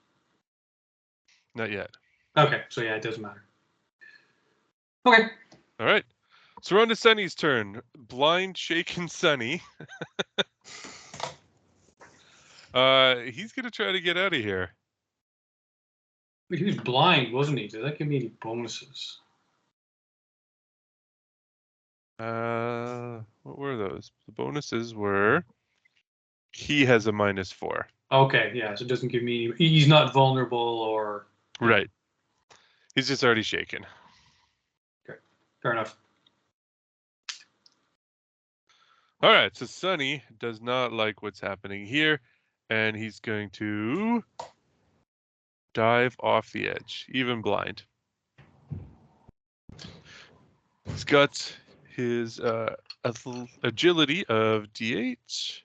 Not yet. Okay, so yeah, it doesn't matter. Okay. All right. So we're on to Sunny's turn. Blind, shaken Sunny. He's gonna try to get out of here. He was blind, wasn't he? Did that give me any bonuses? What were those? The bonuses were he has a -4. Okay, yeah, so it doesn't give me. He's not vulnerable or. Right. He's just already shaken. Okay, fair enough. All right, so Sonny does not like what's happening here, and he's going to dive off the edge, even blind. He's got his agility of D8.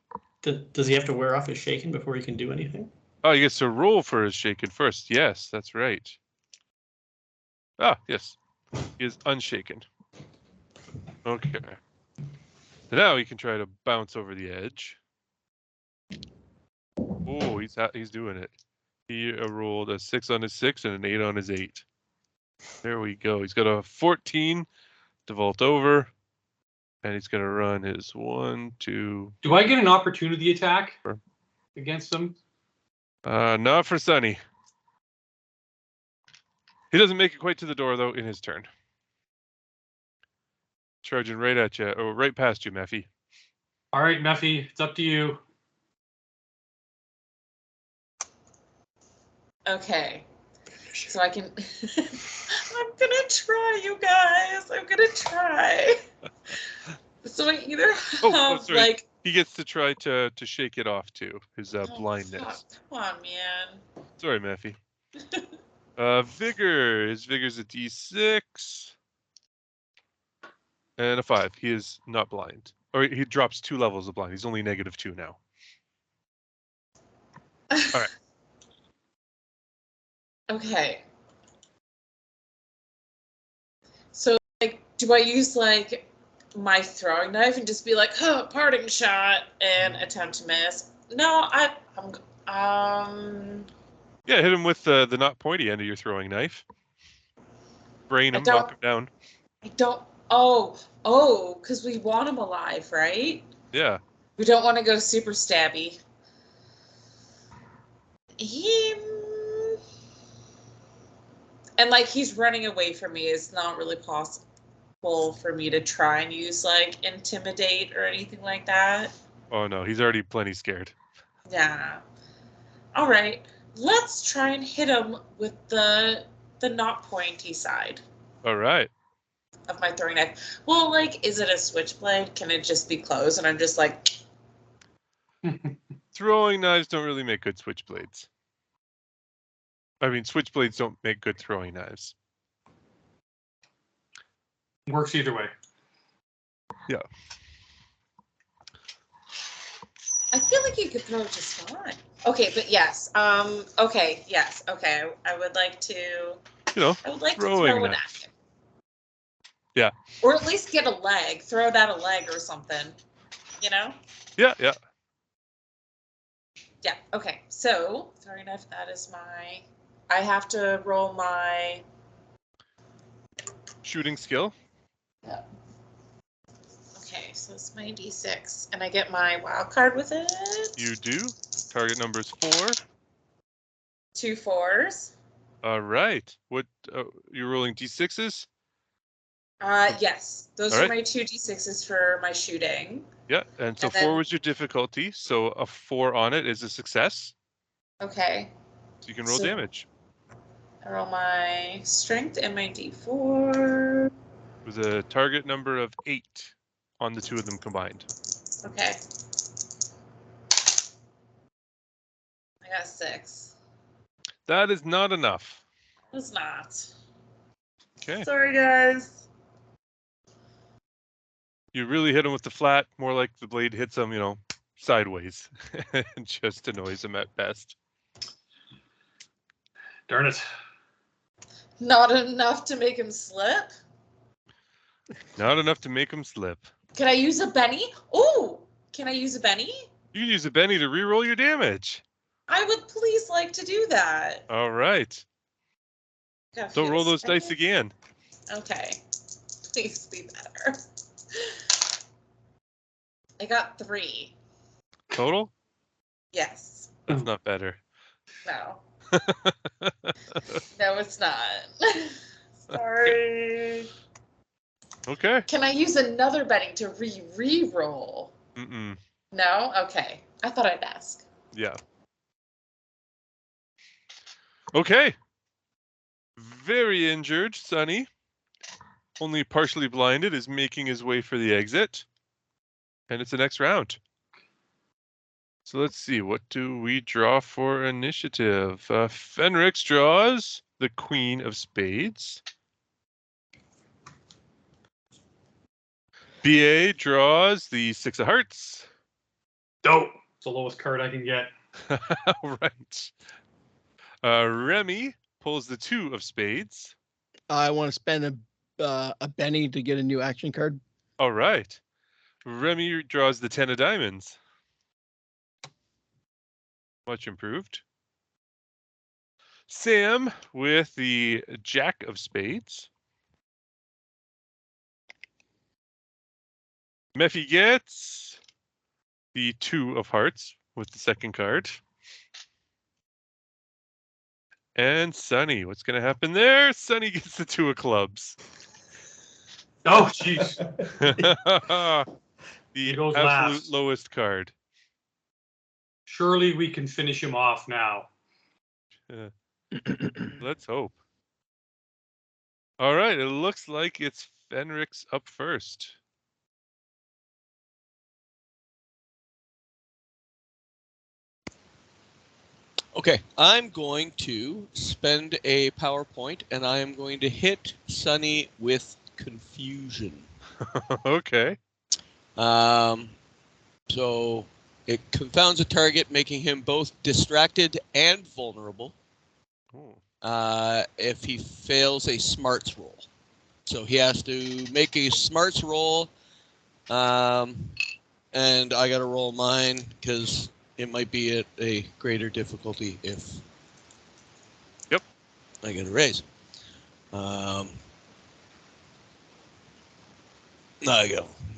Does he have to wear off his shaken before he can do anything? Oh, he gets to roll for his shaken first. Yes, that's right. Ah, yes. He is unshaken. Okay. So now he can try to bounce over the edge. Oh, he's doing it. He rolled a 6 on his 6 and an 8 on his 8. There we go. He's got a 14 to vault over, and he's going to run his 1, 2. Do I get an opportunity attack Sure. against him? Not for Sonny. He doesn't make it quite to the door though in his turn. Charging right at you, or right past you, Mephi. All right, Mephi, it's up to you. Okay. So I can. I'm gonna try, you guys. I'm gonna try. So I either have sorry. like. He gets to try to shake it off too. His Oh, blindness. fuck. Come on, man. Sorry, Mephi. Vigor. His vigor's a D6 and a 5. He is not blind, or he drops 2 levels of blind. He's only -2 now. All right. Okay. So, like, do I use like my throwing knife and just be like, "Huh, parting shot," and attempt to miss? No, Yeah, hit him with the not pointy end of your throwing knife. Brain him, knock him down. I don't. Because we want him alive, right? Yeah. We don't want to go super stabby. And like he's running away from me. It's not really possible for me to try and use like intimidate or anything like that. Oh no, he's already plenty scared. Yeah. All right. Let's try and hit him with the not pointy side All right. of my throwing knife. Well, like, is it a switchblade? Can it just be closed? And I'm just like. Throwing knives don't really make good switchblades. I mean, switchblades don't make good throwing knives. Works either way. Yeah. I feel like you could throw it just fine. Okay, but yes. Okay, yes. Okay, I would like to. I would like to throw it at him. Yeah. Or at least get a leg. Throw it at a leg or something. You know? Yeah. Yeah. Okay. So throwing knife. That is my. I have to roll my shooting skill. Yeah. Okay, so it's my D6, and I get my wild card with it. You do. Target number is 4. 2 4s. All right. What you're rolling D6s? Yes, those are my 2 D6s for my shooting. Yeah, and so 4 was your difficulty, so a 4 on it is a success. Okay. So you can roll damage. I roll my strength and my D4. With a target number of 8 on the 2 of them combined. Okay. I got 6. That is not enough. It's not. Okay. Sorry, guys. You really hit him with the flat, more like the blade hits him, sideways. Just annoys him at best. Darn it. Not enough to make him slip? Not enough to make him slip. Can I use a Benny? Oh, can I use a Benny? You can use a Benny to re-roll your damage. I would please like to do that. All right. Don't roll those dice again. Okay. Please be better. I got 3. Total? Yes. That's not better. No. No, it's not. Sorry. Okay. Can I use another betting to re-roll? Mm-mm. No? Okay. I thought I'd ask. Yeah. Okay. Very injured, Sonny. Only partially blinded, is making his way for the exit. And it's the next round. So let's see, what do we draw for initiative? Fenrix draws the Queen of Spades. BA draws the Six of Hearts. Dope. It's the lowest card I can get. All right. Remy pulls the Two of Spades. I want to spend a penny to get a new action card. All right. Remy draws the 10 of Diamonds. Much improved. Sam with the Jack of Spades. Mephi gets the Two of Hearts with the second card. And Sonny, what's going to happen there? Sonny gets the Two of Clubs. Oh, jeez. The goes absolute last. lowest card. Surely we can finish him off now. Let's hope. All right, it looks like it's Fenrix up first. Okay, I'm going to spend a PowerPoint, and I am going to hit Sonny with confusion. Okay. So it confounds a target, making him both distracted and vulnerable. Ooh. If he fails a smarts roll. So he has to make a smarts roll, and I got to roll mine because it might be at a greater difficulty if I get a raise.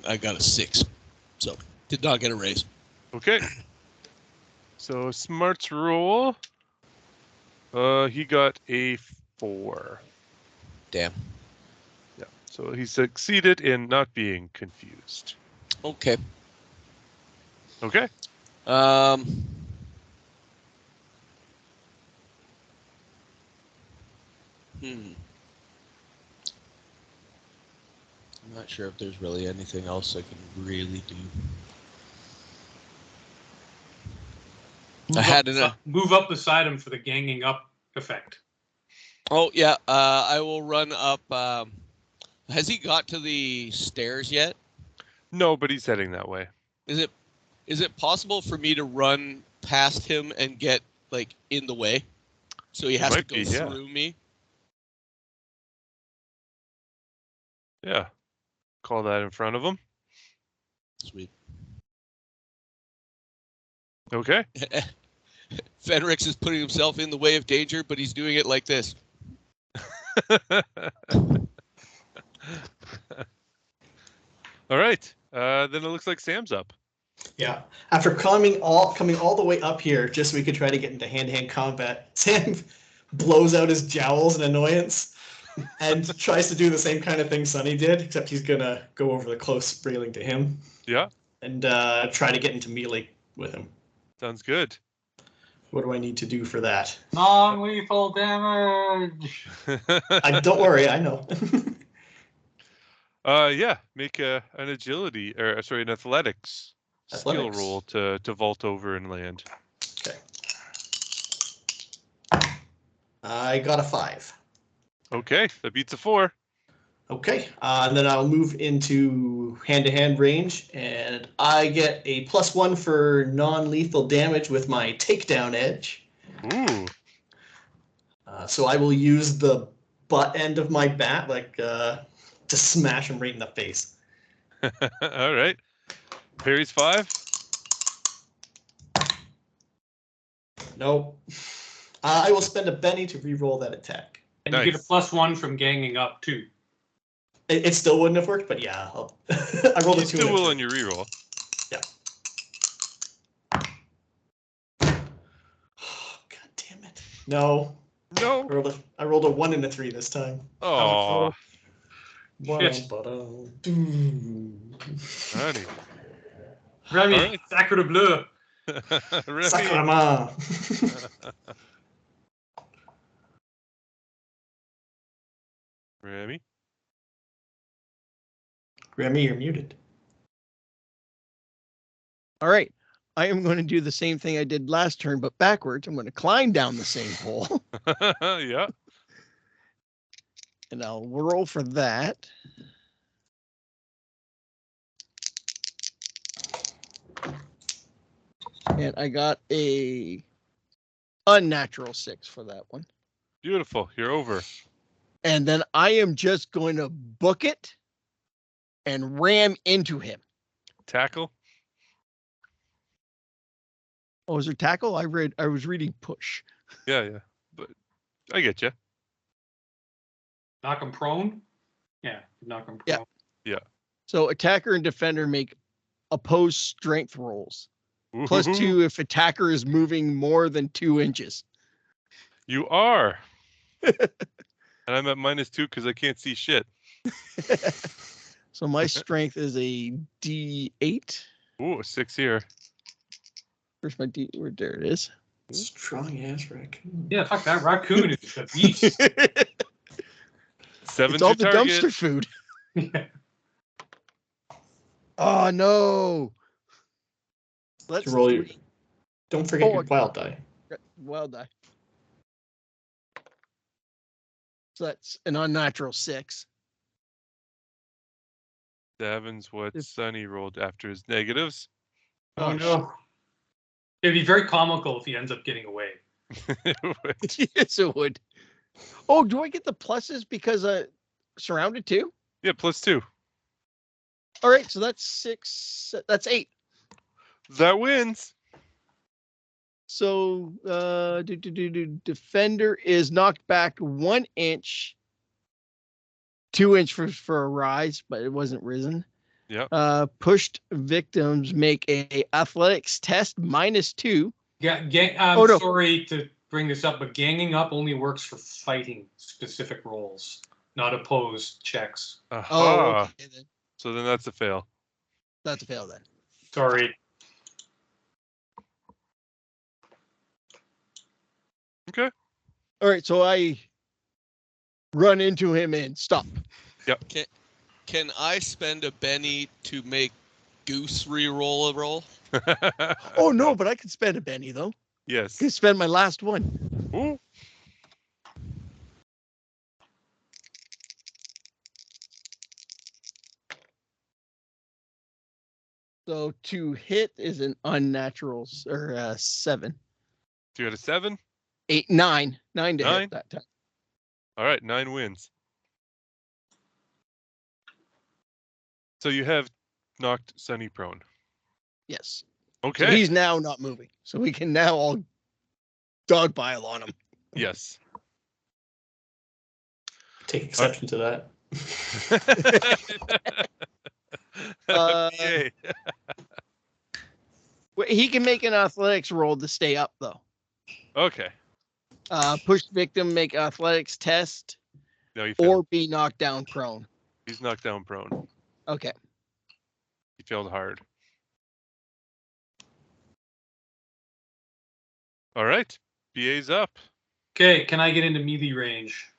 I got a 6, so did not get a raise. Okay. So smarts roll. He got a 4. Damn. Yeah. So he succeeded in not being confused. Okay. Okay. I'm not sure if there's really anything else I can really do. Move up beside him for the ganging up effect. Oh yeah, I will run up. Has he got to the stairs yet? No, but he's heading that way. Is it possible for me to run past him and get like in the way, so he has to go through me? Yeah. Call that in front of him. Sweet. Okay. Fenrix is putting himself in the way of danger, but he's doing it like this. All right. Then it looks like Sam's up. Yeah. After coming all the way up here, just so we could try to get into hand-to-hand combat, Sam blows out his jowls in annoyance and tries to do the same kind of thing Sonny did, except he's gonna go over the close railing to him. Yeah. And try to get into melee with him. Sounds good. What do I need to do for that? Non-lethal damage. Don't worry, I know. Yeah. Make an agility, or sorry, an athletics skill roll to vault over and land. Okay. I got a 5. Okay, that beats a 4. Okay, and then I'll move into hand-to-hand range, and I get a +1 for non-lethal damage with my takedown edge. Ooh. So I will use the butt end of my bat, to smash him right in the face. All right. Parry's 5. Nope. I will spend a Benny to re-roll that attack. And you get a +1 from ganging up too. It still wouldn't have worked, but yeah, I rolled a 2. You still will on your reroll. Yeah. No. No. I rolled a 1 and a 3 this time. Oh, Shit. honey. Remy, All right. sacre de bleu. Remy. Sacrement. Remy. Remy, you're muted. All right. I am going to do the same thing I did last turn, but backwards. I'm going to climb down the same pole, Yeah. and I'll roll for that. And I got a unnatural 6 for that one. Beautiful. You're over. And then I am just going to book it and ram into him. Tackle. Oh, is there tackle? I was reading push. Yeah. But I get you. Knock him prone? Yeah, knock him prone. Yeah. So attacker and defender make opposed strength rolls. Plus Ooh, 2 if attacker is moving more than 2 inches. You are. And I'm at -2 because I can't see shit. So my strength is a D8. Ooh, a 6 here. Where's my D? There it is. Strong ass raccoon. Yeah, fuck that raccoon is a beast. 7's It's all your the target. dumpster food. Yeah. Oh no. Let's Roll your, 3. don't forget Oh, your wild die. Wild die. So that's an unnatural 6. 7's what If- Sonny rolled after his negatives. Oh no. It'd be very comical if he ends up getting away. Yes, it would. Oh, do I get the pluses because surrounded too? Yeah, +2. All right, so that's 6. That's 8. That wins. So defender is knocked back 1 inch, 2 inch for a rise, but it wasn't risen. Yep. Pushed victims make a athletics test -2. Yeah, Oh, no. Sorry to bring this up, but ganging up only works for fighting specific roles, not opposed checks. Aha. Okay, then. So then that's a fail. That's a fail then. Sorry. Okay. All right, so I run into him and stop. Can I spend a Benny to make Goose re-roll a roll? Oh no, but I can spend a Benny though. Yes. I can spend my last one. Ooh. So to hit is an unnatural 7. So you had a 7? 8, 9 to 9? hit that time. All right, 9 wins. So you have knocked Sonny prone. Yes. Okay. So he's now not moving. So we can now all dog pile on him. Yes. Take exception to that. Yay. He can make an athletics roll to stay up though. Okay. Push victim, make athletics test, No, he failed. or be knocked down prone. He's knocked down prone. Okay. He failed hard. All right. BA's up. Okay, can I get into melee range?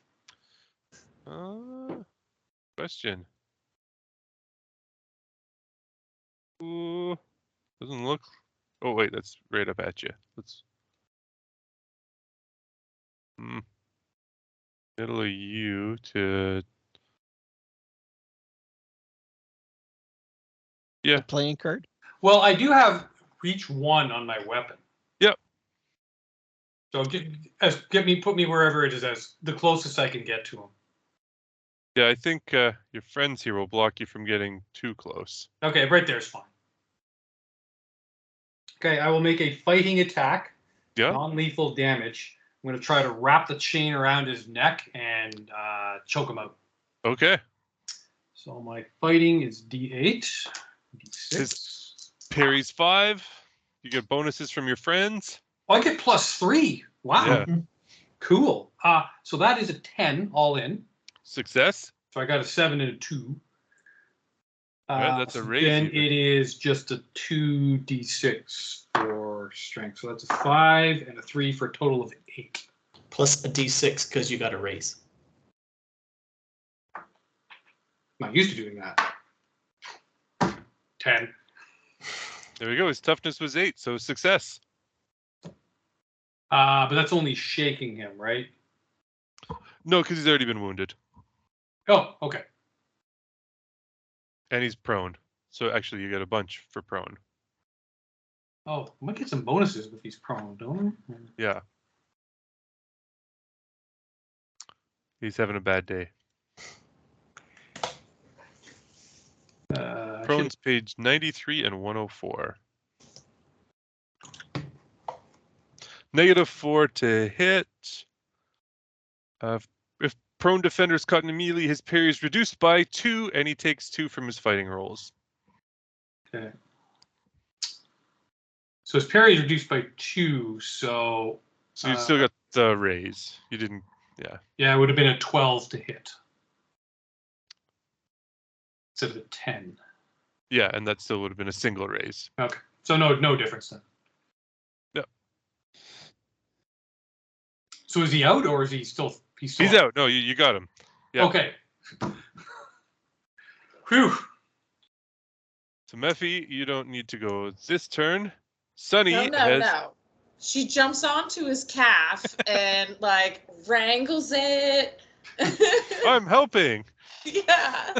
Question. Ooh, doesn't look. Oh wait, that's right up at you. Let's. Middle of you to. Yeah. The playing card. Well, I do have reach 1 on my weapon. Yep. So put me wherever it is as the closest I can get to him. Yeah, I think your friends here will block you from getting too close. Okay, right there's fine. Okay, I will make a fighting attack. Yeah. Non-lethal damage. I'm going to try to wrap the chain around his neck and choke him out. Okay. So my fighting is D8, D6. His parry's 5. You get bonuses from your friends. Oh, I get +3. Wow. Yeah. Cool. So that is a 10 all in. Success. So I got a 7 and a 2. Well, that's a raise Then even. it is just a 2d6 for strength. So that's a 5 and a 3 for a total of 8. Plus a d6 because you got a raise. I'm not used to doing that. 10. There we go. His toughness was 8, so success. But that's only shaking him, right? No, because he's already been wounded. Oh, okay. And he's prone. So actually, you get a bunch for prone. Oh, I might get some bonuses if he's prone, don't I? Yeah. He's having a bad day. Prone's page 93 and 104. -4 to hit. If prone defender is caught in a melee, his parry is reduced by 2, and he takes 2 from his fighting rolls. Okay. So his parry is reduced by 2, so... So you still got the raise. You didn't, yeah. Yeah, it would have been a 12 to hit. Instead of a 10. Yeah, and that still would have been a single raise. Okay. So no difference then. Yep. So is he out or is he still... He's out. No, you got him. Yeah. Okay. Whew. So Mephi, you don't need to go this turn. Sunny No. She jumps onto his calf and like wrangles it. I'm helping. Yeah.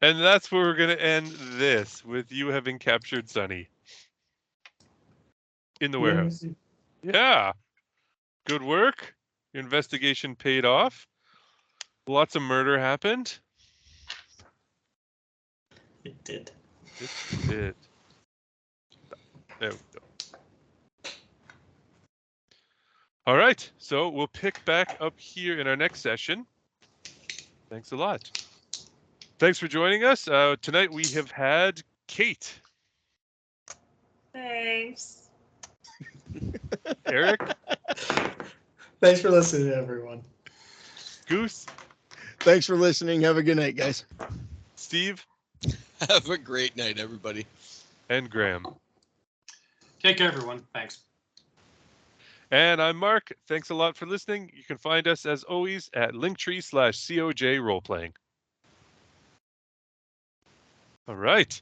And that's where we're going to end this, with you having captured Sunny in the warehouse. Yeah. Good work. Your investigation paid off. Lots of murder happened. It did. It did. There we go. All right. So we'll pick back up here in our next session. Thanks a lot. Thanks for joining us. Tonight we have had Kate. Thanks. Eric. Thanks for listening, everyone. Goose. Thanks for listening. Have a good night, guys. Steve. Have a great night, everybody. And Graham. Take care, everyone. Thanks. And I'm Mark. Thanks a lot for listening. You can find us, as always, at linktree/COJ roleplaying. All right.